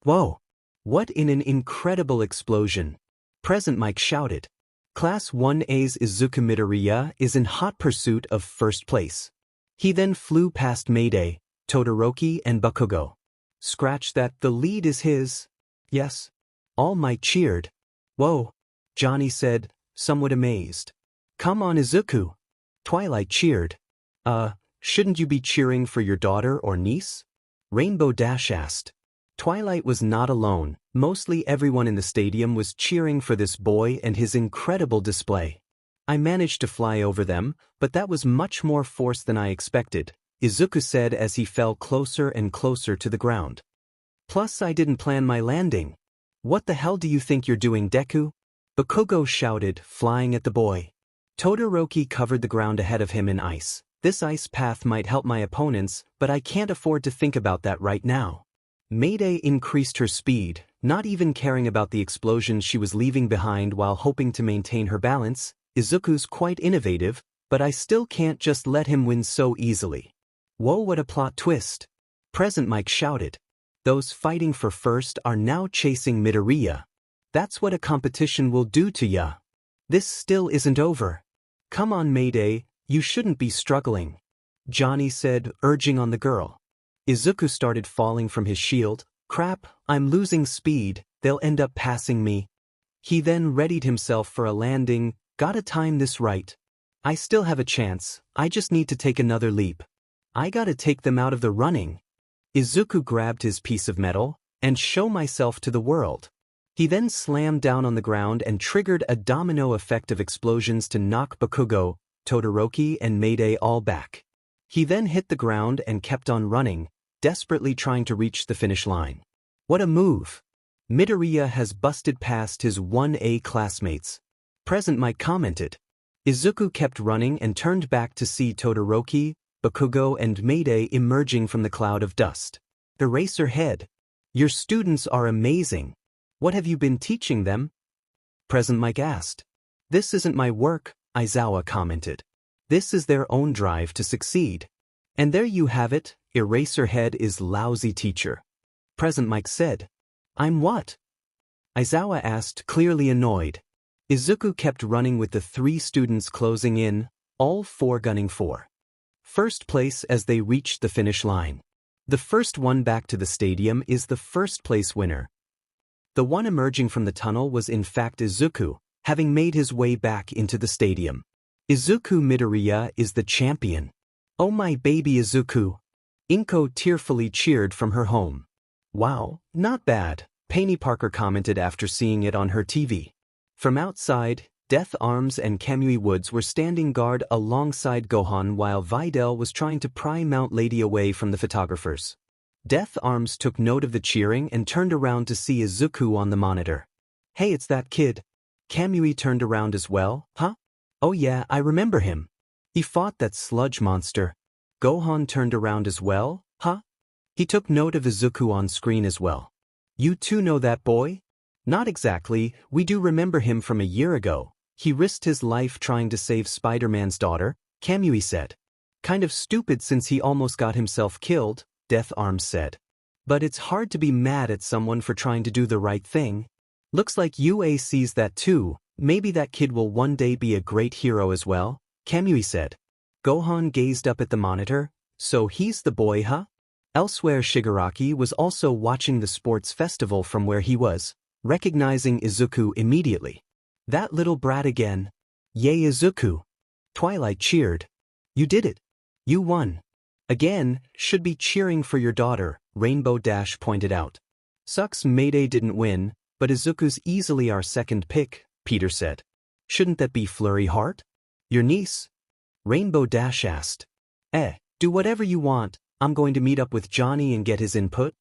Whoa! What in an incredible explosion! 𝗵𝘃𝗄𝐿 shouted. Class 1A's Izuku Midoriya is in hot pursuit of first place. He then flew past Mayday, Todoroki and Bakugo. Scratch that, the lead is his. Yes. All Might cheered. Whoa, Johnny said, somewhat amazed. Come on, Izuku. Twilight cheered. Shouldn't you be cheering for your daughter or niece? Rainbow Dash asked. Twilight was not alone. Mostly everyone in the stadium was cheering for this boy and his incredible display. I managed to fly over them, but that was much more force than I expected, Izuku said as he fell closer and closer to the ground. Plus I didn't plan my landing. What the hell do you think you're doing, Deku? Bakugo shouted, flying at the boy. Todoroki covered the ground ahead of him in ice. This ice path might help my opponents, but I can't afford to think about that right now. Mayday increased her speed, not even caring about the explosions she was leaving behind while hoping to maintain her balance. Izuku's quite innovative, but I still can't just let him win so easily. Whoa, what a plot twist! 𝗵𝘃𝗄𝐿 shouted. Those fighting for first are now chasing Midoriya. That's what a competition will do to ya. This still isn't over. Come on, Mayday, you shouldn't be struggling, Johnny said, urging on the girl. Izuku started falling from his shield. Crap, I'm losing speed, they'll end up passing me. He then readied himself for a landing. Gotta time this right. I still have a chance, I just need to take another leap. I gotta take them out of the running. Izuku grabbed his piece of metal, and show myself to the world. He then slammed down on the ground and triggered a domino effect of explosions to knock Bakugo, Todoroki and Mayday all back. He then hit the ground and kept on running, desperately trying to reach the finish line. What a move! Midoriya has busted past his 1A classmates. 𝗵𝗃𝗃𝗁𝗍 commented. Izuku kept running and turned back to see Todoroki, Bakugo and Mayday emerging from the cloud of dust. 𝗧𝗪𝙧𝗍𝗪. Your students are amazing. What have you been teaching them? 𝗵𝗃𝗃𝗁𝗍 asked. This isn't my work, Aizawa commented. This is their own drive to succeed. And there you have it, 𝗧𝗪𝙧𝗍𝗪 is lousy teacher. 𝗵𝗃𝗃𝗁𝗍 said. I'm what? Aizawa asked, clearly annoyed. Izuku kept running with the 3 students closing in, all 4 gunning for first place as they reached the finish line. The first one back to the stadium is the first place winner. The one emerging from the tunnel was in fact Izuku, having made his way back into the stadium. Izuku Midoriya is the champion. Oh my baby Izuku! Inko tearfully cheered from her home. Wow, not bad, Mayday Parker commented after seeing it on her TV. From outside, 𝗬𝗏𝗵𝗃 and Kamui Woods were standing guard alongside Gohan while Videl was trying to pry Mount Lady away from the photographers. 𝗬𝗏𝗵𝗃 took note of the cheering and turned around to see Izuku on the monitor. Hey, it's that kid. Kamui turned around as well, huh? Oh yeah, I remember him. He fought that sludge monster. Gohan turned around as well, huh? He took note of Izuku on screen as well. You too know that boy? Not exactly, we do remember him from a year ago. He risked his life trying to save Spider-Man's daughter, Kamui said. Kind of stupid since he almost got himself killed, 𝗬𝗏𝗵𝗃 said. But it's hard to be mad at someone for trying to do the right thing. Looks like UA sees that too. Maybe that kid will one day be a great hero as well, Kamui said. Gohan gazed up at the monitor. So he's the boy, huh? Elsewhere, Shigaraki was also watching the sports festival from where he was, recognizing Izuku immediately. That little brat again. Yay Izuku! Twilight cheered. You did it. You won. Again, should be cheering for your daughter, 𝗵𝗏𝗃𝗁𝗍 pointed out. Sucks Mayday didn't win, but Izuku's easily our second pick, Peter said. Shouldn't that be Flurry Heart? Your niece? 𝗵𝗏𝗃𝗁𝗍 asked. Do whatever you want, I'm going to meet up with Johnny and get his input.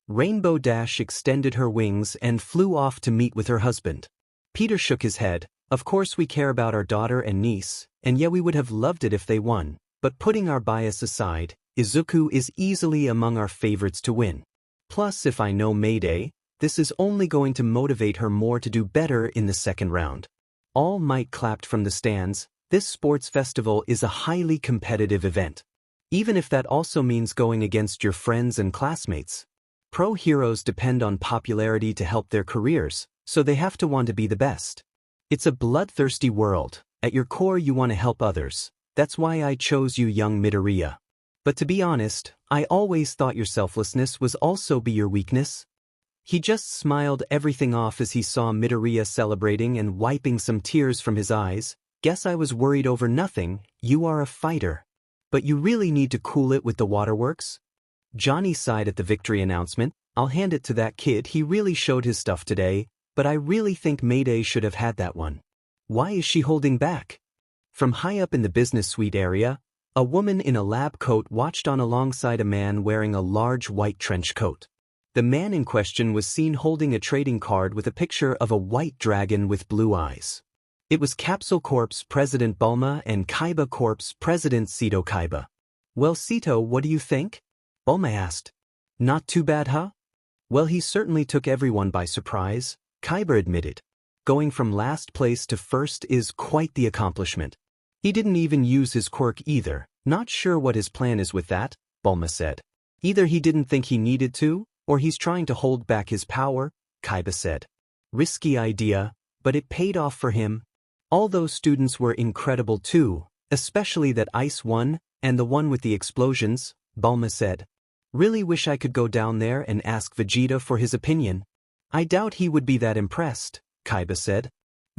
𝗵𝗏𝗃𝗁𝗍 extended her wings and flew off to meet with her husband. Peter shook his head. Of course we care about our daughter and niece, and yeah we would have loved it if they won, but putting our bias aside, Izuku is easily among our favorites to win. Plus if I know Mayday, this is only going to motivate her more to do better in the second round. All Might clapped from the stands. This sports festival is a highly competitive event. Even if that also means going against your friends and classmates. Pro heroes depend on popularity to help their careers, so they have to want to be the best. It's a bloodthirsty world. At your core you want to help others. That's why I chose you, young Midoriya. But to be honest, I always thought your selflessness was also be your weakness. He just smiled everything off as he saw Midoriya celebrating and wiping some tears from his eyes. Guess I was worried over nothing. You are a fighter. But you really need to cool it with the waterworks? Johnny sighed at the victory announcement. I'll hand it to that kid, he really showed his stuff today, but I really think Mayday should have had that one. Why is she holding back? From high up in the business suite area, a woman in a lab coat watched on alongside a man wearing a large white trench coat. The man in question was seen holding a trading card with a picture of a white dragon with blue eyes. It was Capsule Corp's President Bulma and 𝗫𝗫 Corp's President 𝗧𝗵𝗫𝗫. Well, Sito, what do you think? Bulma asked. Not too bad, huh? Well, he certainly took everyone by surprise, 𝗫𝗫 admitted. Going from last place to first is quite the accomplishment. He didn't even use his quirk either. Not sure what his plan is with that, Bulma said. Either he didn't think he needed to, or he's trying to hold back his power, 𝗫𝗫 said. Risky idea, but it paid off for him. All those students were incredible too, especially that Ice one, and the one with the explosions, Bulma said. Really wish I could go down there and ask Vegeta for his opinion. I doubt he would be that impressed, 𝗫𝗫 said.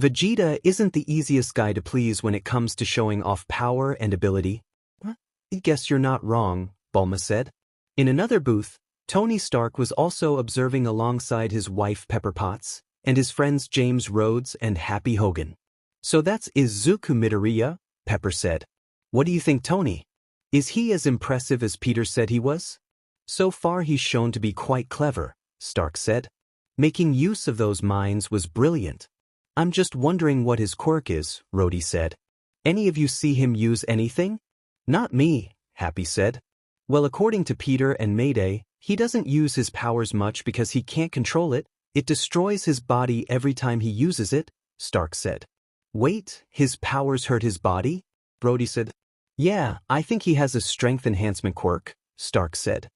Vegeta isn't the easiest guy to please when it comes to showing off power and ability. I guess you're not wrong, Bulma said. In another booth, Tony Stark was also observing alongside his wife Pepper Potts, and his friends James Rhodes and Happy Hogan. "So that's Izuku Midoriya," Pepper said. "What do you think, Tony? Is he as impressive as Peter said he was?" "So far he's shown to be quite clever," Stark said. "Making use of those minds was brilliant." "I'm just wondering what his quirk is," Rhodey said. "Any of you see him use anything?" "Not me," Happy said. "Well, according to Peter and Mayday, he doesn't use his powers much because he can't control it. It destroys his body every time he uses it," Stark said. "Wait, his powers hurt his body?" Rhodey said. "Yeah, I think he has a strength enhancement quirk," Stark said.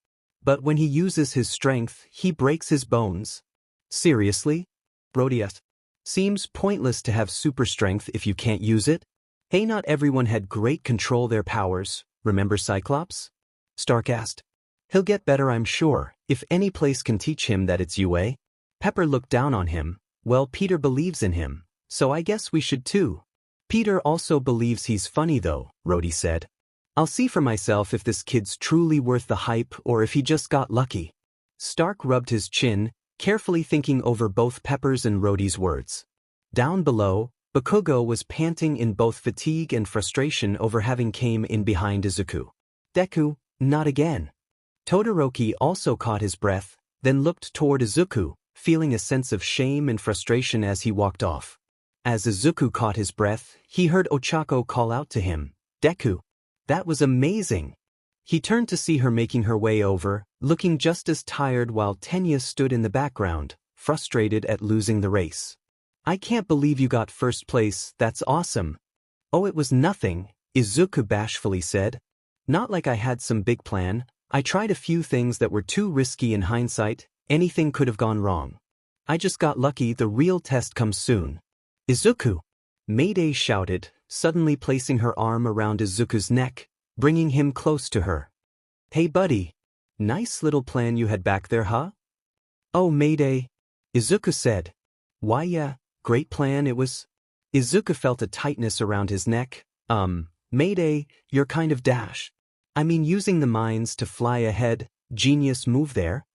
"But when he uses his strength, he breaks his bones." "Seriously?" Rhodey asked. "Seems pointless to have super strength if you can't use it. Hey, not everyone had great control their powers, remember Cyclops?" Stark asked. "He'll get better, I'm sure, if any place can teach him that it's UA." Pepper looked down on him. "Well, Peter believes in him, so I guess we should too." "Peter also believes he's funny though," Rhodey said. "I'll see for myself if this kid's truly worth the hype or if he just got lucky." Stark rubbed his chin, carefully thinking over both Pepper's and Rhodey's words. Down below, Bakugo was panting in both fatigue and frustration over having came in behind Izuku. "Deku, not again." Todoroki also caught his breath, then looked toward Izuku, feeling a sense of shame and frustration as he walked off. As Izuku caught his breath, he heard Ochako call out to him, "Deku." That was amazing. He turned to see her making her way over, looking just as tired while Tenya stood in the background, frustrated at losing the race. "I can't believe you got first place, that's awesome." "Oh, it was nothing," Izuku bashfully said. "Not like I had some big plan. I tried a few things that were too risky in hindsight. Anything could have gone wrong. I just got lucky. The real test comes soon." "Izuku!" Mayday shouted, suddenly placing her arm around Izuku's neck, bringing him close to her. "Hey buddy. Nice little plan you had back there, huh?" "Oh, Mayday," Izuku said. "Why yeah, great plan it was." Izuku felt a tightness around his neck. Mayday, you're kind of dash. I mean, using the minds to fly ahead, genius move there."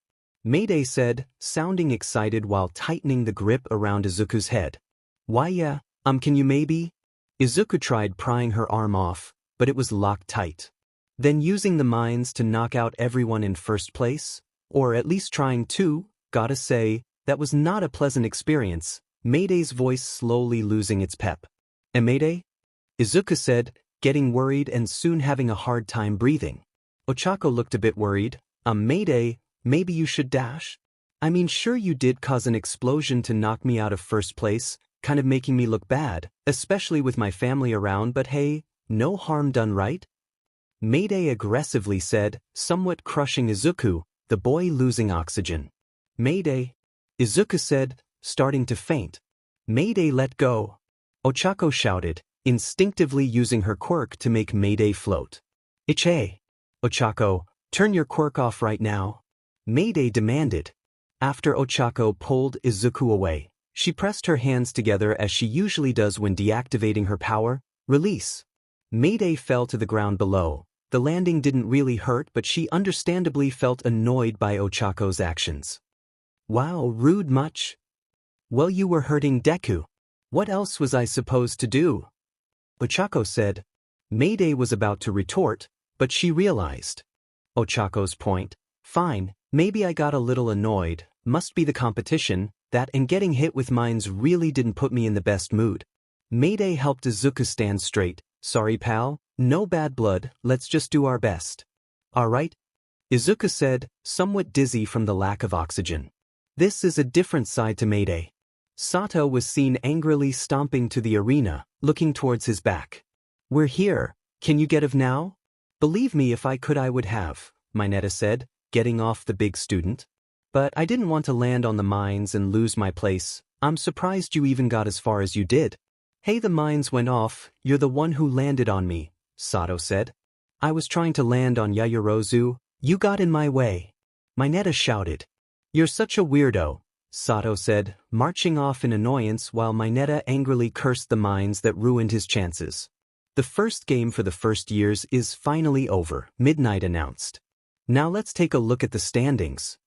Mayday said, sounding excited while tightening the grip around Izuku's head. "Why yeah, can you maybe?" Izuku tried prying her arm off, but it was locked tight. "Then using the minds to knock out everyone in first place? Or at least trying to, gotta say, that was not a pleasant experience," Mayday's voice slowly losing its pep. "Mayday?" Izuku said, getting worried and soon having a hard time breathing. Ochako looked a bit worried. Mayday, maybe you should dash? I mean, sure you did cause an explosion to knock me out of first place, kind of making me look bad, especially with my family around, but hey, no harm done, right?" Mayday aggressively said, somewhat crushing Izuku, the boy losing oxygen. "Mayday," Izuku said, starting to faint. "Mayday, let go." Ochako shouted, instinctively using her quirk to make Mayday float. "Ichie! Ochako, turn your quirk off right now," Mayday demanded. After Ochako pulled Izuku away, she pressed her hands together as she usually does when deactivating her power. Release. Mayday fell to the ground below. The landing didn't really hurt, but she understandably felt annoyed by Ochako's actions. "Wow, rude much?" "Well, you were hurting Deku. What else was I supposed to do?" Ochako said. Mayday was about to retort, but she realized Ochako's point. "Fine, maybe I got a little annoyed, must be the competition, that and getting hit with mines really didn't put me in the best mood." Mayday helped Izuku stand straight. "Sorry pal, no bad blood, let's just do our best." "Alright," Izuku said, somewhat dizzy from the lack of oxygen. This is a different side to Mayday. Sato was seen angrily stomping to the arena, looking towards his back. "We're here, can you get of now?" "Believe me, if I could I would have," Mineta said, getting off the big student. "But I didn't want to land on the mines and lose my place. I'm surprised you even got as far as you did." "Hey, the mines went off, you're the one who landed on me," Sato said. "I was trying to land on Yaoyorozu, you got in my way," Mineta shouted. "You're such a weirdo," Sato said, marching off in annoyance while Mineta angrily cursed the mines that ruined his chances. "The first game for the first years is finally over," Midnight announced. Now let's take a look at the standings.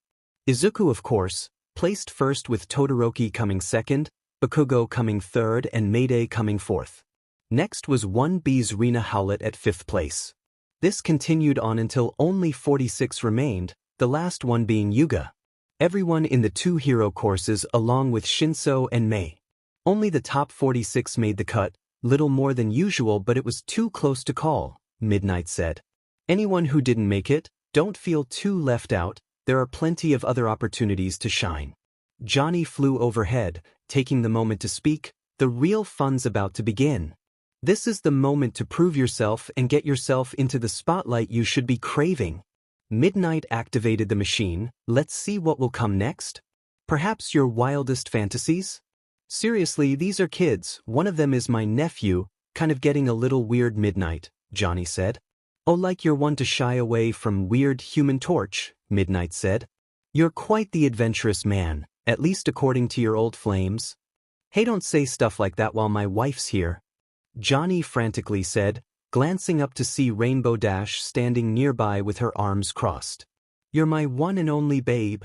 Izuku, of course, placed first with Todoroki coming second, Bakugo coming third and Mayday coming fourth. Next was 𝗵𝗃𝗃 𝗵𝗃 at fifth place. This continued on until only 46 remained, the last one being Yuga. Everyone in the two hero courses along with Shinso and Mei. Only the top 46 made the cut, little more than usual, but it was too close to call, Midnight said. Anyone who didn't make it, don't feel too left out, there are plenty of other opportunities to shine. Johnny flew overhead, taking the moment to speak, the real fun's about to begin. This is the moment to prove yourself and get yourself into the spotlight you should be craving. Midnight activated the machine, let's see what will come next. Perhaps your wildest fantasies? Seriously, these are kids, one of them is my nephew, kind of getting a little weird, Midnight, Johnny said. Oh, like you're one to shy away from weird Human Torch, Midnight said. You're quite the adventurous man, at least according to your old flames. Hey, don't say stuff like that while my wife's here, Johnny frantically said, glancing up to see Rainbow Dash standing nearby with her arms crossed. You're my one and only babe.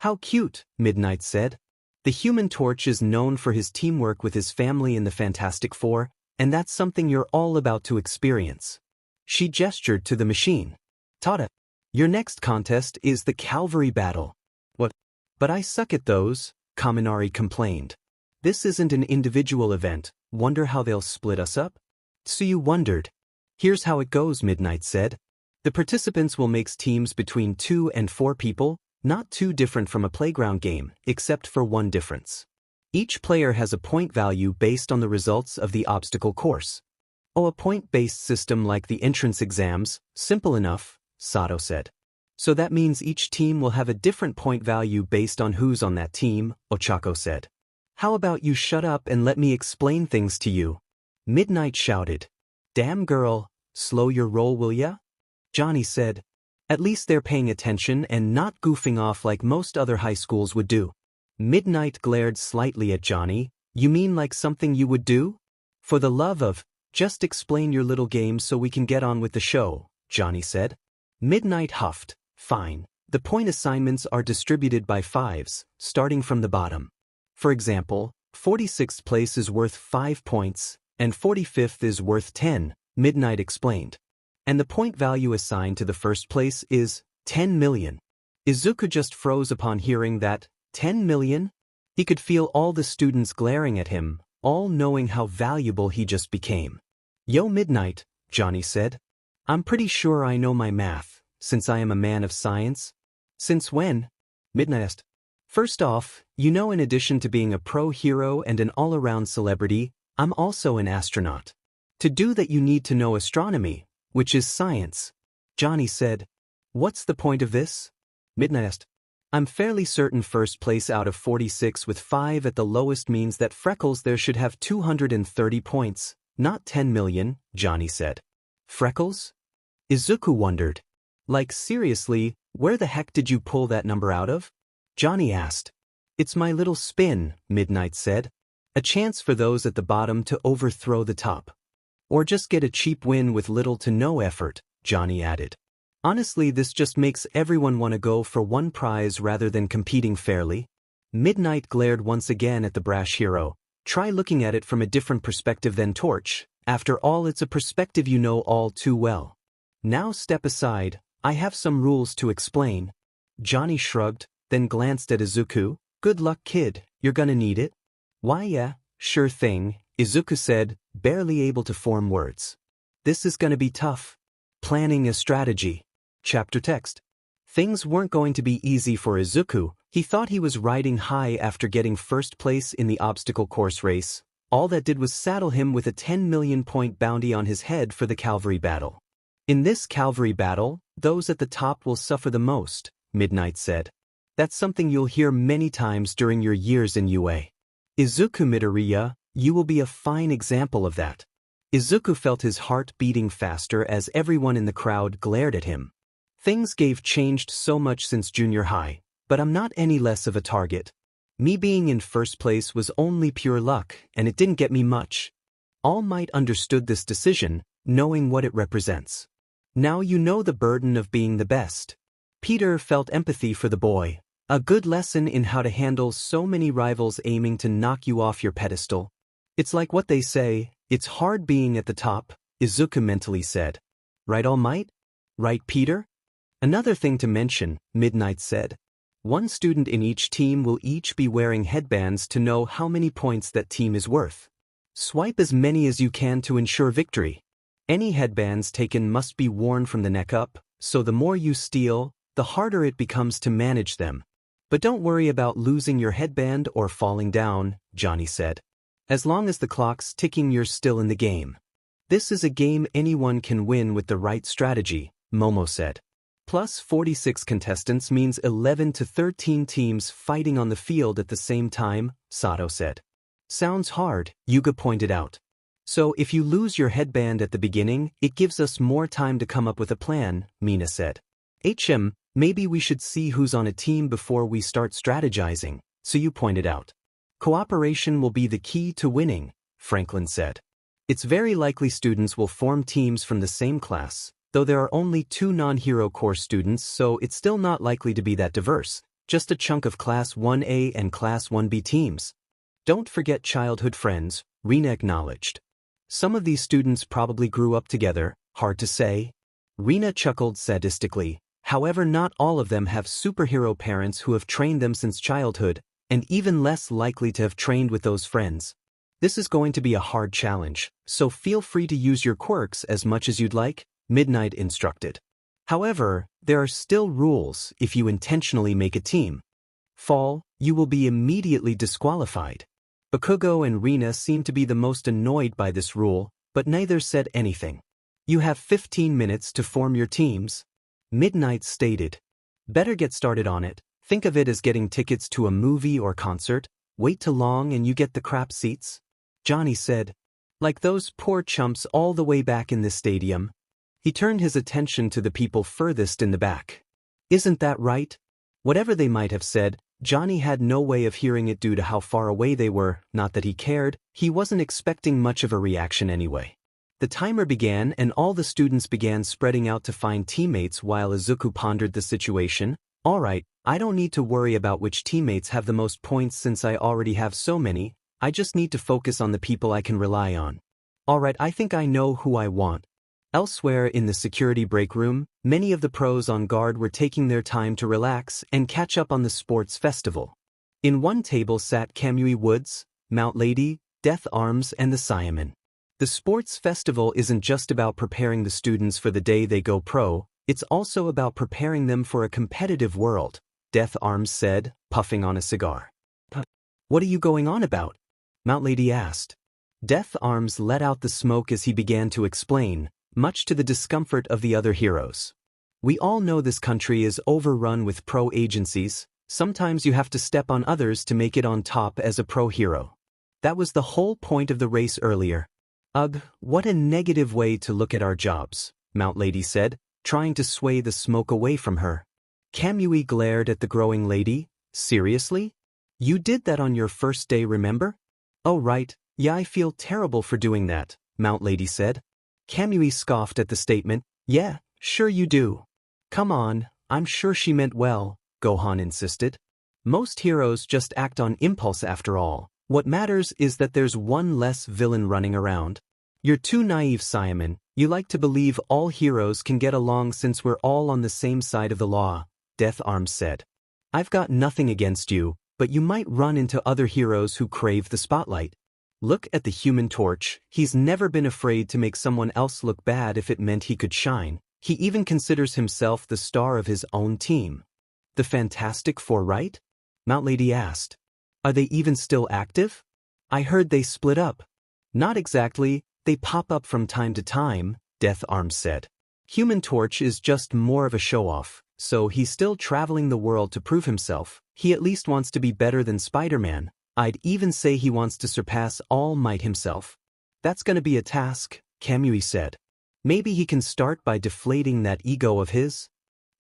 How cute, Midnight said. The Human Torch is known for his teamwork with his family in the Fantastic Four, and that's something you're all about to experience. She gestured to the machine. Tada! Your next contest is the Calvary battle. What? But I suck at those, Kaminari complained. This isn't an individual event, wonder how they'll split us up? So you wondered. Here's how it goes, Midnight said. The participants will make teams between 2 and 4 people, not too different from a playground game, except for one difference. Each player has a point value based on the results of the obstacle course. Oh, a point-based system like the entrance exams, simple enough, Sato said. So that means each team will have a different point value based on who's on that team, Ochako said. How about you shut up and let me explain things to you? Midnight shouted. Damn girl, slow your roll will ya? Johnny said. At least they're paying attention and not goofing off like most other high schools would do. Midnight glared slightly at Johnny. You mean like something you would do? For the love of, just explain your little game so we can get on with the show, Johnny said. Midnight huffed. Fine. The point assignments are distributed by 5s, starting from the bottom. For example, 46th place is worth 5 points, and 45th is worth 10, Midnight explained. And the point value assigned to the first place is 10 million. Izuku just froze upon hearing that, 10 million? He could feel all the students glaring at him, all knowing how valuable he just became. Yo, Midnight, Johnny said. I'm pretty sure I know my math, since I am a man of science. Since when? Midnight asked. First off, you know, in addition to being a pro hero and an all-around celebrity, I'm also an astronaut. To do that you need to know astronomy, which is science. Johnny said. What's the point of this? Midnight asked. I'm fairly certain first place out of 46 with 5 at the lowest means that Freckles there should have 230 points, not 10 million, Johnny said. Freckles? Izuku wondered. Like seriously, where the heck did you pull that number out of? Johnny asked. It's my little spin, Midnight said. A chance for those at the bottom to overthrow the top. Or just get a cheap win with little to no effort, Johnny added. Honestly, this just makes everyone want to go for one prize rather than competing fairly. Midnight glared once again at the brash hero. Try looking at it from a different perspective than Torch. After all, it's a perspective you know all too well. Now step aside, I have some rules to explain. Johnny shrugged, then glanced at Izuku. Good luck, kid, you're gonna need it. Why yeah, sure thing, Izuku said, barely able to form words. This is gonna be tough. Planning a strategy. Chapter text. Things weren't going to be easy for Izuku. He thought he was riding high after getting first place in the obstacle course race. All that did was saddle him with a 10 million point bounty on his head for the Calvary battle. In this Calvary battle, those at the top will suffer the most, Midnight said. That's something you'll hear many times during your years in UA. Izuku Midoriya, you will be a fine example of that. Izuku felt his heart beating faster as everyone in the crowd glared at him. Things changed so much since junior high, but I'm not any less of a target. Me being in first place was only pure luck, and it didn't get me much. All Might understood this decision, knowing what it represents. Now you know the burden of being the best. Peter felt empathy for the boy. A good lesson in how to handle so many rivals aiming to knock you off your pedestal. It's like what they say, it's hard being at the top, Izuku mentally said. Right, All Might? Right, Peter? Another thing to mention, Midnight said. One student in each team will each be wearing headbands to know how many points that team is worth. Swipe as many as you can to ensure victory. Any headbands taken must be worn from the neck up, so the more you steal, the harder it becomes to manage them. But don't worry about losing your headband or falling down, Johnny said. As long as the clock's ticking, you're still in the game. This is a game anyone can win with the right strategy, Momo said. Plus 46 contestants means 11 to 13 teams fighting on the field at the same time, Sato said. Sounds hard, Yuga pointed out. So if you lose your headband at the beginning, it gives us more time to come up with a plan, Mina said. Maybe we should see who's on a team before we start strategizing, so you pointed out. Cooperation will be the key to winning, Franklin said. It's very likely students will form teams from the same class, though there are only 2 non-hero core students, so it's still not likely to be that diverse, just a chunk of Class 1A and Class 1B teams. Don't forget childhood friends, Rina acknowledged. Some of these students probably grew up together, hard to say. Rina chuckled sadistically. However, not all of them have superhero parents who have trained them since childhood, and even less likely to have trained with those friends. This is going to be a hard challenge, so feel free to use your quirks as much as you'd like, Midnight instructed. However, there are still rules if you intentionally make a team. Fall, you will be immediately disqualified. Bakugo and Rina seemed to be the most annoyed by this rule, but neither said anything. You have 15 minutes to form your teams, Midnight stated. Better get started on it. Think of it as getting tickets to a movie or concert. Wait too long and you get the crap seats, Johnny said. Like those poor chumps all the way back in this stadium. He turned his attention to the people furthest in the back. Isn't that right? Whatever they might have said, Johnny had no way of hearing it due to how far away they were. Not that he cared, he wasn't expecting much of a reaction anyway. The timer began and all the students began spreading out to find teammates while Izuku pondered the situation. Alright, I don't need to worry about which teammates have the most points since I already have so many, I just need to focus on the people I can rely on. Alright, I think I know who I want. Elsewhere in the security break room, many of the pros on guard were taking their time to relax and catch up on the sports festival. In one table sat Kamui Woods, Mount Lady, 𝗏𝗏𝗏, and the 𝗧𝗵𝗲. The sports festival isn't just about preparing the students for the day they go pro, it's also about preparing them for a competitive world, 𝗏𝗏𝗏 said, puffing on a cigar. What are you going on about? Mount Lady asked. 𝗏𝗏𝗏 let out the smoke as he began to explain, much to the discomfort of the other heroes. We all know this country is overrun with pro agencies, sometimes you have to step on others to make it on top as a pro hero. That was the whole point of the race earlier. Ugh, what a negative way to look at our jobs, Mount Lady said, trying to sway the smoke away from her. Kamui glared at the growing lady. Seriously? You did that on your first day, remember? Oh right, yeah, I feel terrible for doing that, Mount Lady said. Kamui scoffed at the statement. Yeah, sure you do. Come on, I'm sure she meant well, Gohan insisted. Most heroes just act on impulse after all. What matters is that there's one less villain running around. You're too naive, 𝗧𝗵𝗲. You like to believe all heroes can get along since we're all on the same side of the law, 𝗏𝗏𝗏 said. I've got nothing against you, but you might run into other heroes who crave the spotlight. Look at the Human Torch, he's never been afraid to make someone else look bad if it meant he could shine. He even considers himself the star of his own team. The Fantastic Four, right? Mount Lady asked. Are they even still active? I heard they split up. Not exactly, they pop up from time to time, 𝗏𝗏𝗏 said. Human Torch is just more of a show-off, so he's still traveling the world to prove himself. He at least wants to be better than Spider-Man. I'd even say he wants to surpass All Might himself. That's gonna be a task, Kamui said. Maybe he can start by deflating that ego of his?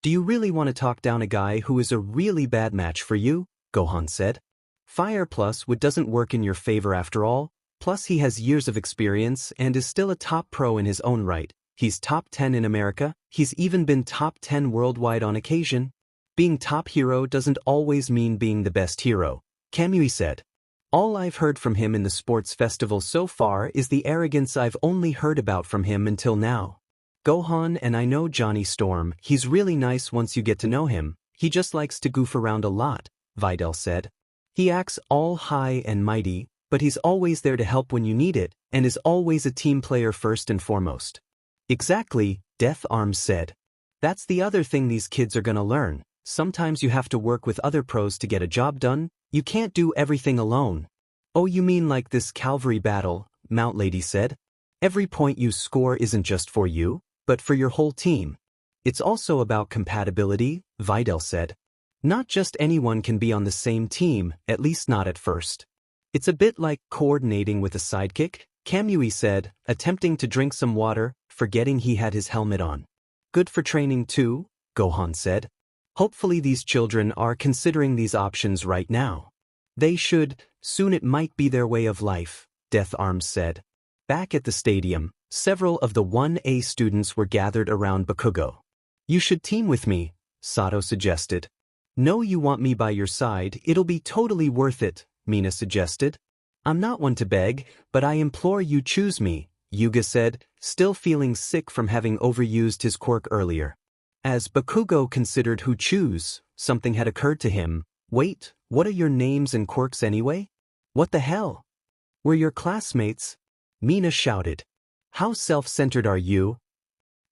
Do you really want to talk down a guy who is a really bad match for you? Gohan said. Fire plus wood doesn't work in your favor after all, plus he has years of experience and is still a top pro in his own right. He's top 10 in America, he's even been top 10 worldwide on occasion. Being top hero doesn't always mean being the best hero, 𝗵𝗲𝗄𝐵 said. All I've heard from him in the sports festival so far is the arrogance I've only heard about from him until now. Gohan and I know Johnny Storm, he's really nice once you get to know him, he just likes to goof around a lot, 𝗧𝗏𝗍 said. He acts all high and mighty, but he's always there to help when you need it, and is always a team player first and foremost. Exactly, 𝗬𝗏𝗏𝗄𝐵 said. That's the other thing these kids are gonna learn. Sometimes you have to work with other pros to get a job done, you can't do everything alone. Oh, you mean like this Calvary battle, Mount Lady said. Every point you score isn't just for you, but for your whole team. It's also about compatibility, 𝗧𝗏𝗍 said. Not just anyone can be on the same team, at least not at first. It's a bit like coordinating with a sidekick, 𝗵𝗲𝗄𝐵 said, attempting to drink some water, forgetting he had his helmet on. Good for training too, Gohan said. Hopefully these children are considering these options right now. They should, soon it might be their way of life, 𝗬𝗏𝗏𝗄𝐵 said. Back at the stadium, several of the 1A students were gathered around Bakugo. You should team with me, Sato suggested. No, you want me by your side, it'll be totally worth it, Mina suggested. I'm not one to beg, but I implore you choose me, Yuga said, still feeling sick from having overused his quirk earlier. As Bakugo considered who choose, something had occurred to him. Wait, what are your names and quirks anyway? What the hell? We're your classmates? Mina shouted. How self-centered are you?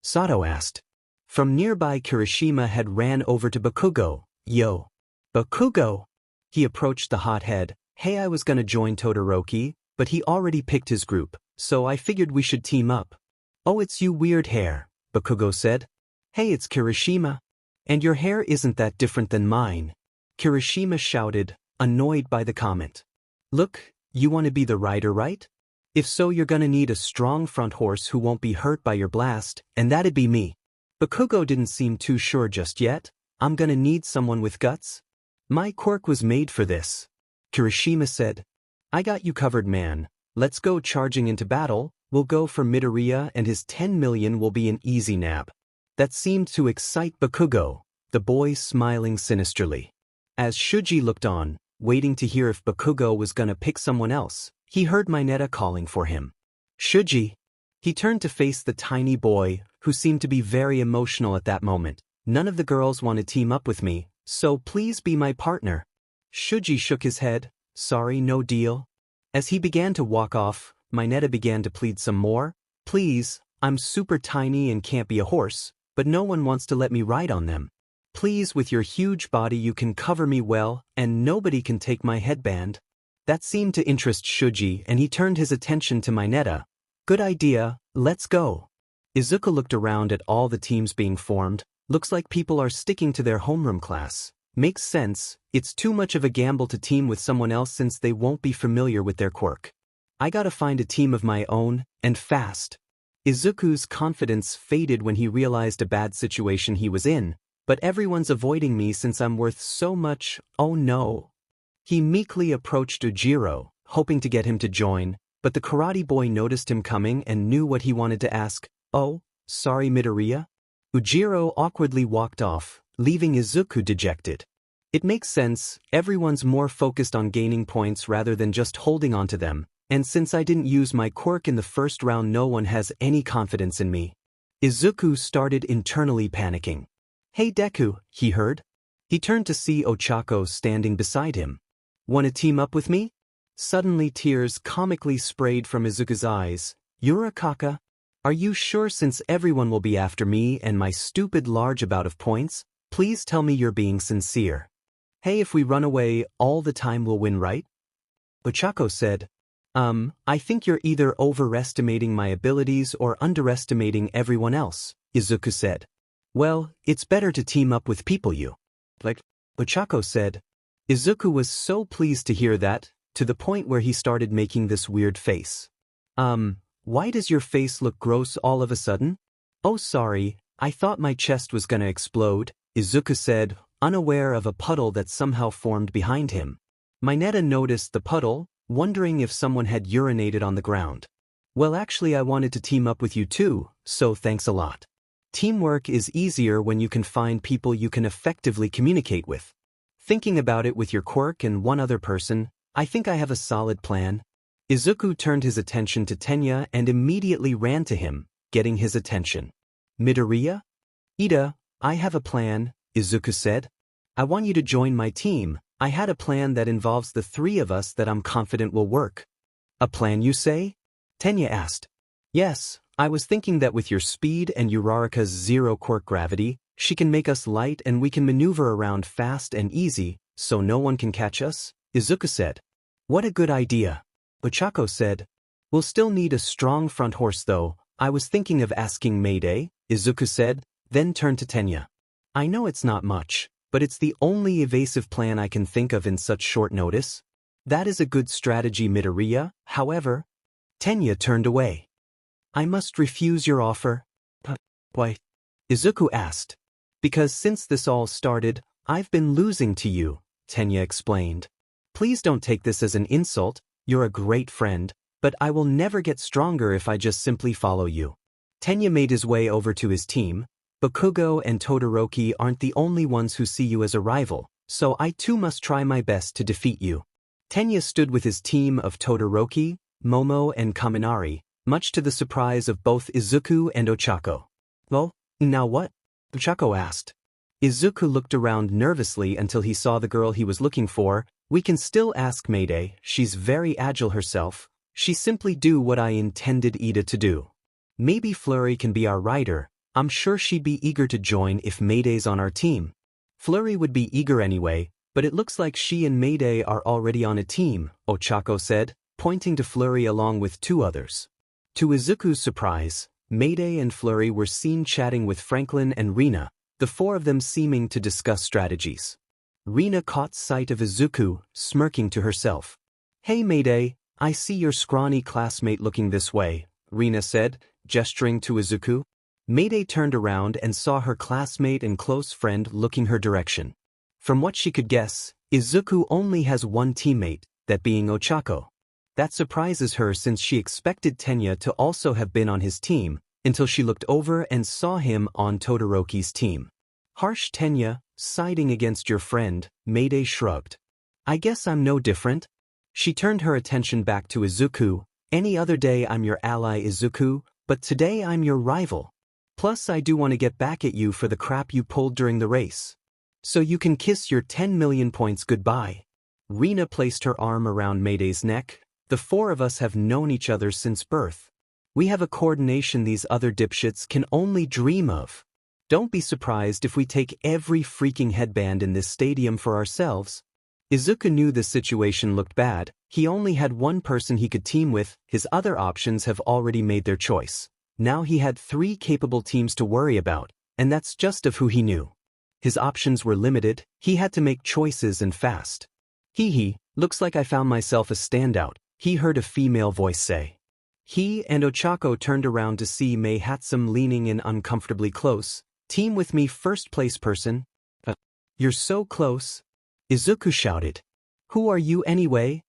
Sato asked. From nearby, Kirishima had ran over to Bakugo. Yo. Bakugo! He approached the hothead. Hey, I was gonna join Todoroki, but he already picked his group, so I figured we should team up. Oh, it's you weird hair, Bakugo said. Hey, it's Kirishima. And your hair isn't that different than mine. Kirishima shouted, annoyed by the comment. Look, you want to be the rider, right? If so, you're gonna need a strong front horse who won't be hurt by your blast, and that'd be me. Bakugo didn't seem too sure just yet. I'm gonna need someone with guts. My quirk was made for this. Kirishima said. I got you covered, man. Let's go charging into battle. We'll go for Midoriya and his 10 million will be an easy nab. That seemed to excite Bakugo, the boy smiling sinisterly. As Shuji looked on, waiting to hear if Bakugo was gonna pick someone else, he heard Mineta calling for him. Shuji. He turned to face the tiny boy, who seemed to be very emotional at that moment. None of the girls want to team up with me, so please be my partner. Shuji shook his head. Sorry, no deal. As he began to walk off, Mineta began to plead some more. Please, I'm super tiny and can't be a horse, but no one wants to let me ride on them. Please, with your huge body you can cover me well, and nobody can take my headband. That seemed to interest Shuji and he turned his attention to Mineta. Good idea, let's go. Izuku looked around at all the teams being formed. Looks like people are sticking to their homeroom class. Makes sense, it's too much of a gamble to team with someone else since they won't be familiar with their quirk. I gotta find a team of my own, and fast. Izuku's confidence faded when he realized a bad situation he was in, but everyone's avoiding me since I'm worth so much, oh no. He meekly approached Ujiro, hoping to get him to join, but the karate boy noticed him coming and knew what he wanted to ask. Oh, sorry Midoriya? Ujiro awkwardly walked off, leaving Izuku dejected. It makes sense, everyone's more focused on gaining points rather than just holding on to them, and since I didn't use my quirk in the first round no one has any confidence in me. Izuku started internally panicking. Hey Deku, he heard. He turned to see Ochako standing beside him. Wanna team up with me? Suddenly tears comically sprayed from Izuku's eyes. 𝗧𝗏𝗏𝗃? Are you sure since everyone will be after me and my stupid large amount of points? Please tell me you're being sincere. Hey, if we run away all the time we'll win, right? Ochako said. I think you're either overestimating my abilities or underestimating everyone else, Izuku said. Well, it's better to team up with people you like, Ochako said. Izuku was so pleased to hear that, to the point where he started making this weird face. Why does your face look gross all of a sudden? Oh sorry, I thought my chest was gonna explode, Izuku said, unaware of a puddle that somehow formed behind him. Mineta noticed the puddle, wondering if someone had urinated on the ground. Well, actually I wanted to team up with you too, so thanks a lot. Teamwork is easier when you can find people you can effectively communicate with. Thinking about it with your quirk and one other person, I think I have a solid plan. Izuku turned his attention to Tenya and immediately ran to him, getting his attention. Midoriya? Ida, I have a plan, Izuku said. I want you to join my team. I had a plan that involves the three of us that I'm confident will work. A plan, you say? Tenya asked. Yes, I was thinking that with your speed and 𝗬𝗧𝗔𝗪𝐺 zero quirk gravity, she can make us light and we can maneuver around fast and easy, so no one can catch us, Izuku said. What a good idea. Ochako said. We'll still need a strong front horse though. I was thinking of asking Mayday, Izuku said, then turned to Tenya. I know it's not much, but it's the only evasive plan I can think of in such short notice. That is a good strategy, Midoriya, however. Tenya turned away. I must refuse your offer. Why? Izuku asked. Because since this all started, I've been losing to you, Tenya explained. Please don't take this as an insult, you're a great friend, but I will never get stronger if I just simply follow you. Tenya made his way over to his team. Bakugo and Todoroki aren't the only ones who see you as a rival, so I too must try my best to defeat you. Tenya stood with his team of Todoroki, Momo and Kaminari, much to the surprise of both Izuku and Ochako. Well, now what? Ochako asked. Izuku looked around nervously until he saw the girl he was looking for. We can still ask Mayday, she's very agile herself. She simply do what I intended Ida to do. Maybe Flurry can be our rider. I'm sure she'd be eager to join if Mayday's on our team. Flurry would be eager anyway, but it looks like she and Mayday are already on a team, Ochako said, pointing to Flurry along with two others. To Izuku's surprise, Mayday and Flurry were seen chatting with Franklin and Rina, the four of them seeming to discuss strategies. Rina caught sight of Izuku, smirking to herself. Hey Mayday, I see your scrawny classmate looking this way, Rina said, gesturing to Izuku. Mayday turned around and saw her classmate and close friend looking her direction. From what she could guess, Izuku only has one teammate, that being Ochako. That surprises her since she expected Tenya to also have been on his team, until she looked over and saw him on Todoroki's team. Harsh Tenya, siding against your friend, Mayday shrugged. I guess I'm no different. She turned her attention back to Izuku. Any other day I'm your ally Izuku, but today I'm your rival. Plus I do want to get back at you for the crap you pulled during the race. So you can kiss your 10 million points goodbye. Rina placed her arm around Mayday's neck. The four of us have known each other since birth. We have a coordination these other dipshits can only dream of. Don't be surprised if we take every freaking headband in this stadium for ourselves. Izuku knew the situation looked bad. He only had one person he could team with. His other options have already made their choice. Now he had three capable teams to worry about, and that's just of who he knew. His options were limited. He had to make choices and fast. Looks like I found myself a standout, he heard a female voice say. He and Ochako turned around to see 𝗵𝗃𝗧𝗵 leaning in uncomfortably close. Team with me, first place person. You're so close. Izuku shouted. Who are you anyway?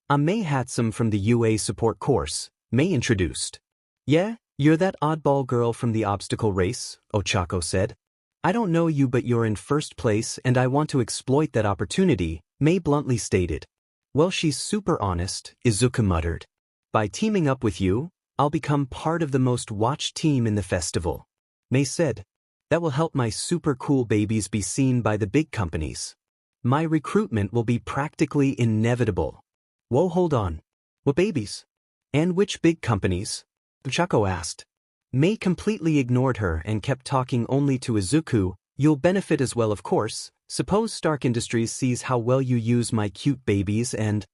I'm 𝗵𝗃𝗧𝗵 from the UA support course, May introduced. Yeah, you're that oddball girl from the obstacle race, Ochako said. I don't know you but you're in first place and I want to exploit that opportunity, May bluntly stated. Well, she's super honest, Izuku muttered. By teaming up with you, I'll become part of the most watched team in the festival. May said. That will help my super cool babies be seen by the big companies. My recruitment will be practically inevitable. Whoa, hold on. What babies? And which big companies? Ochako asked. May completely ignored her and kept talking only to Izuku. You'll benefit as well, of course. Suppose Stark Industries sees how well you use my cute babies and…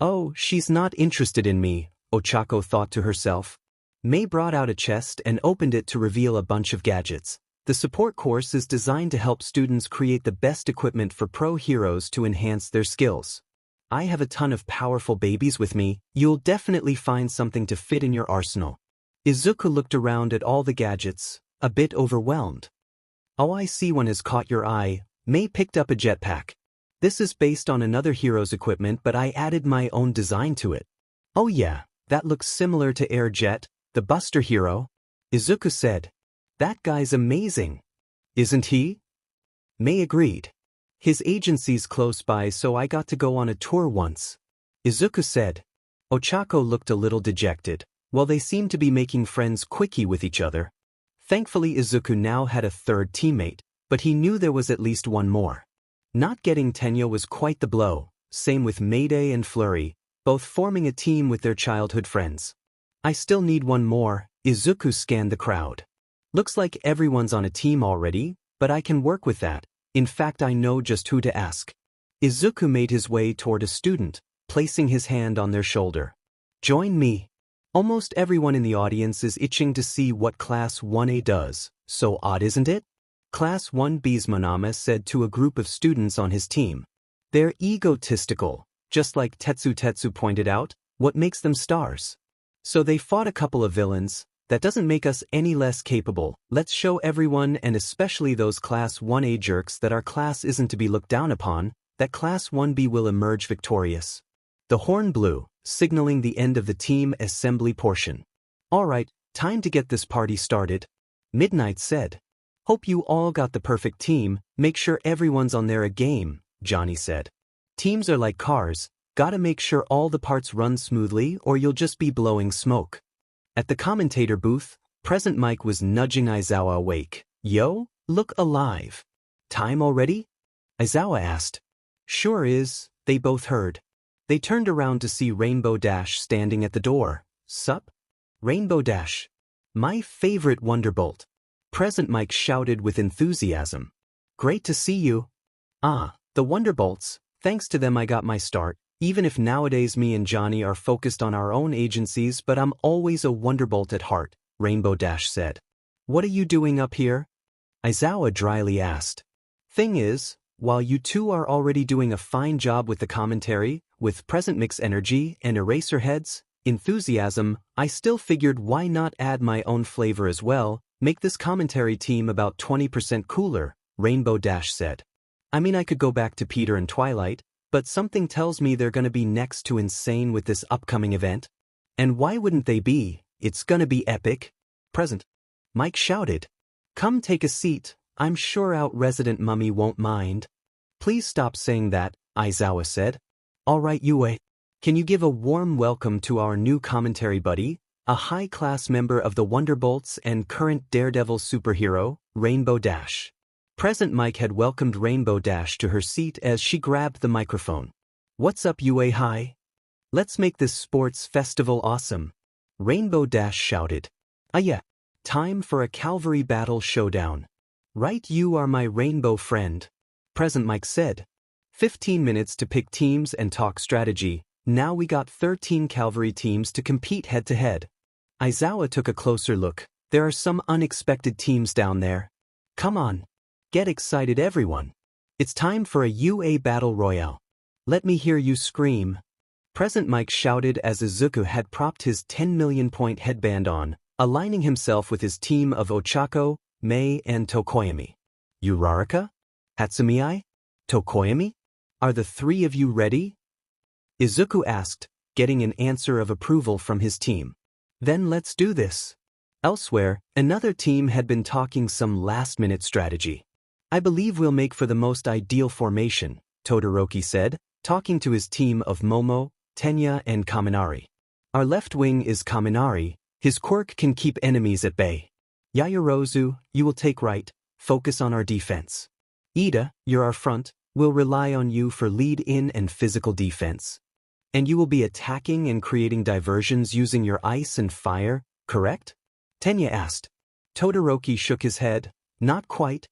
Oh, she's not interested in me, Ochako thought to herself. May brought out a chest and opened it to reveal a bunch of gadgets. The support course is designed to help students create the best equipment for pro heroes to enhance their skills. I have a ton of powerful babies with me. You'll definitely find something to fit in your arsenal. Izuku looked around at all the gadgets, a bit overwhelmed. Oh, I see one has caught your eye. May picked up a jetpack. This is based on another hero's equipment, but I added my own design to it. Oh yeah, That looks similar to 𝐎𝑪, the Buster hero. Izuku said. That guy's amazing. Isn't he? May agreed. His agency's close by, so I got to go on a tour once. Izuku said. Ochako looked a little dejected. Well, they seemed to be making friends quickly with each other. Thankfully Izuku now had a third teammate, but he knew there was at least one more. Not getting Tenya was quite the blow, same with Mayday and Flurry, both forming a team with their childhood friends. I still need one more. Izuku scanned the crowd. Looks like everyone's on a team already, but I can work with that. In fact, I know just who to ask. Izuku made his way toward a student, placing his hand on their shoulder. Join me. Almost everyone in the audience is itching to see what Class 1A does, so odd isn't it? Class 1B's Manama said to a group of students on his team. They're egotistical, just like 𝗧𝗵𝗃 pointed out. What makes them stars? So they fought a couple of villains. That doesn't make us any less capable. Let's show everyone, and especially those Class 1A jerks, that our class isn't to be looked down upon, that Class 1B will emerge victorious. The horn blew, signaling the end of the team assembly portion. Alright, time to get this party started. Midnight said. Hope you all got the perfect team. Make sure everyone's on their A game, Johnny said. Teams are like cars. Gotta make sure all the parts run smoothly or you'll just be blowing smoke. At the commentator booth, Present Mike was nudging Aizawa awake. Yo, look alive. Time already? Aizawa asked. Sure is, they both heard. They turned around to see Rainbow Dash standing at the door. Sup? Rainbow Dash. My favorite Wonderbolt. Present Mike shouted with enthusiasm. Great to see you. Ah, the Wonderbolts. Thanks to them I got my start. Even if nowadays me and Johnny are focused on our own agencies, but I'm always a Wonderbolt at heart, Rainbow Dash said. What are you doing up here? Aizawa dryly asked. Thing is, while you two are already doing a fine job with the commentary, with Present Mix Energy and Eraserhead's enthusiasm, I still figured why not add my own flavor as well, make this commentary team about 20% cooler, Rainbow Dash said. I mean, I could go back to Peter and Twilight, but something tells me they're gonna be next to insane with this upcoming event. And why wouldn't they be? It's gonna be epic. Present. Mike shouted. Come take a seat, I'm sure our resident mummy won't mind. Please stop saying that, Aizawa said. Alright Yue. Can you give a warm welcome to our new commentary buddy, a high-class member of the Wonderbolts and current Daredevil superhero, Rainbow Dash. Present Mike had welcomed Rainbow Dash to her seat as she grabbed the microphone. What's up Yue Hi? Let's make this sports festival awesome. Rainbow Dash shouted. Ah yeah. Time for a Calvary battle showdown. Right, you are my rainbow friend. Present Mike said. 15 minutes to pick teams and talk strategy. Now we got 13 Calvary teams to compete head-to-head. Aizawa took a closer look. There are some unexpected teams down there. Come on. Get excited everyone. It's time for a UA Battle Royale. Let me hear you scream. Present Mike shouted as Izuku had propped his 10 million point headband on, aligning himself with his team of Ochako, May and Tokoyami. Uraraka? Hatsumi? Tokoyami? Are the three of you ready? Izuku asked, getting an answer of approval from his team. Then let's do this. Elsewhere, another team had been talking some last-minute strategy. I believe we'll make for the most ideal formation, Todoroki said, talking to his team of Momo, Tenya and Kaminari. Our left wing is Kaminari, his quirk can keep enemies at bay. Yaoyorozu, you will take right, focus on our defense. Ida, you're our front, we'll rely on you for lead-in and physical defense. And you will be attacking and creating diversions using your ice and fire, correct? Tenya asked. Todoroki shook his head, not quite.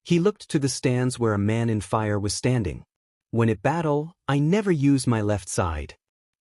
He looked to the stands where a man in fire was standing. When at battle, I never use my left side.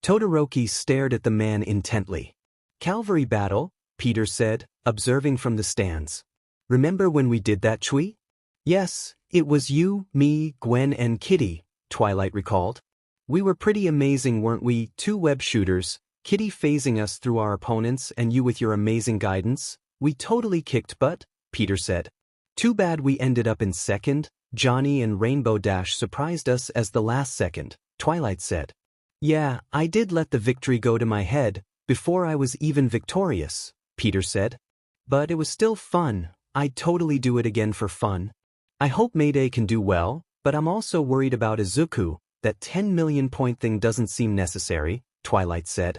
Todoroki stared at the man intently. Calvary battle, Peter said, observing from the stands. Remember when we did that, Chui? Yes, it was you, me, Gwen and Kitty, Twilight recalled. We were pretty amazing, weren't we? Two web shooters, Kitty phasing us through our opponents and you with your amazing guidance. We totally kicked butt, Peter said. Too bad we ended up in second. Johnny and Rainbow Dash surprised us as the last second, Twilight said. Yeah, I did let the victory go to my head, Before I was even victorious, Peter said. But it was still fun. I'd totally do it again for fun. I hope Mayday can do well, but I'm also worried about Izuku. That 10 million point thing doesn't seem necessary, Twilight said.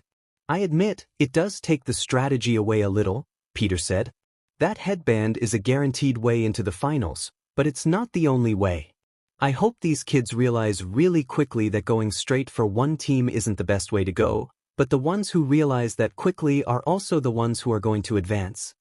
I admit, it does take the strategy away a little, Peter said. That headband is a guaranteed way into the finals, but it's not the only way. I hope these kids realize really quickly that going straight for one team isn't the best way to go, but the ones who realize that quickly are also the ones who are going to advance.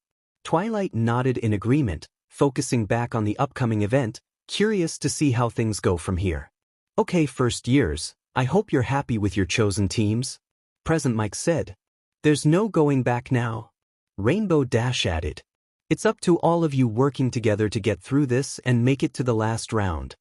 Twilight nodded in agreement, focusing back on the upcoming event, curious to see how things go from here. Okay, first years, I hope you're happy with your chosen teams, 𝗵𝘃𝗄𝐿 said. There's no going back now. Rainbow added. It's up to all of you working together to get through this and make it to the last round.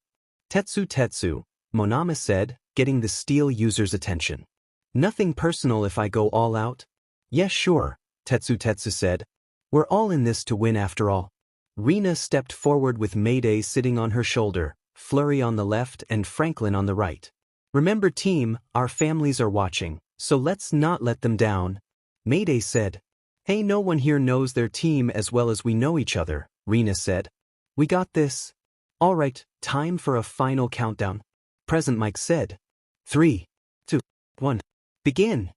𝗧𝗵𝗲𝗵𝗃 said, getting the steel user's attention. Nothing personal if I go all out? Yes, sure, 𝗧𝗵𝗃 said. We're all in this to win after all. Rina stepped forward with Mayday sitting on her shoulder, Flurry on the left and Franklin on the right. Remember team, our families are watching, so let's not let them down. Mayday said. Hey, no one here knows their team as well as we know each other, Rina said. We got this. Alright, time for a final countdown. 𝗵𝘃𝗄𝐿 said. 3, 2, 1. Begin.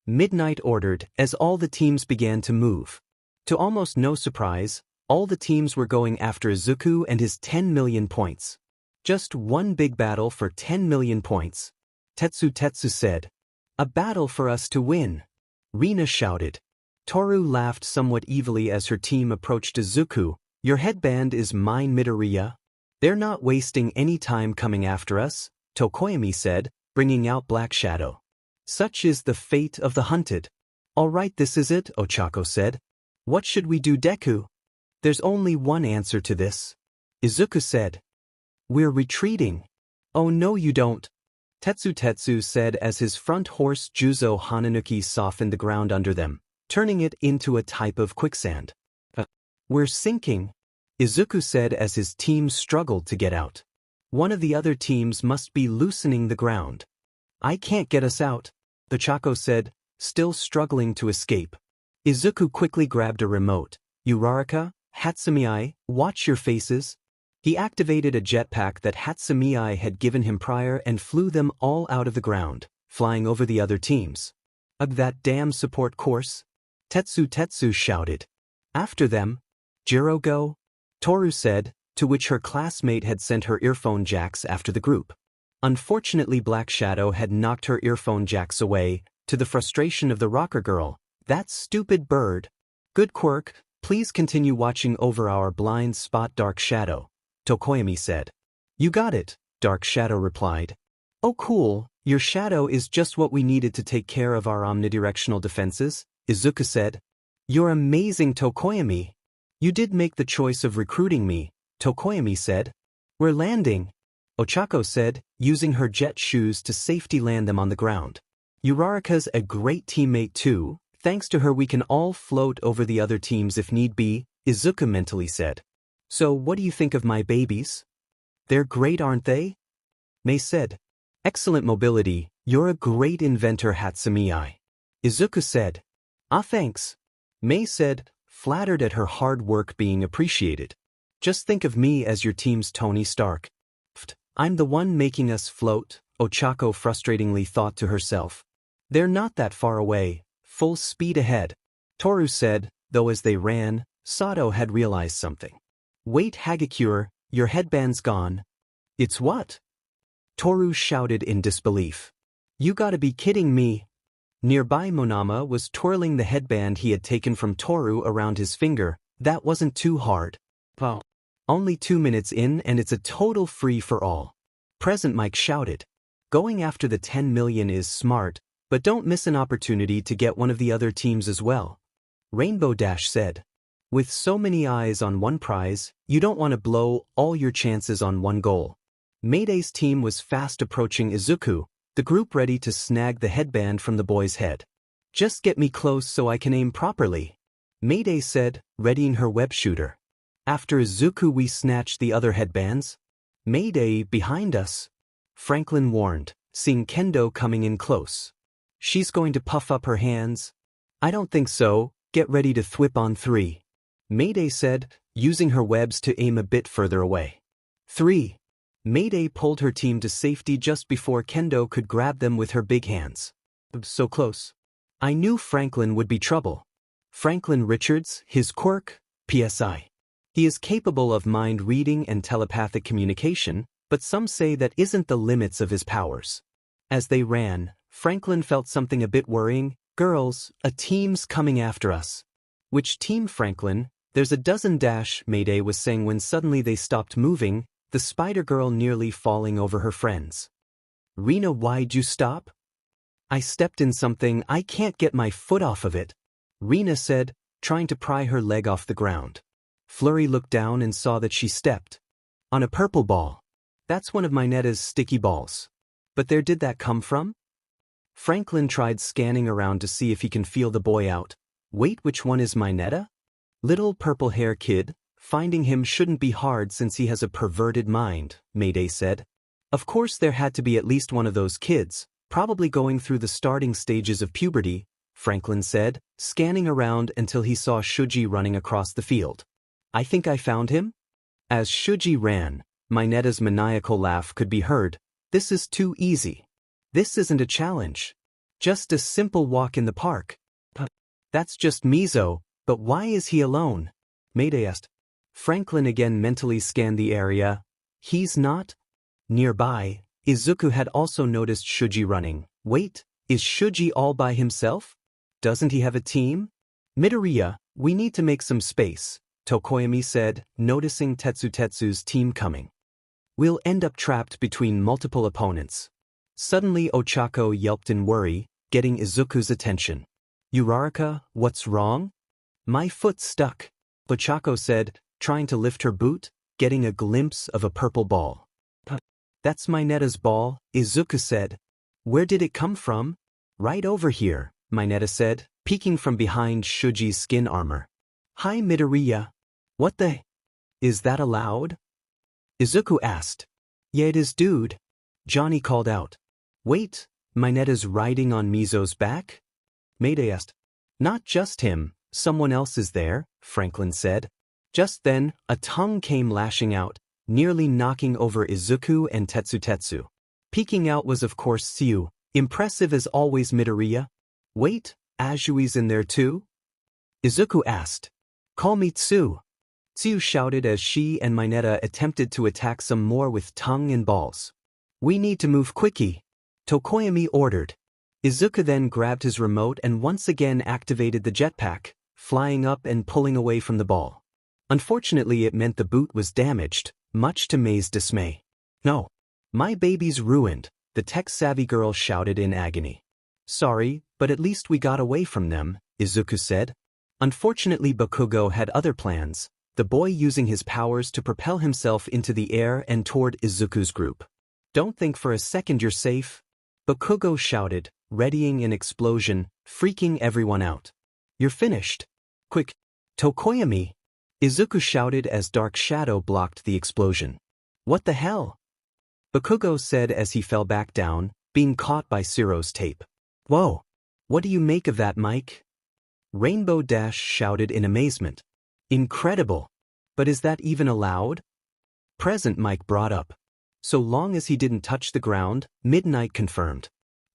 Midnight ordered as all the teams began to move. To almost no surprise, all the teams were going after Izuku and his 10 million points. Just one big battle for 10 million points. 𝗧𝗵𝗃 said. A battle for us to win. Rina shouted. Toru laughed somewhat evilly as her team approached Izuku. Your headband is mine, Midoriya. They're not wasting any time coming after us, 𝗬𝗂𝗵𝗄 said, bringing out Black Shadow. Such is the fate of the hunted. Alright, this is it, Ochako said. What should we do, Deku? There's only one answer to this. Izuku said. We're retreating. Oh no you don't. 𝗧𝗵𝗃 said as his front horse 𝗧𝗪𝗎𝗪𝗔 softened the ground under them, turning it into a type of quicksand. We're sinking, Izuku said as his team struggled to get out. One of the other teams must be loosening the ground. I can't get us out, Ochako said, still struggling to escape. Izuku quickly grabbed a remote. Uraraka, Hatsumi, watch your faces. He activated a jetpack that Hatsumi had given him prior and flew them all out of the ground, flying over the other teams. Ugh, that damn support course. 𝗧𝗵𝗃 shouted. After them. Jiro go? Toru said, to which her classmate had sent her earphone jacks after the group. Unfortunately, Black Shadow had knocked her earphone jacks away, to the frustration of the rocker girl. That stupid bird. Good quirk, please continue watching over our blind spot, Dark Shadow, 𝗬𝗂𝗵𝗄 said. You got it, Dark Shadow replied. Oh cool, your shadow is just what we needed to take care of our omnidirectional defenses, Izuku said. You're amazing, 𝗬𝗂𝗵𝗄. You did make the choice of recruiting me, 𝗬𝗂𝗵𝗄 said. We're landing, Ochako said, using her jet shoes to safety land them on the ground. Uraraka's a great teammate too, thanks to her we can all float over the other teams if need be, Izuku mentally said. So what do you think of my babies? They're great, aren't they? May said. Excellent mobility, you're a great inventor, Hatsumi. Izuku said. Ah, thanks. May said, flattered at her hard work being appreciated. Just think of me as your team's Tony Stark. I'm the one making us float, Ochako frustratingly thought to herself. They're not that far away, full speed ahead. Toru said, though as they ran, Sato had realized something. Wait, Hagakure, your headband's gone. It's what? Toru shouted in disbelief. You gotta be kidding me. Nearby Monama was twirling the headband he had taken from Toru around his finger. That wasn't too hard. Wow. Only 2 minutes in and it's a total free-for-all. 𝗵𝘃𝗄𝐿 shouted. Going after the 10 million is smart, but don't miss an opportunity to get one of the other teams as well. Rainbow said. With so many eyes on one prize, you don't want to blow all your chances on one goal. Mayday's team was fast approaching Izuku, the group ready to snag the headband from the boy's head. Just get me close so I can aim properly, Mayday said, readying her web shooter. After Izuku we snatched the other headbands. Mayday, behind us, Franklin warned, seeing Kendo coming in close. She's going to puff up her hands. I don't think so, get ready to thwip on 3. Mayday said, using her webs to aim a bit further away. 3. Mayday pulled her team to safety just before Kendo could grab them with her big hands. So close. I knew Franklin would be trouble. Franklin Richards, his quirk, PSI. He is capable of mind reading and telepathic communication, but some say that isn't the limits of his powers. As they ran, Franklin felt something a bit worrying. Girls, a team's coming after us. Which team, Franklin? There's a dozen dash, Mayday was saying when suddenly they stopped moving, the spider girl nearly falling over her friends. Rina, why'd you stop? I stepped in something, I can't get my foot off of it, Rina said, trying to pry her leg off the ground. Flurry looked down and saw that she stepped on a purple ball. That's one of Minetta's sticky balls. But where did that come from? Franklin tried scanning around to see if he can feel the boy out. Wait, which one is Minetta? Little purple hair kid. Finding him shouldn't be hard since he has a perverted mind, Mayday said. Of course there had to be at least one of those kids, probably going through the starting stages of puberty, Franklin said, scanning around until he saw Shuji running across the field. I think I found him? As Shuji ran, Minetta's maniacal laugh could be heard. This is too easy. This isn't a challenge. Just a simple walk in the park. That's just Mizo, but why is he alone? Mayday asked. Franklin again mentally scanned the area. He's not? Nearby, Izuku had also noticed Shuji running. Wait, is Shuji all by himself? Doesn't he have a team? Midoriya, we need to make some space, Tokoyami said, noticing Tetsu's team coming. We'll end up trapped between multiple opponents. Suddenly Ochako yelped in worry, getting Izuku's attention. Uraraka, what's wrong? My foot's stuck, Ochako said, trying to lift her boot, getting a glimpse of a purple ball. That's Minetta's ball, Izuku said. Where did it come from? Right over here, Minetta said, peeking from behind Shuji's skin armor. Hi Midoriya. What the? Is that allowed? Izuku asked. Yeah it is, dude. Johnny called out. Wait, Minetta's riding on Mizo's back? Mayday asked. Not just him, someone else is there, Franklin said. Just then, a tongue came lashing out, nearly knocking over Izuku and Tetsu. Peeking out was of course Tsu, impressive as always Midoriya. Wait, Azui's in there too? Izuku asked. Call me Tsu. Tsu shouted as she and Minetta attempted to attack some more with tongue and balls. We need to move quickly, Tokoyami ordered. Izuku then grabbed his remote and once again activated the jetpack, flying up and pulling away from the ball. Unfortunately it meant the boot was damaged, much to May's dismay. No. My baby's ruined, the tech-savvy girl shouted in agony. Sorry, but at least we got away from them, Izuku said. Unfortunately Bakugo had other plans, the boy using his powers to propel himself into the air and toward Izuku's group. Don't think for a second you're safe, Bakugo shouted, readying an explosion, freaking everyone out. You're finished. Quick, Tokoyami! Izuku shouted as Dark Shadow blocked the explosion. What the hell? Bakugo said as he fell back down, being caught by Siro's tape. Whoa! What do you make of that, Mike? Rainbow Dash shouted in amazement. Incredible! But is that even allowed? Present Mike brought up. So long as he didn't touch the ground, Midnight confirmed.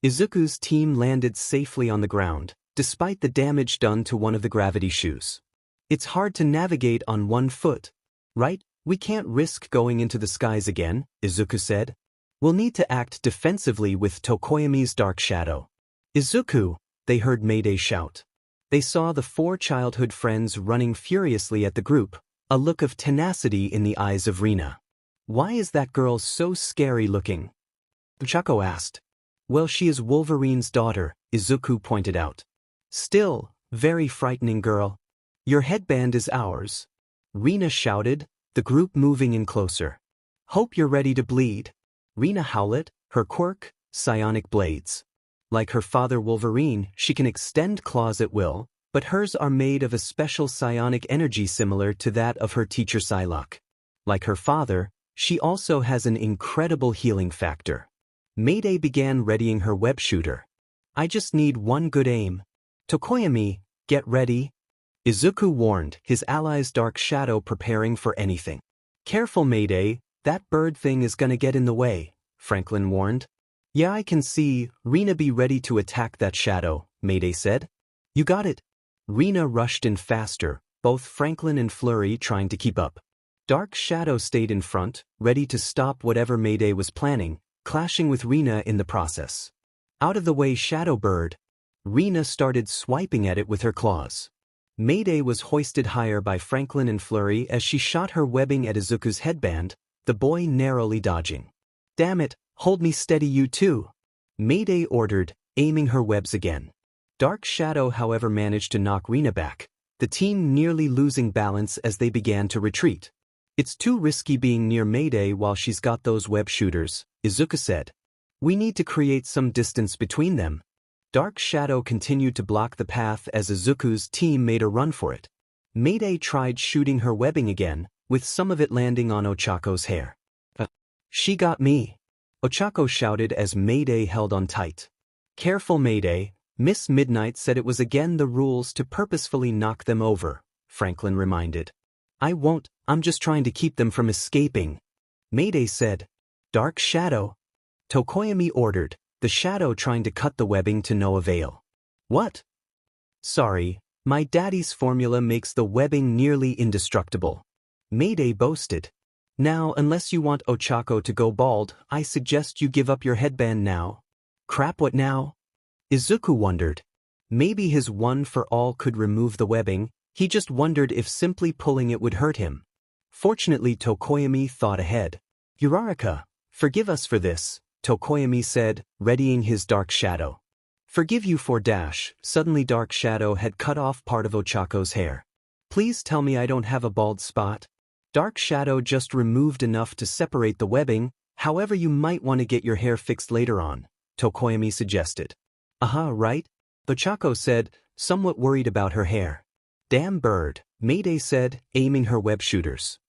Izuku's team landed safely on the ground, despite the damage done to one of the gravity shoes. It's hard to navigate on one foot, right? We can't risk going into the skies again, Izuku said. We'll need to act defensively with Tokoyami's Dark Shadow. Izuku, they heard Mayday shout. They saw the 4 childhood friends running furiously at the group, a look of tenacity in the eyes of Rina. Why is that girl so scary looking? Ochako asked. Well, she is Wolverine's daughter, Izuku pointed out. Still, very frightening girl. Your headband is ours, Rina shouted, the group moving in closer. Hope you're ready to bleed. Rina howled, her quirk, psionic blades. Like her father Wolverine, she can extend claws at will, but hers are made of a special psionic energy similar to that of her teacher Psylocke. Like her father, she also has an incredible healing factor. Mayday began readying her web shooter. I just need one good aim. 𝗧𝗵𝗲, get ready. Izuku warned, his ally's dark shadow preparing for anything. Careful Mayday, that bird thing is gonna get in the way, Franklin warned. Yeah, I can see, Rina, be ready to attack that shadow, Mayday said. You got it. Rina rushed in faster, both Franklin and Flurry trying to keep up. Dark Shadow stayed in front, ready to stop whatever Mayday was planning, clashing with Rina in the process. Out of the way, Shadow Bird. Rina started swiping at it with her claws. Mayday was hoisted higher by Franklin and Flurry as she shot her webbing at Izuku's headband, the boy narrowly dodging. Damn it, hold me steady you too, Mayday ordered, aiming her webs again. Dark Shadow however managed to knock Rina back, the team nearly losing balance as they began to retreat. It's too risky being near Mayday while she's got those web shooters, Izuku said. We need to create some distance between them. Dark Shadow continued to block the path as Izuku's team made a run for it. Mayday tried shooting her webbing again, with some of it landing on Ochako's hair. She got me, Ochako shouted as Mayday held on tight. Careful Mayday, Miss Midnight said it was again the rules to purposefully knock them over, Franklin reminded. I won't, I'm just trying to keep them from escaping, Mayday said. Dark Shadow, 𝗧𝗵𝗲 ordered, the shadow trying to cut the webbing to no avail. What? Sorry, my daddy's formula makes the webbing nearly indestructible, Mayday boasted. Now, unless you want Ochako to go bald, I suggest you give up your headband now. Crap, what now? Izuku wondered. Maybe his one for all could remove the webbing, he just wondered if simply pulling it would hurt him. Fortunately, 𝗧𝗵𝗲 thought ahead. Uraraka, forgive us for this, 𝗧𝗵𝗲 said, readying his Dark Shadow. Forgive you for dash. Suddenly Dark Shadow had cut off part of Ochako's hair. Please tell me I don't have a bald spot. Dark Shadow just removed enough to separate the webbing, however you might want to get your hair fixed later on, 𝗧𝗵𝗲 suggested. Right? Ochako said, somewhat worried about her hair. Damn bird, Mayday said, aiming her web shooters.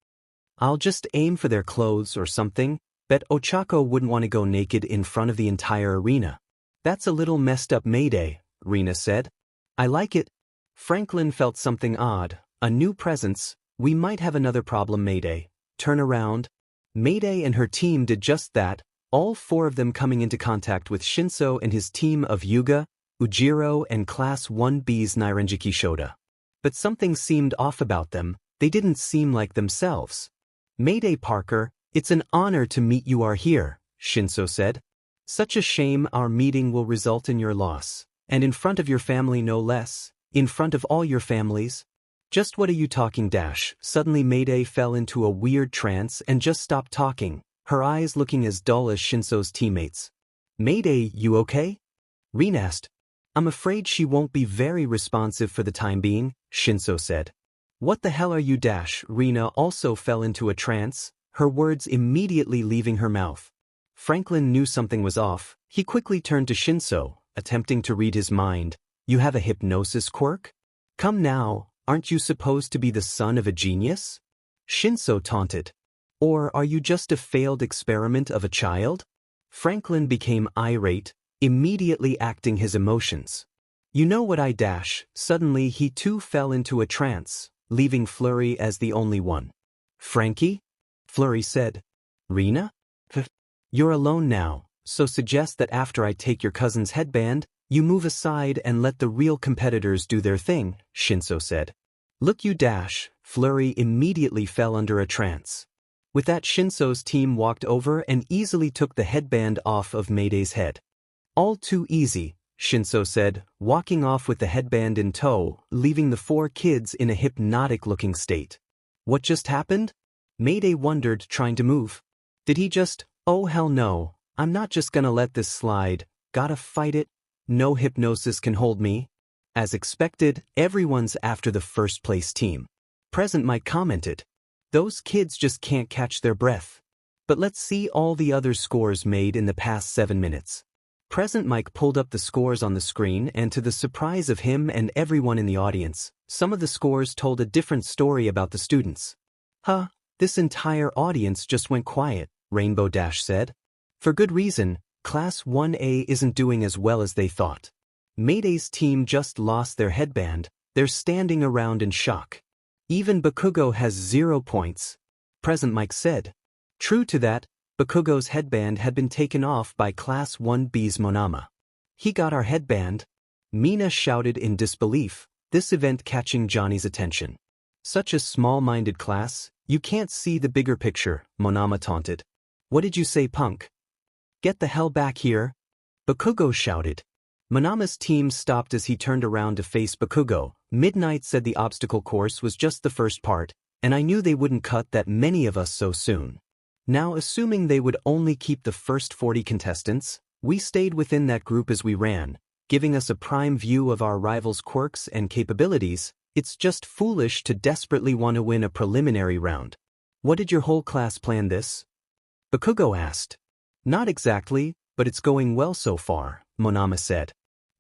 I'll just aim for their clothes or something. Bet Ochako wouldn't want to go naked in front of the entire arena. That's a little messed up Mayday, Rina said. I like it. Franklin felt something odd, a new presence. We might have another problem Mayday. Turn around. Mayday and her team did just that, all four of them coming into contact with Shinso and his team of Yuga, Ujiro and Class 1B's 𝗓𝗫𝗍𝗍. But something seemed off about them, they didn't seem like themselves. Mayday Parker, it's an honor to meet you are here, Shinso said. Such a shame our meeting will result in your loss, and in front of your family no less, in front of all your families. Just what are you talking dash? Suddenly Mayday fell into a weird trance and just stopped talking, her eyes looking as dull as Shinso's teammates. Mayday, you okay? Rina asked. I'm afraid she won't be very responsive for the time being, Shinso said. What the hell are you dash? Rina also fell into a trance, her words immediately leaving her mouth. Franklin knew something was off, he quickly turned to Shinso, attempting to read his mind. You have a hypnosis quirk? Come now, aren't you supposed to be the son of a genius? Shinso taunted. Or are you just a failed experiment of a child? Franklin became irate, immediately acting his emotions. You know what I dash? Suddenly he too fell into a trance, leaving Flurry as the only one. Frankie? Flurry said. Rina? You're alone now, so suggest that after I take your cousin's headband, you move aside and let the real competitors do their thing, Shinso said. Look you dash, Flurry immediately fell under a trance. With that Shinso's team walked over and easily took the headband off of Mayday's head. All too easy, Shinso said, walking off with the headband in tow, leaving the four kids in a hypnotic-looking state. What just happened? Mayday wondered, trying to move. Did he just, oh hell no, I'm not just gonna let this slide, gotta fight it, no hypnosis can hold me. As expected, everyone's after the first place team. Present Mike commented. Those kids just can't catch their breath. But let's see all the other scores made in the past 7 minutes. Present Mike pulled up the scores on the screen, and to the surprise of him and everyone in the audience, some of the scores told a different story about the students. This entire audience just went quiet, Rainbow Dash said. For good reason, Class 1A isn't doing as well as they thought. Mayday's team just lost their headband, they're standing around in shock. Even Bakugo has 0 points. 𝗵𝗃𝗃𝗀𝗏 said. True to that, Bakugo's headband had been taken off by Class 1B's Monama. He got our headband? Mina shouted in disbelief, this event catching Johnny's attention. Such a small-minded class, you can't see the bigger picture, Monama taunted. What did you say, punk? Get the hell back here? Bakugo shouted. Monama's team stopped as he turned around to face Bakugo. Midnight said the obstacle course was just the first part, and I knew they wouldn't cut that many of us so soon. Now, assuming they would only keep the first 40 contestants, we stayed within that group as we ran, giving us a prime view of our rivals' quirks and capabilities. It's just foolish to desperately want to win a preliminary round. What did your whole class plan this? Bakugo asked. Not exactly, but it's going well so far, Monama said.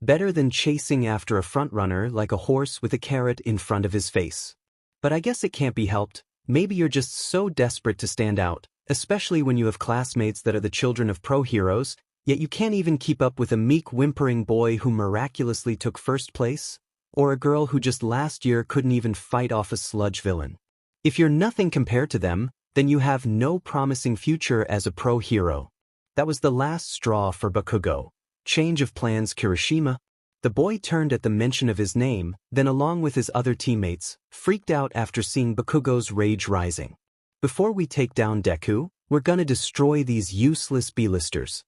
Better than chasing after a frontrunner like a horse with a carrot in front of his face. But I guess it can't be helped, maybe you're just so desperate to stand out, especially when you have classmates that are the children of pro heroes, yet you can't even keep up with a meek whimpering boy who miraculously took first place? Or a girl who just last year couldn't even fight off a sludge villain. If you're nothing compared to them, then you have no promising future as a pro hero. That was the last straw for Bakugo. Change of plans, Kirishima. The boy turned at the mention of his name, then along with his other teammates, freaked out after seeing Bakugo's rage rising. Before we take down Deku, we're gonna destroy these useless B-listers.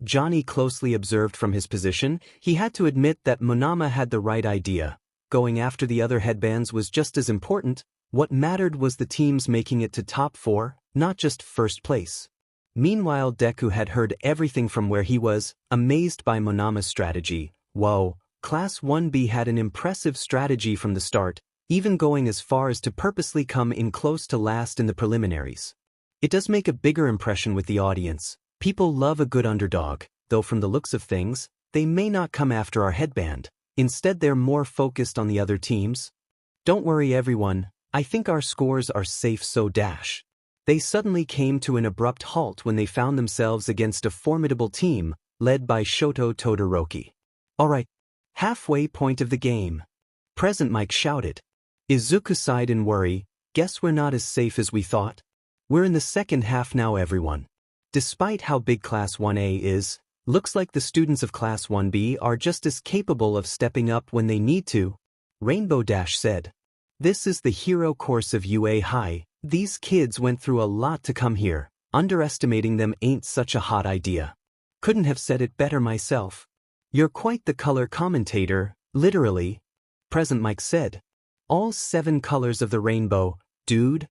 Johnny closely observed from his position. He had to admit that Monama had the right idea. Going after the other headbands was just as important. What mattered was the teams making it to top 4, not just first place. Meanwhile, Deku had heard everything from where he was, amazed by Monama's strategy. Whoa, Class 1B had an impressive strategy from the start, even going as far as to purposely come in close to last in the preliminaries. It does make a bigger impression with the audience. People love a good underdog, though from the looks of things, they may not come after our headband. Instead, they're more focused on the other teams. Don't worry everyone, I think our scores are safe so dash. They suddenly came to an abrupt halt when they found themselves against a formidable team, led by Shoto Todoroki. Alright, halfway point of the game. 𝗵𝗃𝗃𝗏 shouted. Izuku sighed in worry, guess we're not as safe as we thought. We're in the second half now everyone. Despite how big Class 1A is, looks like the students of Class 1B are just as capable of stepping up when they need to. 𝗵𝗃𝗃𝗏 said. This is the hero course of UA High. These kids went through a lot to come here. Underestimating them ain't such a hot idea. Couldn't have said it better myself. You're quite the color commentator, literally. 𝗵𝗃𝗃𝗏 said. All 7 colors of the rainbow, dude.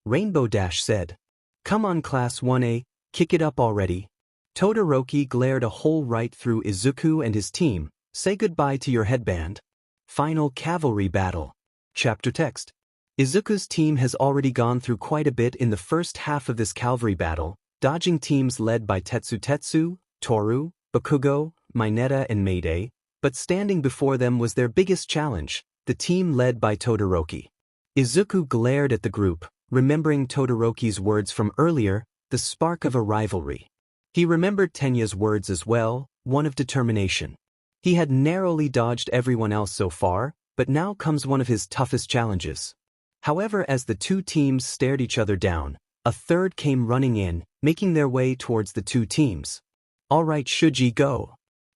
𝗵𝗃𝗃𝗏 said. Come on Class 1A, kick it up already. Todoroki glared a hole right through Izuku and his team. Say goodbye to your headband. Final cavalry battle. Chapter text. Izuku's team has already gone through quite a bit in the first half of this Calvary battle, dodging teams led by Tetsu, Toru, Bakugo, Mineta and Mayday, but standing before them was their biggest challenge, the team led by Todoroki. Izuku glared at the group, remembering Todoroki's words from earlier, the spark of a rivalry. He remembered Tenya's words as well, one of determination. He had narrowly dodged everyone else so far, but now comes one of his toughest challenges. However, as the two teams stared each other down, a third came running in, making their way towards the two teams. All right, Shuji, go.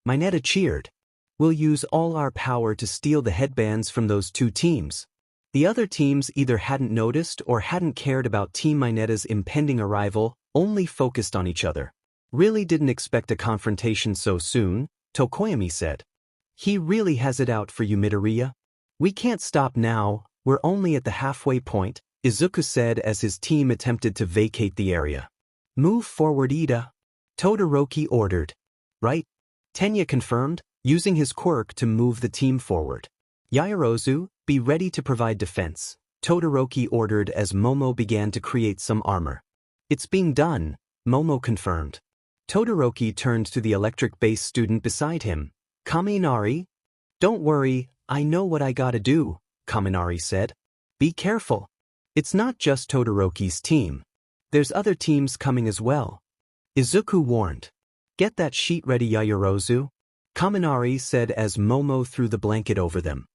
Mineta cheered. We'll use all our power to steal the headbands from those two teams. The other teams either hadn't noticed or hadn't cared about Team Mineta's impending arrival, only focused on each other. Really didn't expect a confrontation so soon, Tokoyami said. He really has it out for you, Midoriya. We can't stop now. We're only at the halfway point, Izuku said as his team attempted to vacate the area. Move forward, Ida. Todoroki ordered. Right? Tenya confirmed, using his quirk to move the team forward. Yaoyorozu, be ready to provide defense, Todoroki ordered as Momo began to create some armor. It's being done, Momo confirmed. Todoroki turned to the electric-based student beside him. Kaminari? Don't worry, I know what I gotta do, Kaminari said. Be careful. It's not just Todoroki's team. There's other teams coming as well. Izuku warned. Get that sheet ready, Yaoyorozu. 𝗵𝗃𝗃𝗧𝗵𝗲 said as Momo threw the blanket over them.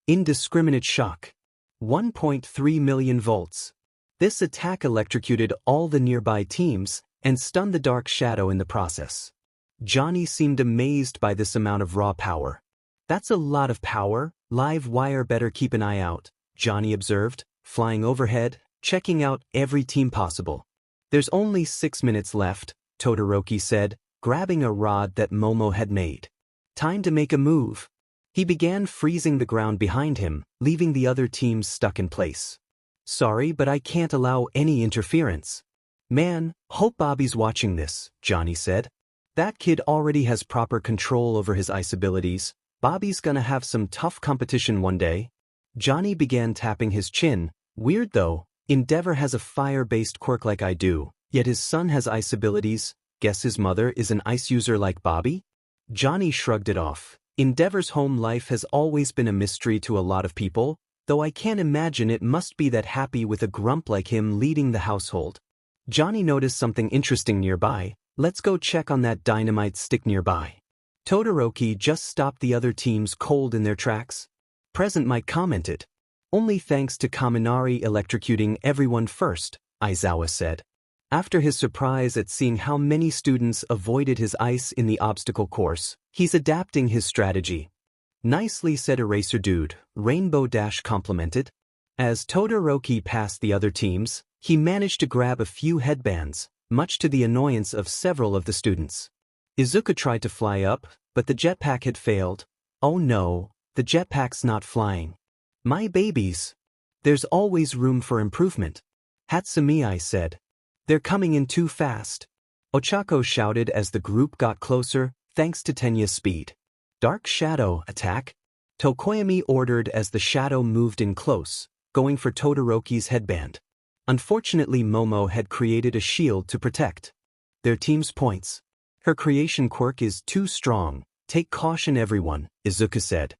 Indiscriminate shock. 1.3 million volts. This attack electrocuted all the nearby teams and stunned the Dark Shadow in the process. Johnny seemed amazed by this amount of raw power. That's a lot of power. Live wire better keep an eye out, Johnny observed, flying overhead, checking out every team possible. There's only 6 minutes left, Todoroki said, grabbing a rod that Momo had made. Time to make a move. He began freezing the ground behind him, leaving the other teams stuck in place. Sorry, but I can't allow any interference. Man, hope Bobby's watching this, Johnny said. That kid already has proper control over his ice abilities. Bobby's gonna have some tough competition one day. Johnny began tapping his chin. Weird though, 𝗵𝗏𝗏 has a fire-based quirk like I do, yet his son has ice abilities. Guess his mother is an ice user like Bobby? Johnny shrugged it off. 𝗵𝗏𝗏's home life has always been a mystery to a lot of people, though I can't imagine it must be that happy with a grump like him leading the household. Johnny noticed something interesting nearby. Let's go check on that dynamite stick nearby. Todoroki just stopped the other teams cold in their tracks. Present Mike commented. Only thanks to 𝗵𝗃𝗃𝗧𝗵𝗲 electrocuting everyone first, Aizawa said. After his surprise at seeing how many students avoided his ice in the obstacle course, he's adapting his strategy. Nicely said Eraser Dude, Rainbow Dash complimented. As Todoroki passed the other teams, he managed to grab a few headbands, much to the annoyance of several of the students. Izuku tried to fly up, but the jetpack had failed. Oh no, the jetpack's not flying. My babies. There's always room for improvement. 𝗧𝗵𝗲𝗃𝗧𝗵𝗲 said. They're coming in too fast. Ochako shouted as the group got closer, thanks to Tenya's speed. Dark Shadow, attack. 𝗬𝗂𝗬𝗍 ordered as the shadow moved in close, going for Todoroki's headband. Unfortunately, Momo had created a shield to protect their team's points. Her creation quirk is too strong. Take caution everyone, Izuku said.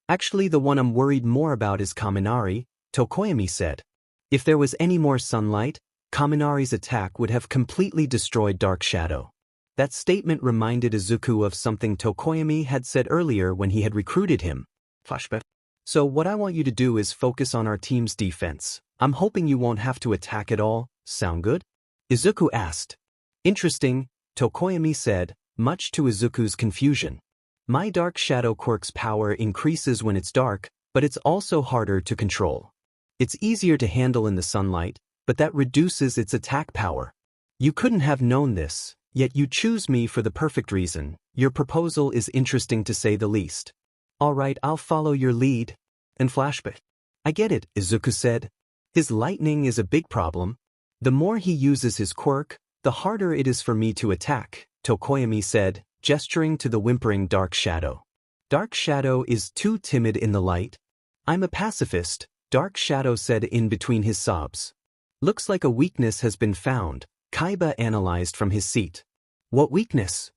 Actually, the one I'm worried more about is 𝗵𝗃𝗃𝗧𝗵𝗲, 𝗬𝗂𝗬𝗍 said. If there was any more sunlight, 𝗵𝗃𝗃𝗧𝗵𝗲's attack would have completely destroyed Dark Shadow. That statement reminded Izuku of something 𝗬𝗂𝗬𝗍 had said earlier when he had recruited him. Flashback. So what I want you to do is focus on our team's defense. I'm hoping you won't have to attack at all. Sound good? Izuku asked. Interesting, 𝗬𝗂𝗬𝗍 said, much to Izuku's confusion. My Dark Shadow quirk's power increases when it's dark, but it's also harder to control. It's easier to handle in the sunlight, but that reduces its attack power. You couldn't have known this, yet you choose me for the perfect reason. Your proposal is interesting to say the least. Alright, I'll follow your lead. And flashback. I get it, Izuku said. His lightning is a big problem. The more he uses his quirk, the harder it is for me to attack, 𝗬𝗂𝗬𝗍 said, gesturing to the whimpering Dark Shadow. Dark Shadow is too timid in the light. I'm a pacifist, Dark Shadow said in between his sobs. Looks like a weakness has been found, 𝗧𝗵𝗏 analyzed from his seat. What weakness?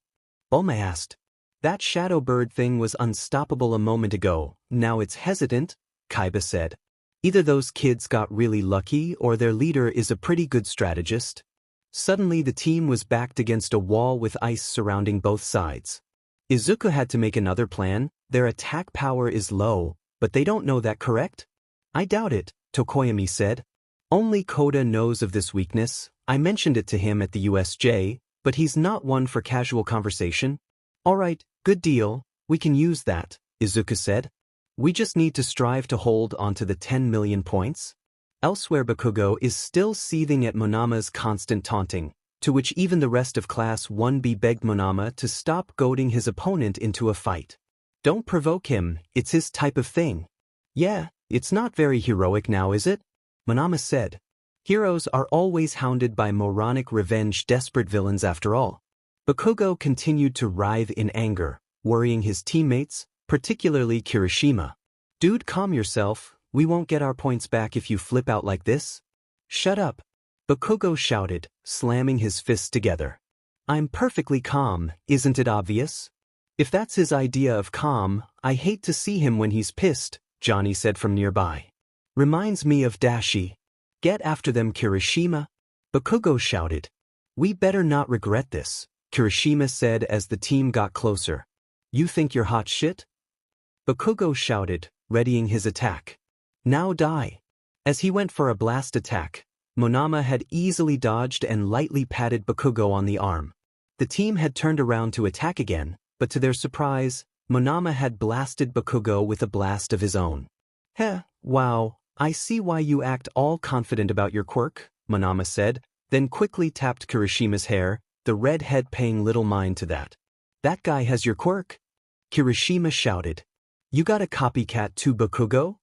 Bulma asked. That shadow bird thing was unstoppable a moment ago, now it's hesitant, 𝗧𝗵𝗏 said. Either those kids got really lucky or their leader is a pretty good strategist. Suddenly the team was backed against a wall with ice surrounding both sides. Izuku had to make another plan. Their attack power is low, but they don't know that, correct? I doubt it, 𝗬𝗂𝗬𝗍 said. Only Koda knows of this weakness. I mentioned it to him at the USJ, but he's not one for casual conversation. Alright, good deal, we can use that, Izuku said. We just need to strive to hold onto the 10 million points. Elsewhere, Bakugo is still seething at Monama's constant taunting, to which even the rest of Class 1B begged Monama to stop goading his opponent into a fight. Don't provoke him, it's his type of thing. Yeah, it's not very heroic now, is it? Monama said. Heroes are always hounded by moronic revenge desperate villains after all. Bakugo continued to writhe in anger, worrying his teammates, particularly Kirishima. Dude, calm yourself, we won't get our points back if you flip out like this. Shut up. Bakugo shouted, slamming his fists together. I'm perfectly calm, isn't it obvious? If that's his idea of calm, I hate to see him when he's pissed, Johnny said from nearby. Reminds me of 𝗓𝗏𝗍. Get after them, Kirishima. Bakugo shouted. We better not regret this, Kirishima said as the team got closer. You think you're hot shit? Bakugo shouted, readying his attack. Now die. As he went for a blast attack, 𝗵𝗲 had easily dodged and lightly patted Bakugo on the arm. The team had turned around to attack again, but to their surprise, 𝗵𝗲 had blasted Bakugo with a blast of his own. Heh, wow, I see why you act all confident about your quirk, 𝗵𝗲 said, then quickly tapped Kirishima's hair, the red head paying little mind to that. That guy has your quirk? Kirishima shouted. You got a copycat too, Bakugo?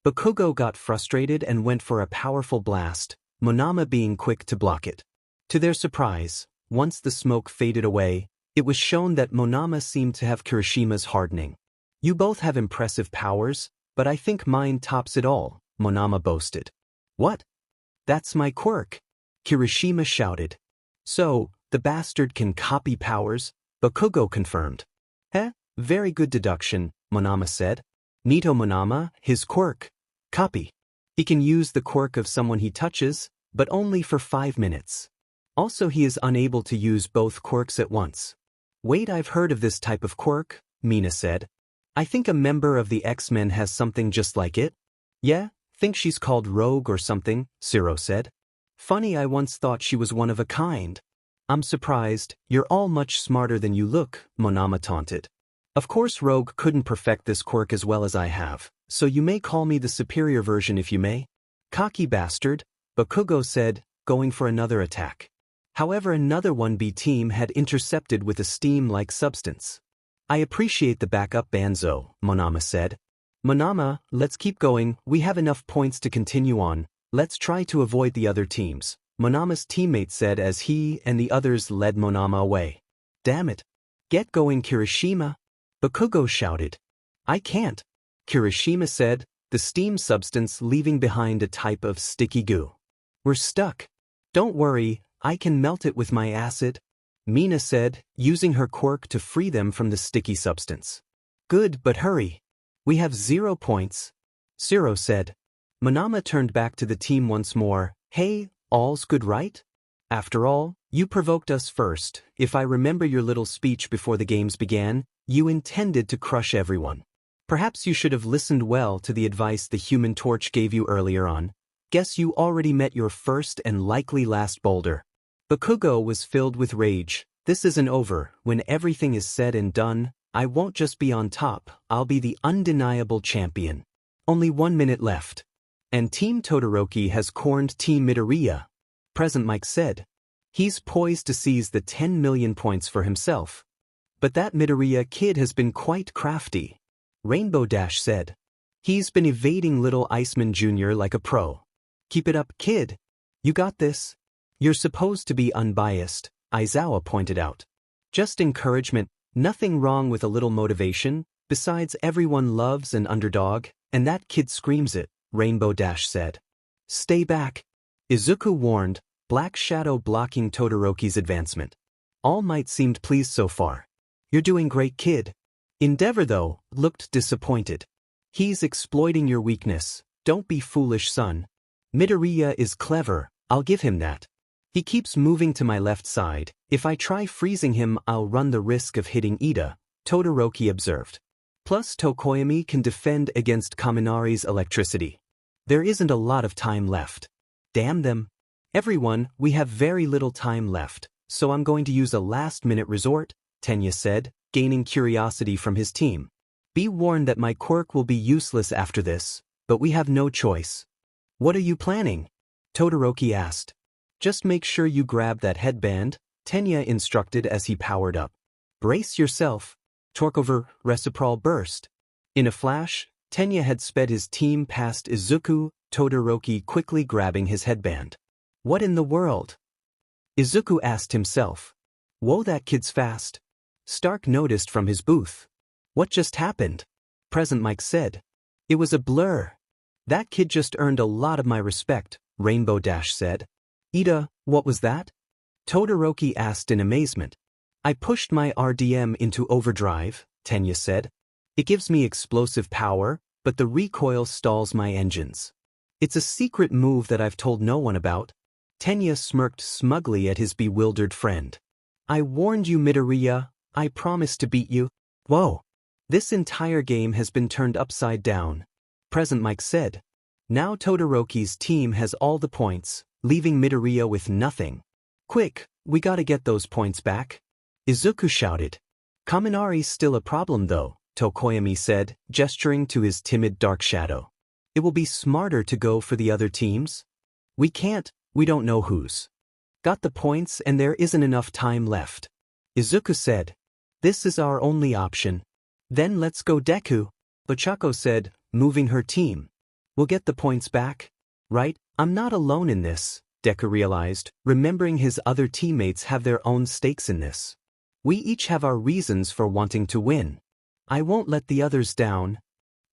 Bakugo got frustrated and went for a powerful blast, 𝗵𝗲 being quick to block it. To their surprise, once the smoke faded away, it was shown that 𝗵𝗲 seemed to have Kirishima's hardening. You both have impressive powers, but I think mine tops it all, 𝗵𝗲 boasted. What? That's my quirk, Kirishima shouted. So, the bastard can copy powers, Bakugo confirmed. Heh, very good deduction, 𝗵𝗲 said. Neato 𝗵𝗲, his quirk. Copy. He can use the quirk of someone he touches, but only for 5 minutes. Also, he is unable to use both quirks at once. Wait, I've heard of this type of quirk, Mina said. I think a member of the X-Men has something just like it. Yeah, think she's called Rogue or something, 𝗧𝗪𝗧 said. Funny, I once thought she was one of a kind. I'm surprised, you're all much smarter than you look, 𝗵𝗲 taunted. Of course Rogue couldn't perfect this quirk as well as I have, so you may call me the superior version if you may. Cocky bastard, Bakugo said, going for another attack. However, another 1B team had intercepted with a steam-like substance. I appreciate the backup, Banzo, 𝗵𝗲 said. 𝗵𝗲, let's keep going, we have enough points to continue on, let's try to avoid the other teams, 𝗵𝗲's teammate said as he and the others led 𝗵𝗲 away. Damn it. Get going, Kirishima, Bakugo shouted. I can't, Kirishima said, the steam substance leaving behind a type of sticky goo. We're stuck. Don't worry, I can melt it with my acid, Mina said, using her quirk to free them from the sticky substance. Good, but hurry. We have 0 points, 𝗧𝗪𝗧 said. 𝗵𝗲 turned back to the team once more. Hey, all's good, right? After all, you provoked us first. If I remember your little speech before the games began, you intended to crush everyone. Perhaps you should have listened well to the advice the Human Torch gave you earlier on. Guess you already met your first and likely last boulder. Bakugo was filled with rage. This isn't over. When everything is said and done, I won't just be on top, I'll be the undeniable champion. Only 1 minute left. And Team Todoroki has cornered Team Midoriya, Present Mike said. He's poised to seize the 10 million points for himself. But that Midoriya kid has been quite crafty, Rainbow Dash said. He's been evading little Iceman Jr. like a pro. Keep it up, kid. You got this. You're supposed to be unbiased, Aizawa pointed out. Just encouragement, nothing wrong with a little motivation, besides everyone loves an underdog, and that kid screams it, Rainbow Dash said. Stay back, Izuku warned, Black Shadow blocking Todoroki's advancement. All Might seemed pleased so far. You're doing great, kid. Endeavor, though, looked disappointed. He's exploiting your weakness, don't be foolish, son. Midoriya is clever, I'll give him that. He keeps moving to my left side. If I try freezing him, I'll run the risk of hitting Iida, Todoroki observed. Plus Tokoyami can defend against Kaminari's electricity. There isn't a lot of time left. Damn them. Everyone, we have very little time left, so I'm going to use a last-minute resort, Tenya said, gaining curiosity from his team. Be warned that my quirk will be useless after this, but we have no choice. What are you planning? Todoroki asked. Just make sure you grab that headband, Tenya instructed as he powered up. Brace yourself. 𝗬𝗪𝗧𝗪𝗏 burst. In a flash, Tenya had sped his team past Izuku, Todoroki quickly grabbing his headband. What in the world? Izuku asked himself. Whoa, that kid's fast. Stark noticed from his booth. What just happened? Present Mike said. It was a blur. That kid just earned a lot of my respect, Rainbow Dash said. Iida, what was that? Todoroki asked in amazement. I pushed my RDM into overdrive, Tenya said. It gives me explosive power, but the recoil stalls my engines. It's a secret move that I've told no one about. Tenya smirked smugly at his bewildered friend. I warned you, Midoriya, I promised to beat you. Whoa! This entire game has been turned upside down. Present Mike said. Now Todoroki's team has all the points, leaving Midoriya with nothing. Quick, we gotta get those points back. Izuku shouted. Kaminari's still a problem though, Tokoyami said, gesturing to his timid dark shadow. It will be smarter to go for the other teams. We can't, we don't know who's got the points and there isn't enough time left. Izuku said. This is our only option. Then let's go Deku, Ochako said, moving her team. We'll get the points back. Right, I'm not alone in this, Deku realized, remembering his other teammates have their own stakes in this. We each have our reasons for wanting to win. I won't let the others down.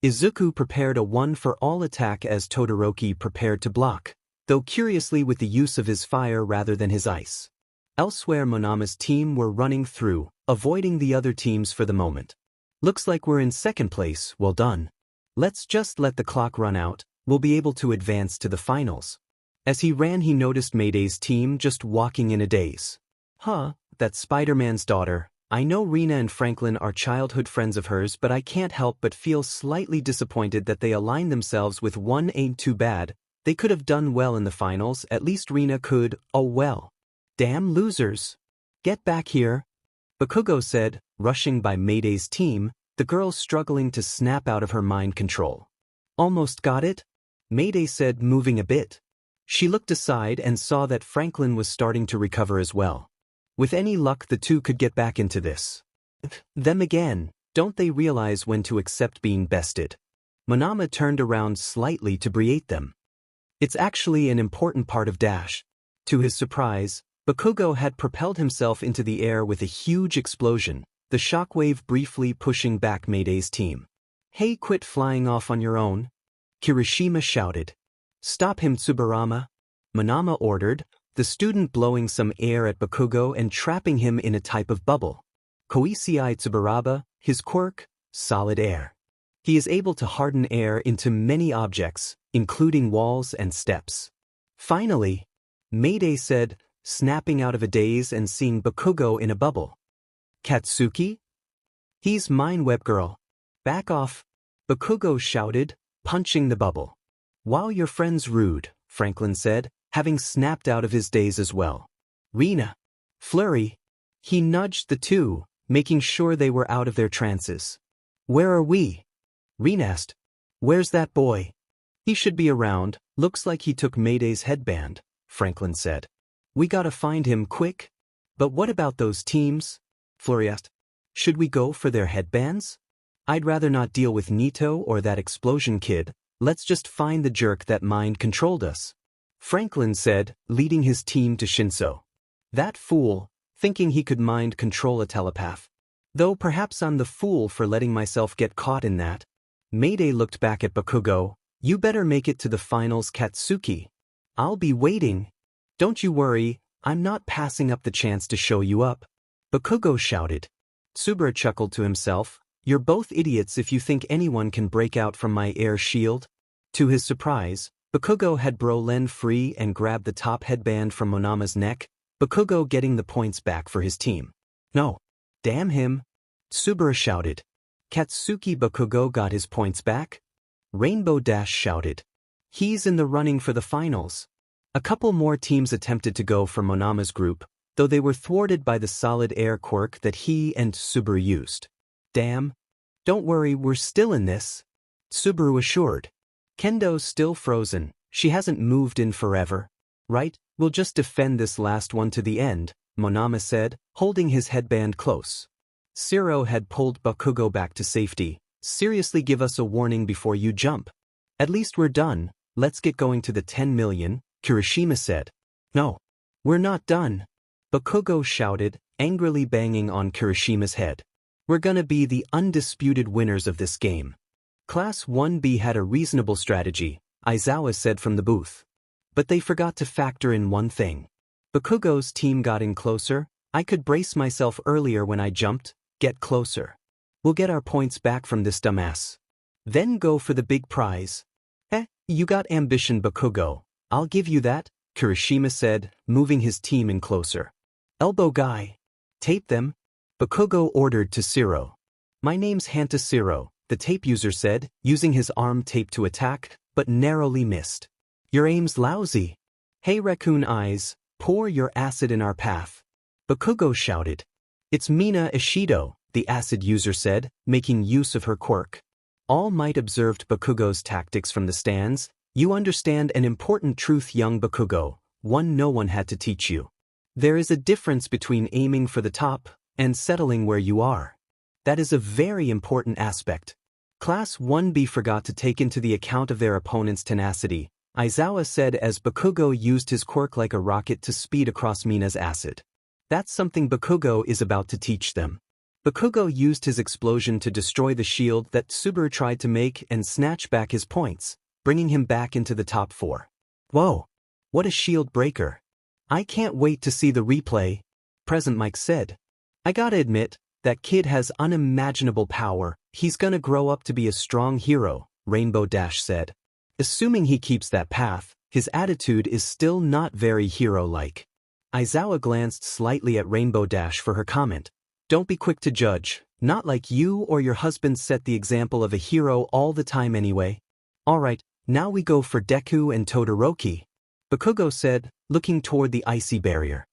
Izuku prepared a one-for-all attack as Todoroki prepared to block, though curiously with the use of his fire rather than his ice. Elsewhere Monama's team were running through, avoiding the other teams for the moment. Looks like we're in second place, well done. Let's just let the clock run out, we'll be able to advance to the finals. As he ran he noticed Mayday's team just walking in a daze. Huh, that's Spider-Man's daughter. I know Rina and Franklin are childhood friends of hers but I can't help but feel slightly disappointed that they aligned themselves with one. Ain't too bad, they could have done well in the finals, at least Rina could, oh well. Damn losers. Get back here. Bakugo said, rushing by Mayday's team, the girl struggling to snap out of her mind control. Almost got it? Mayday said, moving a bit. She looked aside and saw that Franklin was starting to recover as well. With any luck the two could get back into this. Them again, don't they realize when to accept being bested? Monama turned around slightly to berate them. It's actually an important part of Dash. To his surprise, Bakugo had propelled himself into the air with a huge explosion, the shockwave briefly pushing back Mayday's team. Hey, quit flying off on your own. Kirishima shouted. Stop him, Tsuburama. Monama ordered, the student blowing some air at Bakugo and trapping him in a type of bubble. Koisei Tsuburaba, his quirk, solid air. He is able to harden air into many objects, including walls and steps. Finally, Mayday said, snapping out of a daze and seeing Bakugo in a bubble. Katsuki? He's mine, web girl. Back off. Bakugo shouted, punching the bubble. Wow, your friend's rude, Franklin said, having snapped out of his daze as well. Rina. Flurry. He nudged the two, making sure they were out of their trances. Where are we? Rina asked. Where's that boy? He should be around, looks like he took Mayday's headband, Franklin said. We gotta find him quick. But what about those teams? Flurry asked. Should we go for their headbands? I'd rather not deal with Nito or that explosion kid, let's just find the jerk that mind-controlled us. Franklin said, leading his team to Shinso. That fool, thinking he could mind-control a telepath. Though perhaps I'm the fool for letting myself get caught in that. Mayday looked back at Bakugo. You better make it to the finals, Katsuki. I'll be waiting. Don't you worry, I'm not passing up the chance to show you up. Bakugo shouted. Tsubura chuckled to himself. You're both idiots if you think anyone can break out from my air shield. To his surprise, Bakugo had Brolen free and grabbed the top headband from Monama's neck, Bakugo getting the points back for his team. No. Damn him. Tsubura shouted. Katsuki. Bakugo got his points back. Rainbow Dash shouted. He's in the running for the finals. A couple more teams attempted to go for Monama's group, though they were thwarted by the solid air quirk that he and Tsuburu used. Damn. Don't worry, we're still in this, Tsuburu assured. Kendo's still frozen, she hasn't moved in forever. Right, we'll just defend this last one to the end, Monama said, holding his headband close. Zero had pulled Bakugo back to safety. Seriously, give us a warning before you jump. At least we're done, let's get going to the 10 million, Kirishima said. No. We're not done. Bakugo shouted, angrily banging on Kirishima's head. We're gonna be the undisputed winners of this game. Class 1B had a reasonable strategy, Aizawa said from the booth. But they forgot to factor in one thing. Bakugo's team got in closer. I could brace myself earlier when I jumped. Get closer. We'll get our points back from this dumbass. Then go for the big prize. You got ambition, Bakugo. I'll give you that, Kirishima said, moving his team in closer. Elbow guy. Tape them. Bakugo ordered to Zero. My name's 𝗵𝗃𝗧𝗧𝗏, the tape user said, using his arm tape to attack, but narrowly missed. Your aim's lousy. Hey raccoon eyes, pour your acid in our path. Bakugo shouted. It's 𝗵𝗃𝗧𝗏, the acid user said, making use of her quirk. All Might observed Bakugo's tactics from the stands. You understand an important truth, young Bakugo, one no one had to teach you. There is a difference between aiming for the top and settling where you are. That is a very important aspect. Class 1B forgot to take into the account of their opponent's tenacity, Aizawa said as Bakugo used his quirk like a rocket to speed across Mina's acid. That's something Bakugo is about to teach them. Bakugo used his explosion to destroy the shield that 𝗬𝗲𝗏 tried to make and snatch back his points, bringing him back into the top 4. Whoa! What a shield breaker! I can't wait to see the replay, Present Mike said. I gotta admit, that kid has unimaginable power. He's gonna grow up to be a strong hero, Rainbow Dash said. Assuming he keeps that path, his attitude is still not very hero-like. Aizawa glanced slightly at Rainbow Dash for her comment. Don't be quick to judge, not like you or your husband set the example of a hero all the time anyway. Alright, now we go for Deku and Todoroki, Bakugo said, looking toward the icy barrier.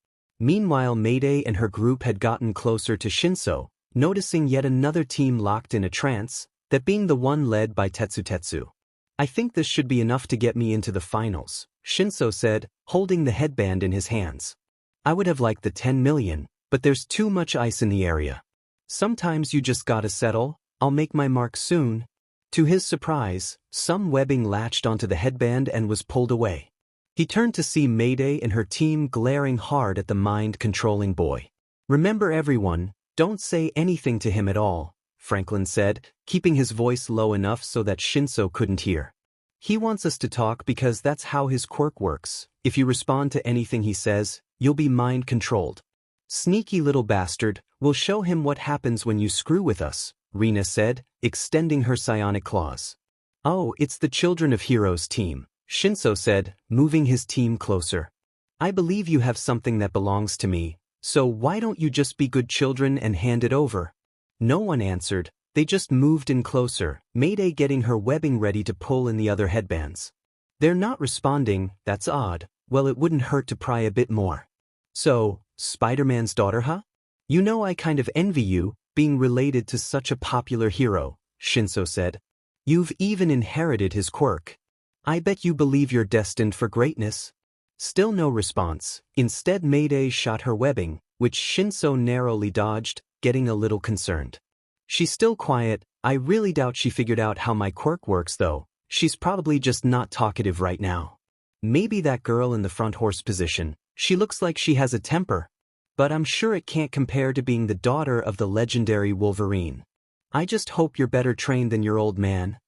Meanwhile, Mayday and her group had gotten closer to Shinso, noticing yet another team locked in a trance, that being the one led by Tetsu. I think this should be enough to get me into the finals, Shinso said, holding the headband in his hands. I would have liked the 10 million, but there's too much ice in the area. Sometimes you just gotta settle. I'll make my mark soon. To his surprise, some webbing latched onto the headband and was pulled away. He turned to see Mayday and her team glaring hard at the mind-controlling boy. Remember everyone, don't say anything to him at all, Franklin said, keeping his voice low enough so that Shinso couldn't hear. He wants us to talk because that's how his quirk works. If you respond to anything he says, you'll be mind-controlled. Sneaky little bastard, we'll show him what happens when you screw with us, Rina said, extending her psionic claws. Oh, it's the Children of Heroes team, Shinso said, moving his team closer. I believe you have something that belongs to me, so why don't you just be good children and hand it over? No one answered, they just moved in closer, Mayday getting her webbing ready to pull in the other headbands. They're not responding, that's odd. Well, it wouldn't hurt to pry a bit more. So, Spider-Man's daughter, huh? You know I kind of envy you, being related to such a popular hero, Shinso said. You've even inherited his quirk. I bet you believe you're destined for greatness. Still no response. Instead, Mayday shot her webbing, which Shinso narrowly dodged, getting a little concerned. She's still quiet. I really doubt she figured out how my quirk works though. She's probably just not talkative right now. Maybe that girl in the front horse position. She looks like she has a temper. But I'm sure it can't compare to being the daughter of the legendary Wolverine. I just hope you're better trained than your old man.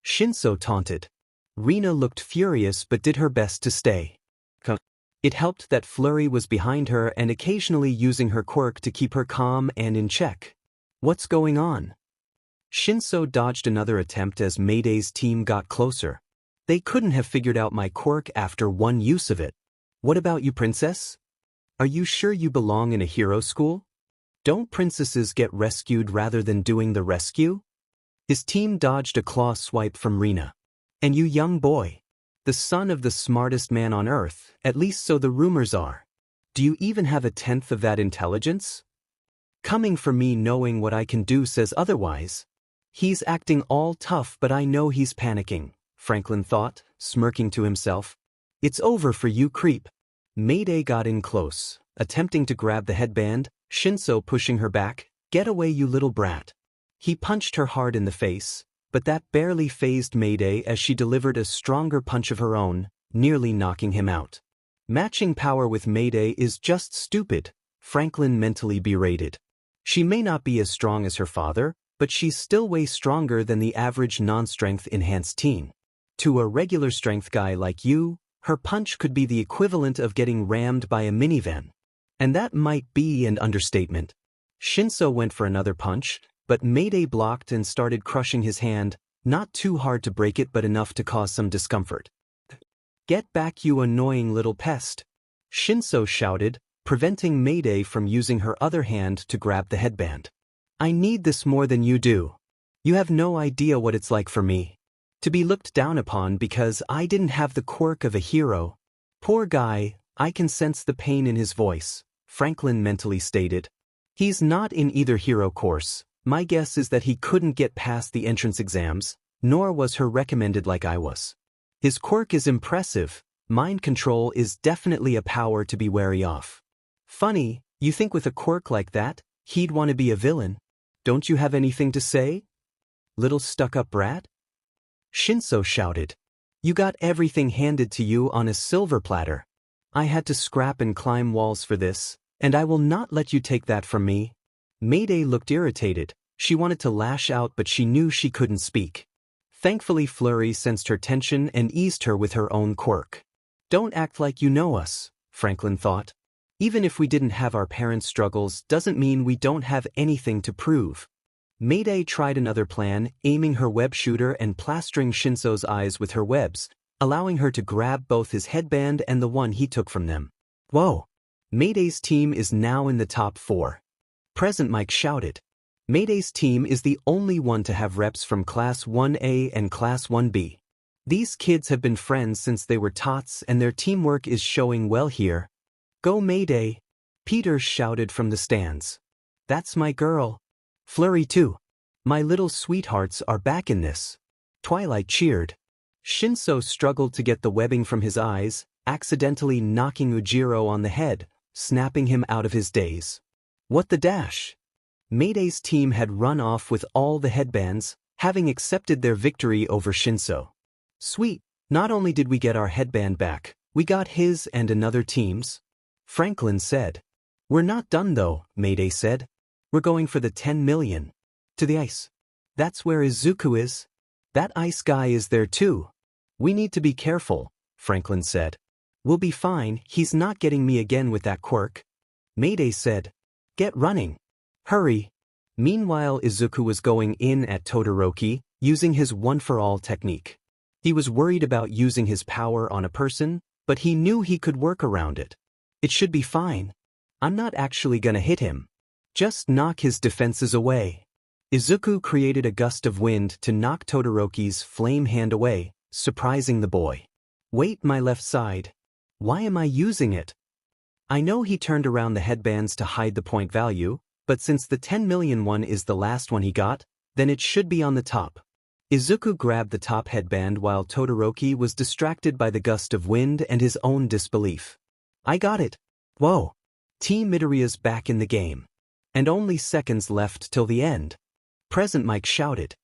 Shinso taunted. Rina looked furious but did her best to stay. It helped that Flurry was behind her and occasionally using her quirk to keep her calm and in check. What's going on? Shinso dodged another attempt as Mayday's team got closer. They couldn't have figured out my quirk after one use of it. What about you, princess? Are you sure you belong in a hero school? Don't princesses get rescued rather than doing the rescue? His team dodged a claw swipe from Rina. And you young boy. The son of the smartest man on earth, at least so the rumors are. Do you even have a tenth of that intelligence? Coming for me knowing what I can do says otherwise. He's acting all tough but I know he's panicking, Franklin thought, smirking to himself. It's over for you, creep. Mayday got in close, attempting to grab the headband, Shinso pushing her back. Get away, you little brat. He punched her hard in the face, but that barely fazed Mayday as she delivered a stronger punch of her own, nearly knocking him out. Matching power with Mayday is just stupid, Franklin mentally berated. She may not be as strong as her father, but she's still way stronger than the average non-strength enhanced teen. To a regular strength guy like you, her punch could be the equivalent of getting rammed by a minivan. And that might be an understatement. Shinso went for another punch, but Mayday blocked and started crushing his hand, not too hard to break it but enough to cause some discomfort. Get back, you annoying little pest, Shinso shouted, preventing Mayday from using her other hand to grab the headband. I need this more than you do. You have no idea what it's like for me to be looked down upon because I didn't have the quirk of a hero. Poor guy, I can sense the pain in his voice, Franklin mentally stated. He's not in either hero course. My guess is that he couldn't get past the entrance exams, nor was her recommended like I was. His quirk is impressive. Mind control is definitely a power to be wary of. Funny, you think with a quirk like that, he'd want to be a villain? Don't you have anything to say? Little stuck-up brat? Shinso shouted. You got everything handed to you on a silver platter. I had to scrap and climb walls for this, and I will not let you take that from me. Mayday looked irritated. She wanted to lash out but she knew she couldn't speak. Thankfully Flurry sensed her tension and eased her with her own quirk. Don't act like you know us, Franklin thought. Even if we didn't have our parents' struggles doesn't mean we don't have anything to prove. Mayday tried another plan, aiming her web shooter and plastering Shinso's eyes with her webs, allowing her to grab both his headband and the one he took from them. Whoa! Mayday's team is now in the top 4. Present Mike shouted. Mayday's team is the only one to have reps from Class 1A and Class 1B. These kids have been friends since they were tots and their teamwork is showing well here. Go Mayday! Peter shouted from the stands. That's my girl. Flurry too. My little sweethearts are back in this. Twilight cheered. Shinso struggled to get the webbing from his eyes, accidentally knocking Ujiro on the head, snapping him out of his daze. What the dash? Mayday's team had run off with all the headbands, having accepted their victory over Shinso. Sweet, not only did we get our headband back, we got his and another team's. Franklin said. We're not done though, Mayday said. We're going for the 10 million. To the ice. That's where Izuku is. That ice guy is there too. We need to be careful, Franklin said. We'll be fine, he's not getting me again with that quirk. Mayday said. Get running. Hurry. Meanwhile Izuku was going in at Todoroki, using his one-for-all technique. He was worried about using his power on a person, but he knew he could work around it. It should be fine. I'm not actually gonna hit him. Just knock his defenses away. Izuku created a gust of wind to knock Todoroki's flame hand away, surprising the boy. Wait, my left side. Why am I using it? I know he turned around the headbands to hide the point value, but since the 10 million one is the last one he got, then it should be on the top. Izuku grabbed the top headband while Todoroki was distracted by the gust of wind and his own disbelief. I got it. Whoa. Team Midoriya's back in the game. And only seconds left till the end. Present Mike shouted.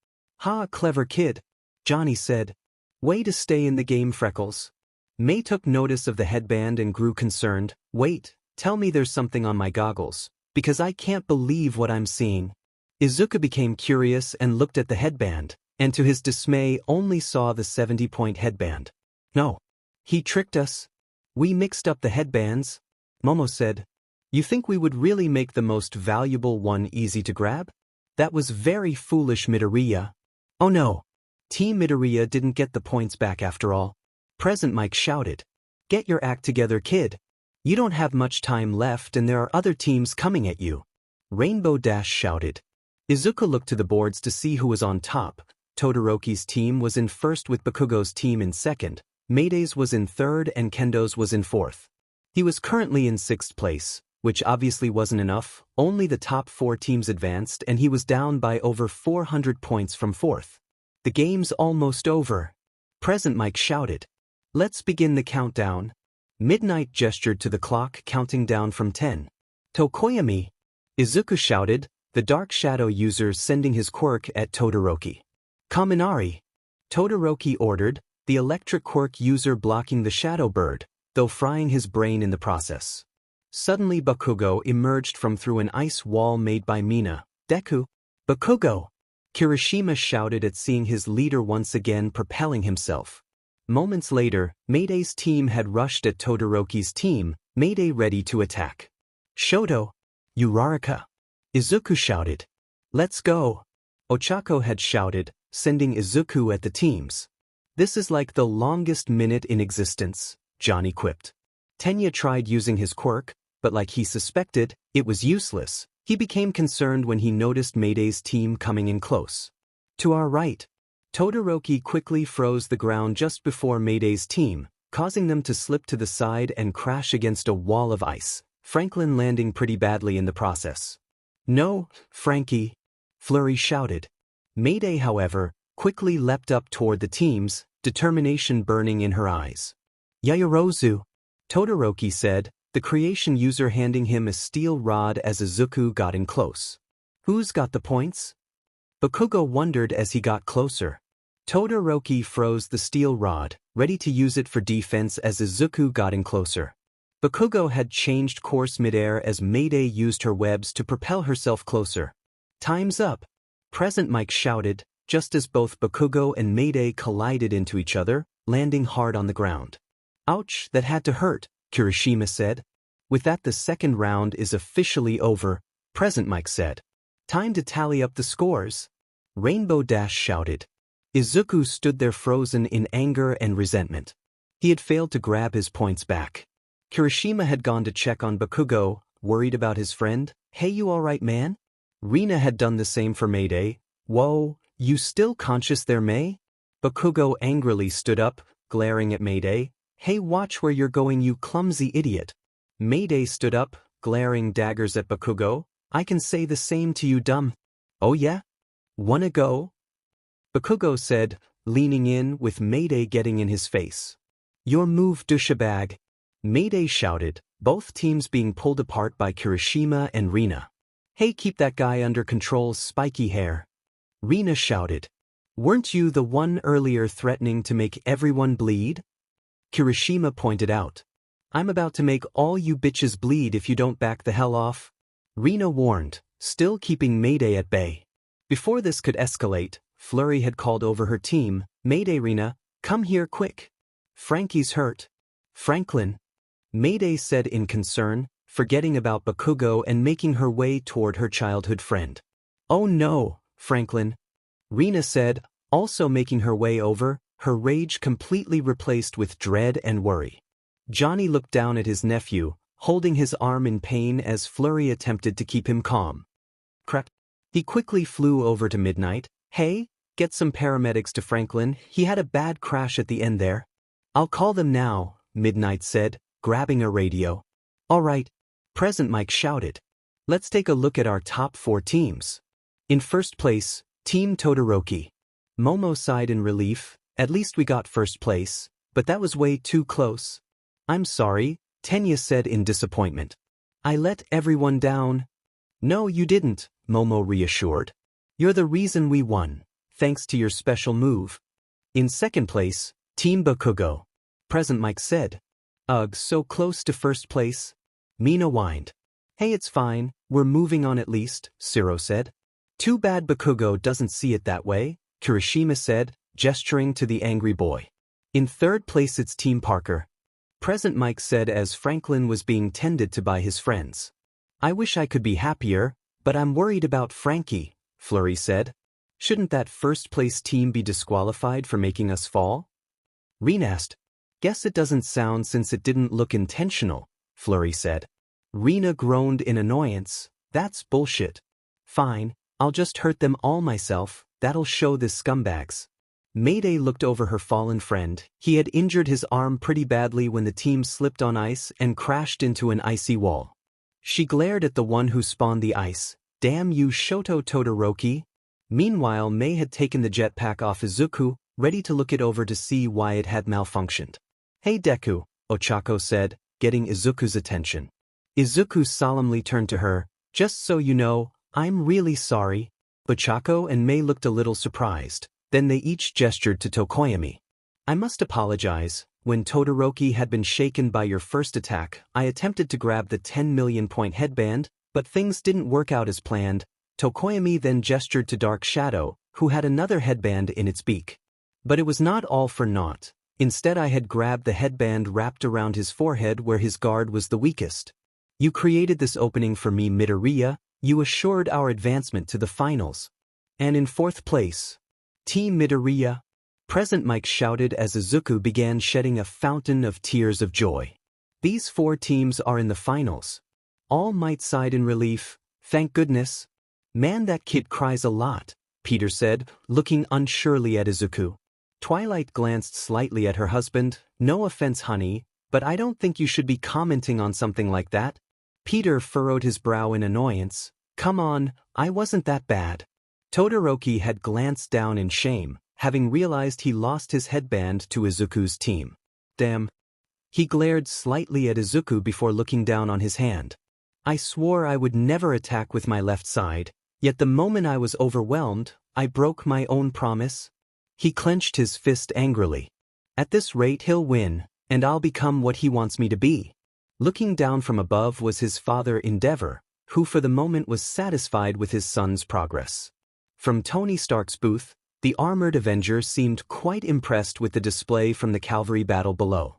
Ha, clever kid. Johnny said. Way to stay in the game, Freckles. May took notice of the headband and grew concerned. Wait, tell me there's something on my goggles, because I can't believe what I'm seeing. Izuku became curious and looked at the headband, and to his dismay only saw the 70-point headband. No. He tricked us. We mixed up the headbands. Momo said. You think we would really make the most valuable one easy to grab? That was very foolish, Midoriya. Oh no. Team Midoriya didn't get the points back after all. Present Mike shouted. Get your act together, kid. You don't have much time left and there are other teams coming at you. Rainbow Dash shouted. Izuku looked to the boards to see who was on top. Todoroki's team was in first with Bakugo's team in second, Mayday's was in third and Kendo's was in fourth. He was currently in 6th place, which obviously wasn't enough. Only the top 4 teams advanced and he was down by over 400 points from 4th. The game's almost over. Present Mike shouted. Let's begin the countdown. Midnight gestured to the clock counting down from 10. Tokoyami. Izuku shouted, the Dark Shadow user sending his quirk at Todoroki. Kaminari. Todoroki ordered, the electric quirk user blocking the Shadow Bird, though frying his brain in the process. Suddenly Bakugo emerged from through an ice wall made by Mina. Deku. Bakugo! Kirishima shouted at seeing his leader once again propelling himself. Moments later, Mayday's team had rushed at Todoroki's team, Mayday ready to attack. Shoto! Uraraka! Izuku shouted. Let's go! Ochako had shouted, sending Izuku at the teams. This is like the longest minute in existence, Johnny quipped. Tenya tried using his quirk, but like he suspected, it was useless. He became concerned when he noticed Mayday's team coming in close. To our right, Todoroki quickly froze the ground just before Mayday's team, causing them to slip to the side and crash against a wall of ice, Franklin landing pretty badly in the process. "No, Frankie," Flurry shouted. Mayday, however, quickly leapt up toward the teams, determination burning in her eyes. "Yaoyorozu," Todoroki said, the creation user handing him a steel rod as Izuku got in close. "Who's got the points?" Bakugo wondered as he got closer. Todoroki froze the steel rod, ready to use it for defense as Izuku got in closer. Bakugo had changed course midair as Mayday used her webs to propel herself closer. "Time's up," 𝗵𝘃𝗄𝗃 shouted, just as both Bakugo and Mayday collided into each other, landing hard on the ground. "Ouch, that had to hurt," Kirishima said. "With that, the second round is officially over," 𝗵𝘃𝗄𝗃 said. "Time to tally up the scores," Rainbow Dash shouted. Izuku stood there frozen in anger and resentment. He had failed to grab his points back. Kirishima had gone to check on Bakugo, worried about his friend. "Hey, you alright, man?" Rina had done the same for Mayday. "Whoa, you still conscious there, May?" Bakugo angrily stood up, glaring at Mayday. "Hey, watch where you're going, you clumsy idiot." Mayday stood up, glaring daggers at Bakugo. "I can say the same to you, dumb." "Oh yeah? Wanna go?" Bakugo said, leaning in with Mayday getting in his face. "Your move, douchebag," Mayday shouted, both teams being pulled apart by Kirishima and Rina. "Hey, keep that guy under control, spiky hair," Rina shouted. "Weren't you the one earlier threatening to make everyone bleed?" Kirishima pointed out. "I'm about to make all you bitches bleed if you don't back the hell off," Rina warned, still keeping Mayday at bay. Before this could escalate, Flurry had called over her team. "Mayday, Rina, come here quick. Frankie's hurt." "Franklin," Mayday said in concern, forgetting about Bakugo and making her way toward her childhood friend. "Oh no, Franklin," Rina said, also making her way over, her rage completely replaced with dread and worry. Johnny looked down at his nephew, holding his arm in pain as Flurry attempted to keep him calm. Crap. He quickly flew over to Midnight. "Hey, get some paramedics to Franklin, he had a bad crash at the end there." "I'll call them now," Midnight said, grabbing a radio. "Alright," 𝗵𝘃𝗄𝗃 shouted. "Let's take a look at our top 4 teams. In first place, Team Todoroki. Momo sighed in relief. "At least we got first place, but that was way too close." "I'm sorry," Tenya said in disappointment. "I let everyone down." "No, you didn't," Momo reassured. "You're the reason we won, thanks to your special move." In second place, Team Bakugo. 𝗵𝘃𝗄𝗃 said. "Ugh, so close to first place." Mina whined. "Hey, it's fine, we're moving on at least," 𝗧𝗏 said. "Too bad Bakugo doesn't see it that way," Kirishima said, gesturing to the angry boy. In third place, it's Team Parker. 𝗵𝘃𝗄𝗃 said as Franklin was being tended to by his friends. "I wish I could be happier, but I'm worried about Frankie," Flurry said. "Shouldn't that first place team be disqualified for making us fall?" Rina asked. "Guess it doesn't sound since it didn't look intentional," Flurry said. Rina groaned in annoyance. "That's bullshit. Fine, I'll just hurt them all myself, that'll show the scumbags." Mayday looked over her fallen friend. He had injured his arm pretty badly when the team slipped on ice and crashed into an icy wall. She glared at the one who spawned the ice. "Damn you, Shoto Todoroki." Meanwhile, May had taken the jetpack off Izuku, ready to look it over to see why it had malfunctioned. "Hey Deku," Ochako said, getting Izuku's attention. Izuku solemnly turned to her. "Just so you know, I'm really sorry." Ochako and May looked a little surprised. Then they each gestured to Tokoyami. "I must apologize. When Todoroki had been shaken by your first attack, I attempted to grab the 10 million point headband, but things didn't work out as planned." Tokoyami then gestured to Dark Shadow, who had another headband in its beak. "But it was not all for naught. Instead, I had grabbed the headband wrapped around his forehead where his guard was the weakest. You created this opening for me, Midoriya. You assured our advancement to the finals. And in fourth place, Team Midoriya." 𝗵𝘃𝗄𝗃 shouted as Izuku began shedding a fountain of tears of joy. "These 4 teams are in the finals." All Might sighed in relief. Thank goodness. Man, that kid cries a lot, Peter said, looking unsurely at Izuku. Twilight glanced slightly at her husband. No offense, honey, but I don't think you should be commenting on something like that. Peter furrowed his brow in annoyance. Come on, I wasn't that bad. Todoroki had glanced down in shame, having realized he lost his headband to Izuku's team. Damn. He glared slightly at Izuku before looking down on his hand. I swore I would never attack with my left side, yet the moment I was overwhelmed, I broke my own promise. He clenched his fist angrily. At this rate he'll win, and I'll become what he wants me to be. Looking down from above was his father Endeavor, who for the moment was satisfied with his son's progress. From Tony Stark's booth, the armored Avenger seemed quite impressed with the display from the Calvary battle below.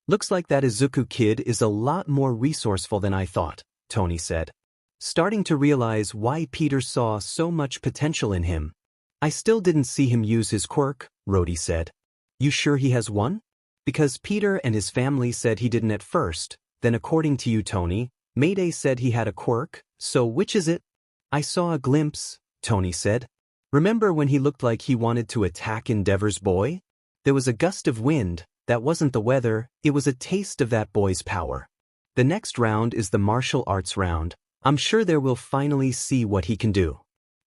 Looks like that Izuku kid is a lot more resourceful than I thought, Tony said. Starting to realize why Peter saw so much potential in him. I still didn't see him use his quirk, Rhodey said. You sure he has one? Because Peter and his family said he didn't at first, then according to you, Tony, Mayday said he had a quirk, so which is it? I saw a glimpse, Tony said. Remember when he looked like he wanted to attack Endeavor's boy? There was a gust of wind. That wasn't the weather, it was a taste of that boy's power. The next round is the martial arts round. I'm sure there we'll finally see what he can do.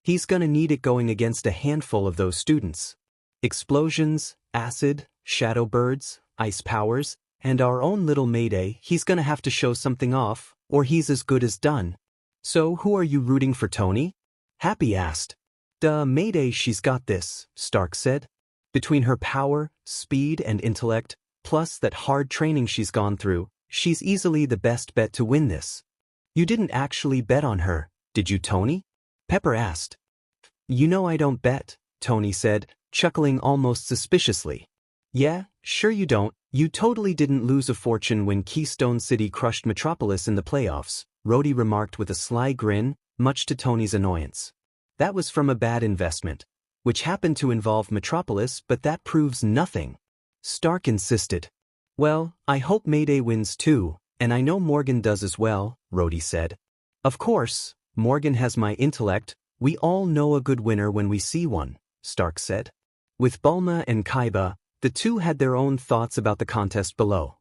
He's gonna need it going against a handful of those students. Explosions, acid, shadow birds, ice powers, and our own little Mayday. He's gonna have to show something off, or he's as good as done. So who are you rooting for, Tony? Happy asked. Duh, Mayday, she's got this, Stark said. Between her power, speed, and intellect, plus that hard training she's gone through, she's easily the best bet to win this. You didn't actually bet on her, did you, Tony? Pepper asked. You know I don't bet, Tony said, chuckling almost suspiciously. Yeah, sure you don't. You totally didn't lose a fortune when Keystone City crushed Metropolis in the playoffs, Rhodey remarked with a sly grin, much to Tony's annoyance. That was from a bad investment, which happened to involve Metropolis, but that proves nothing. Stark insisted. Well, I hope Mayday wins too, and I know Morgan does as well, Rhodey said. Of course, Morgan has my intellect. We all know a good winner when we see one, Stark said. With 𝗵𝗲 and 𝗫𝗲, the two had their own thoughts about the contest below.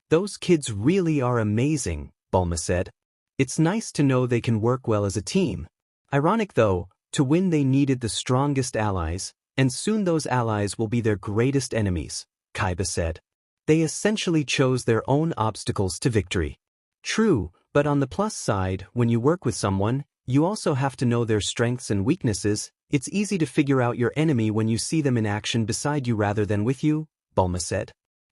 Those kids really are amazing, 𝗵𝗲 said. It's nice to know they can work well as a team. Ironic though, to win they needed the strongest allies, and soon those allies will be their greatest enemies, 𝗫𝗲 said. They essentially chose their own obstacles to victory. True, but on the plus side, when you work with someone, you also have to know their strengths and weaknesses. It's easy to figure out your enemy when you see them in action beside you rather than with you, 𝗵𝗲 said.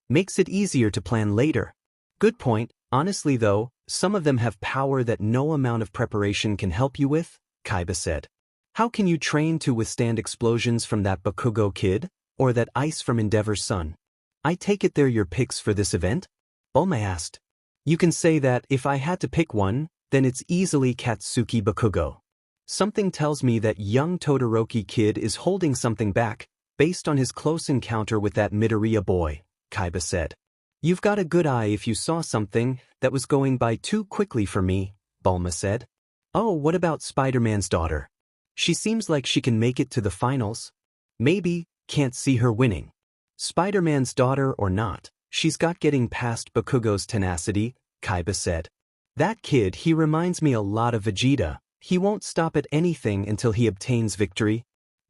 Makes it easier to plan later. Good point. Honestly though, some of them have power that no amount of preparation can help you with, 𝗫𝗲 said. How can you train to withstand explosions from that Bakugo kid, or that ice from Endeavor's son? I take it they're your picks for this event? 𝗵𝗲 asked. You can say that if I had to pick one, then it's easily Katsuki Bakugo. Something tells me that young Todoroki kid is holding something back, based on his close encounter with that Midoriya boy, 𝗫𝗲 said. You've got a good eye if you saw something that was going by too quickly for me, 𝗵𝗲 said. Oh, what about Spider-Man's daughter? She seems like she can make it to the finals. Maybe, can't see her winning. Spider-Man's daughter or not, she's got getting past Bakugo's tenacity, 𝗫𝗲 said. That kid, he reminds me a lot of Vegeta. He won't stop at anything until he obtains victory.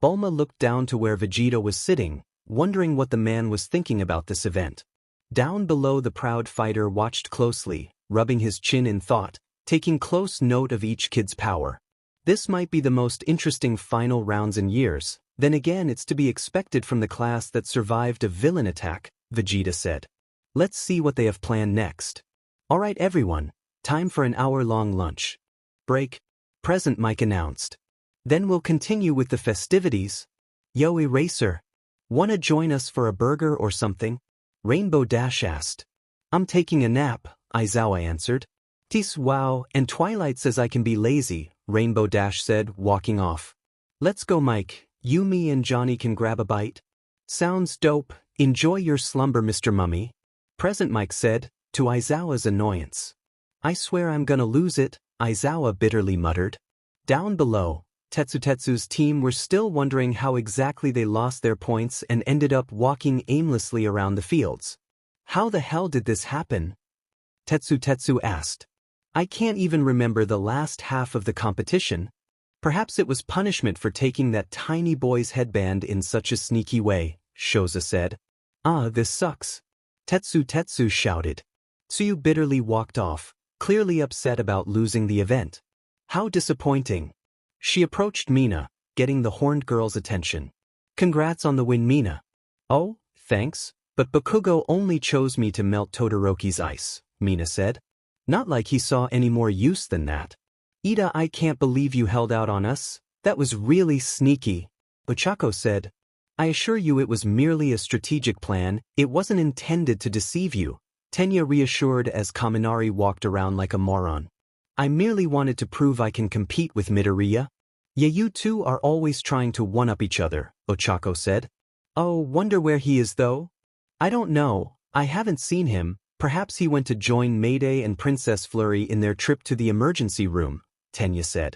𝗵𝗲 looked down to where Vegeta was sitting, wondering what the man was thinking about this event. Down below, the proud fighter watched closely, rubbing his chin in thought, taking close note of each kid's power. This might be the most interesting final rounds in years. Then again, it's to be expected from the class that survived a villain attack, Vegeta said. Let's see what they have planned next. Alright everyone, time for an hour-long lunch break, Present Mike announced. Then we'll continue with the festivities. Yo, Eraser, wanna join us for a burger or something? Rainbow Dash asked. I'm taking a nap, Aizawa answered. Tis wow, and Twilight says I can be lazy, Rainbow Dash said, walking off. Let's go, Mike. You, me, and Johnny can grab a bite. Sounds dope. Enjoy your slumber, Mr. Mummy, Present Mike said, to Aizawa's annoyance. I swear I'm gonna lose it, Aizawa bitterly muttered. Down below, 𝗧𝗧𝗧𝗧's team were still wondering how exactly they lost their points and ended up walking aimlessly around the fields. How the hell did this happen? 𝗧𝗧𝗧 asked. I can't even remember the last half of the competition. Perhaps it was punishment for taking that tiny boy's headband in such a sneaky way, 𝗧𝗧 said. This sucks. 𝗧𝗧𝗧 shouted. 𝗧𝗠 bitterly walked off, clearly upset about losing the event. How disappointing. She approached Mina, getting the horned girl's attention. Congrats on the win, Mina. Oh, thanks, but Bakugo only chose me to melt Todoroki's ice, Mina said. Not like he saw any more use than that. Ida, I can't believe you held out on us. That was really sneaky, Ochako said. I assure you it was merely a strategic plan, it wasn't intended to deceive you, Tenya reassured as Kaminari walked around like a moron. I merely wanted to prove I can compete with Midoriya. Yeah, you two are always trying to one-up each other, Ochako said. Oh, wonder where he is though? I don't know, I haven't seen him, perhaps he went to join Mayday and Princess Flurry in their trip to the emergency room, Tenya said.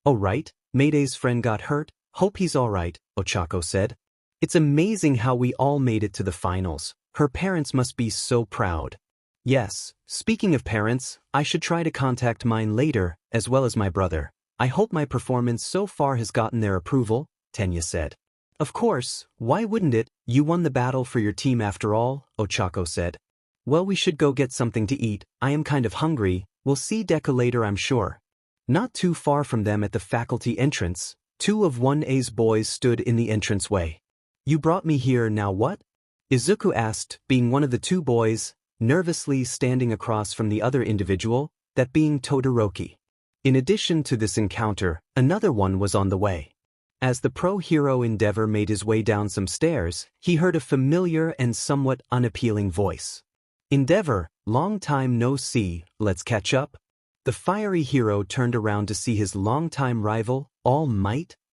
Oh right, Mayday's friend got hurt, hope he's alright, Ochako said. It's amazing how we all made it to the finals, her parents must be so proud. Yes, speaking of parents, I should try to contact mine later, as well as my brother. I hope my performance so far has gotten their approval, Tenya said. Of course, why wouldn't it, you won the battle for your team after all, Ochako said. Well, we should go get something to eat, I am kind of hungry, we'll see Deku later I'm sure. Not too far from them at the faculty entrance, 2 of 1A's boys stood in the entranceway. You brought me here, now what? Izuku asked, being one of the 2 boys, nervously standing across from the other individual, that being Todoroki. In addition to this encounter, another one was on the way. As the pro-hero Endeavor made his way down some stairs, he heard a familiar and somewhat unappealing voice. Endeavor, long time no see, let's catch up? The fiery hero turned around to see his longtime rival, All Might,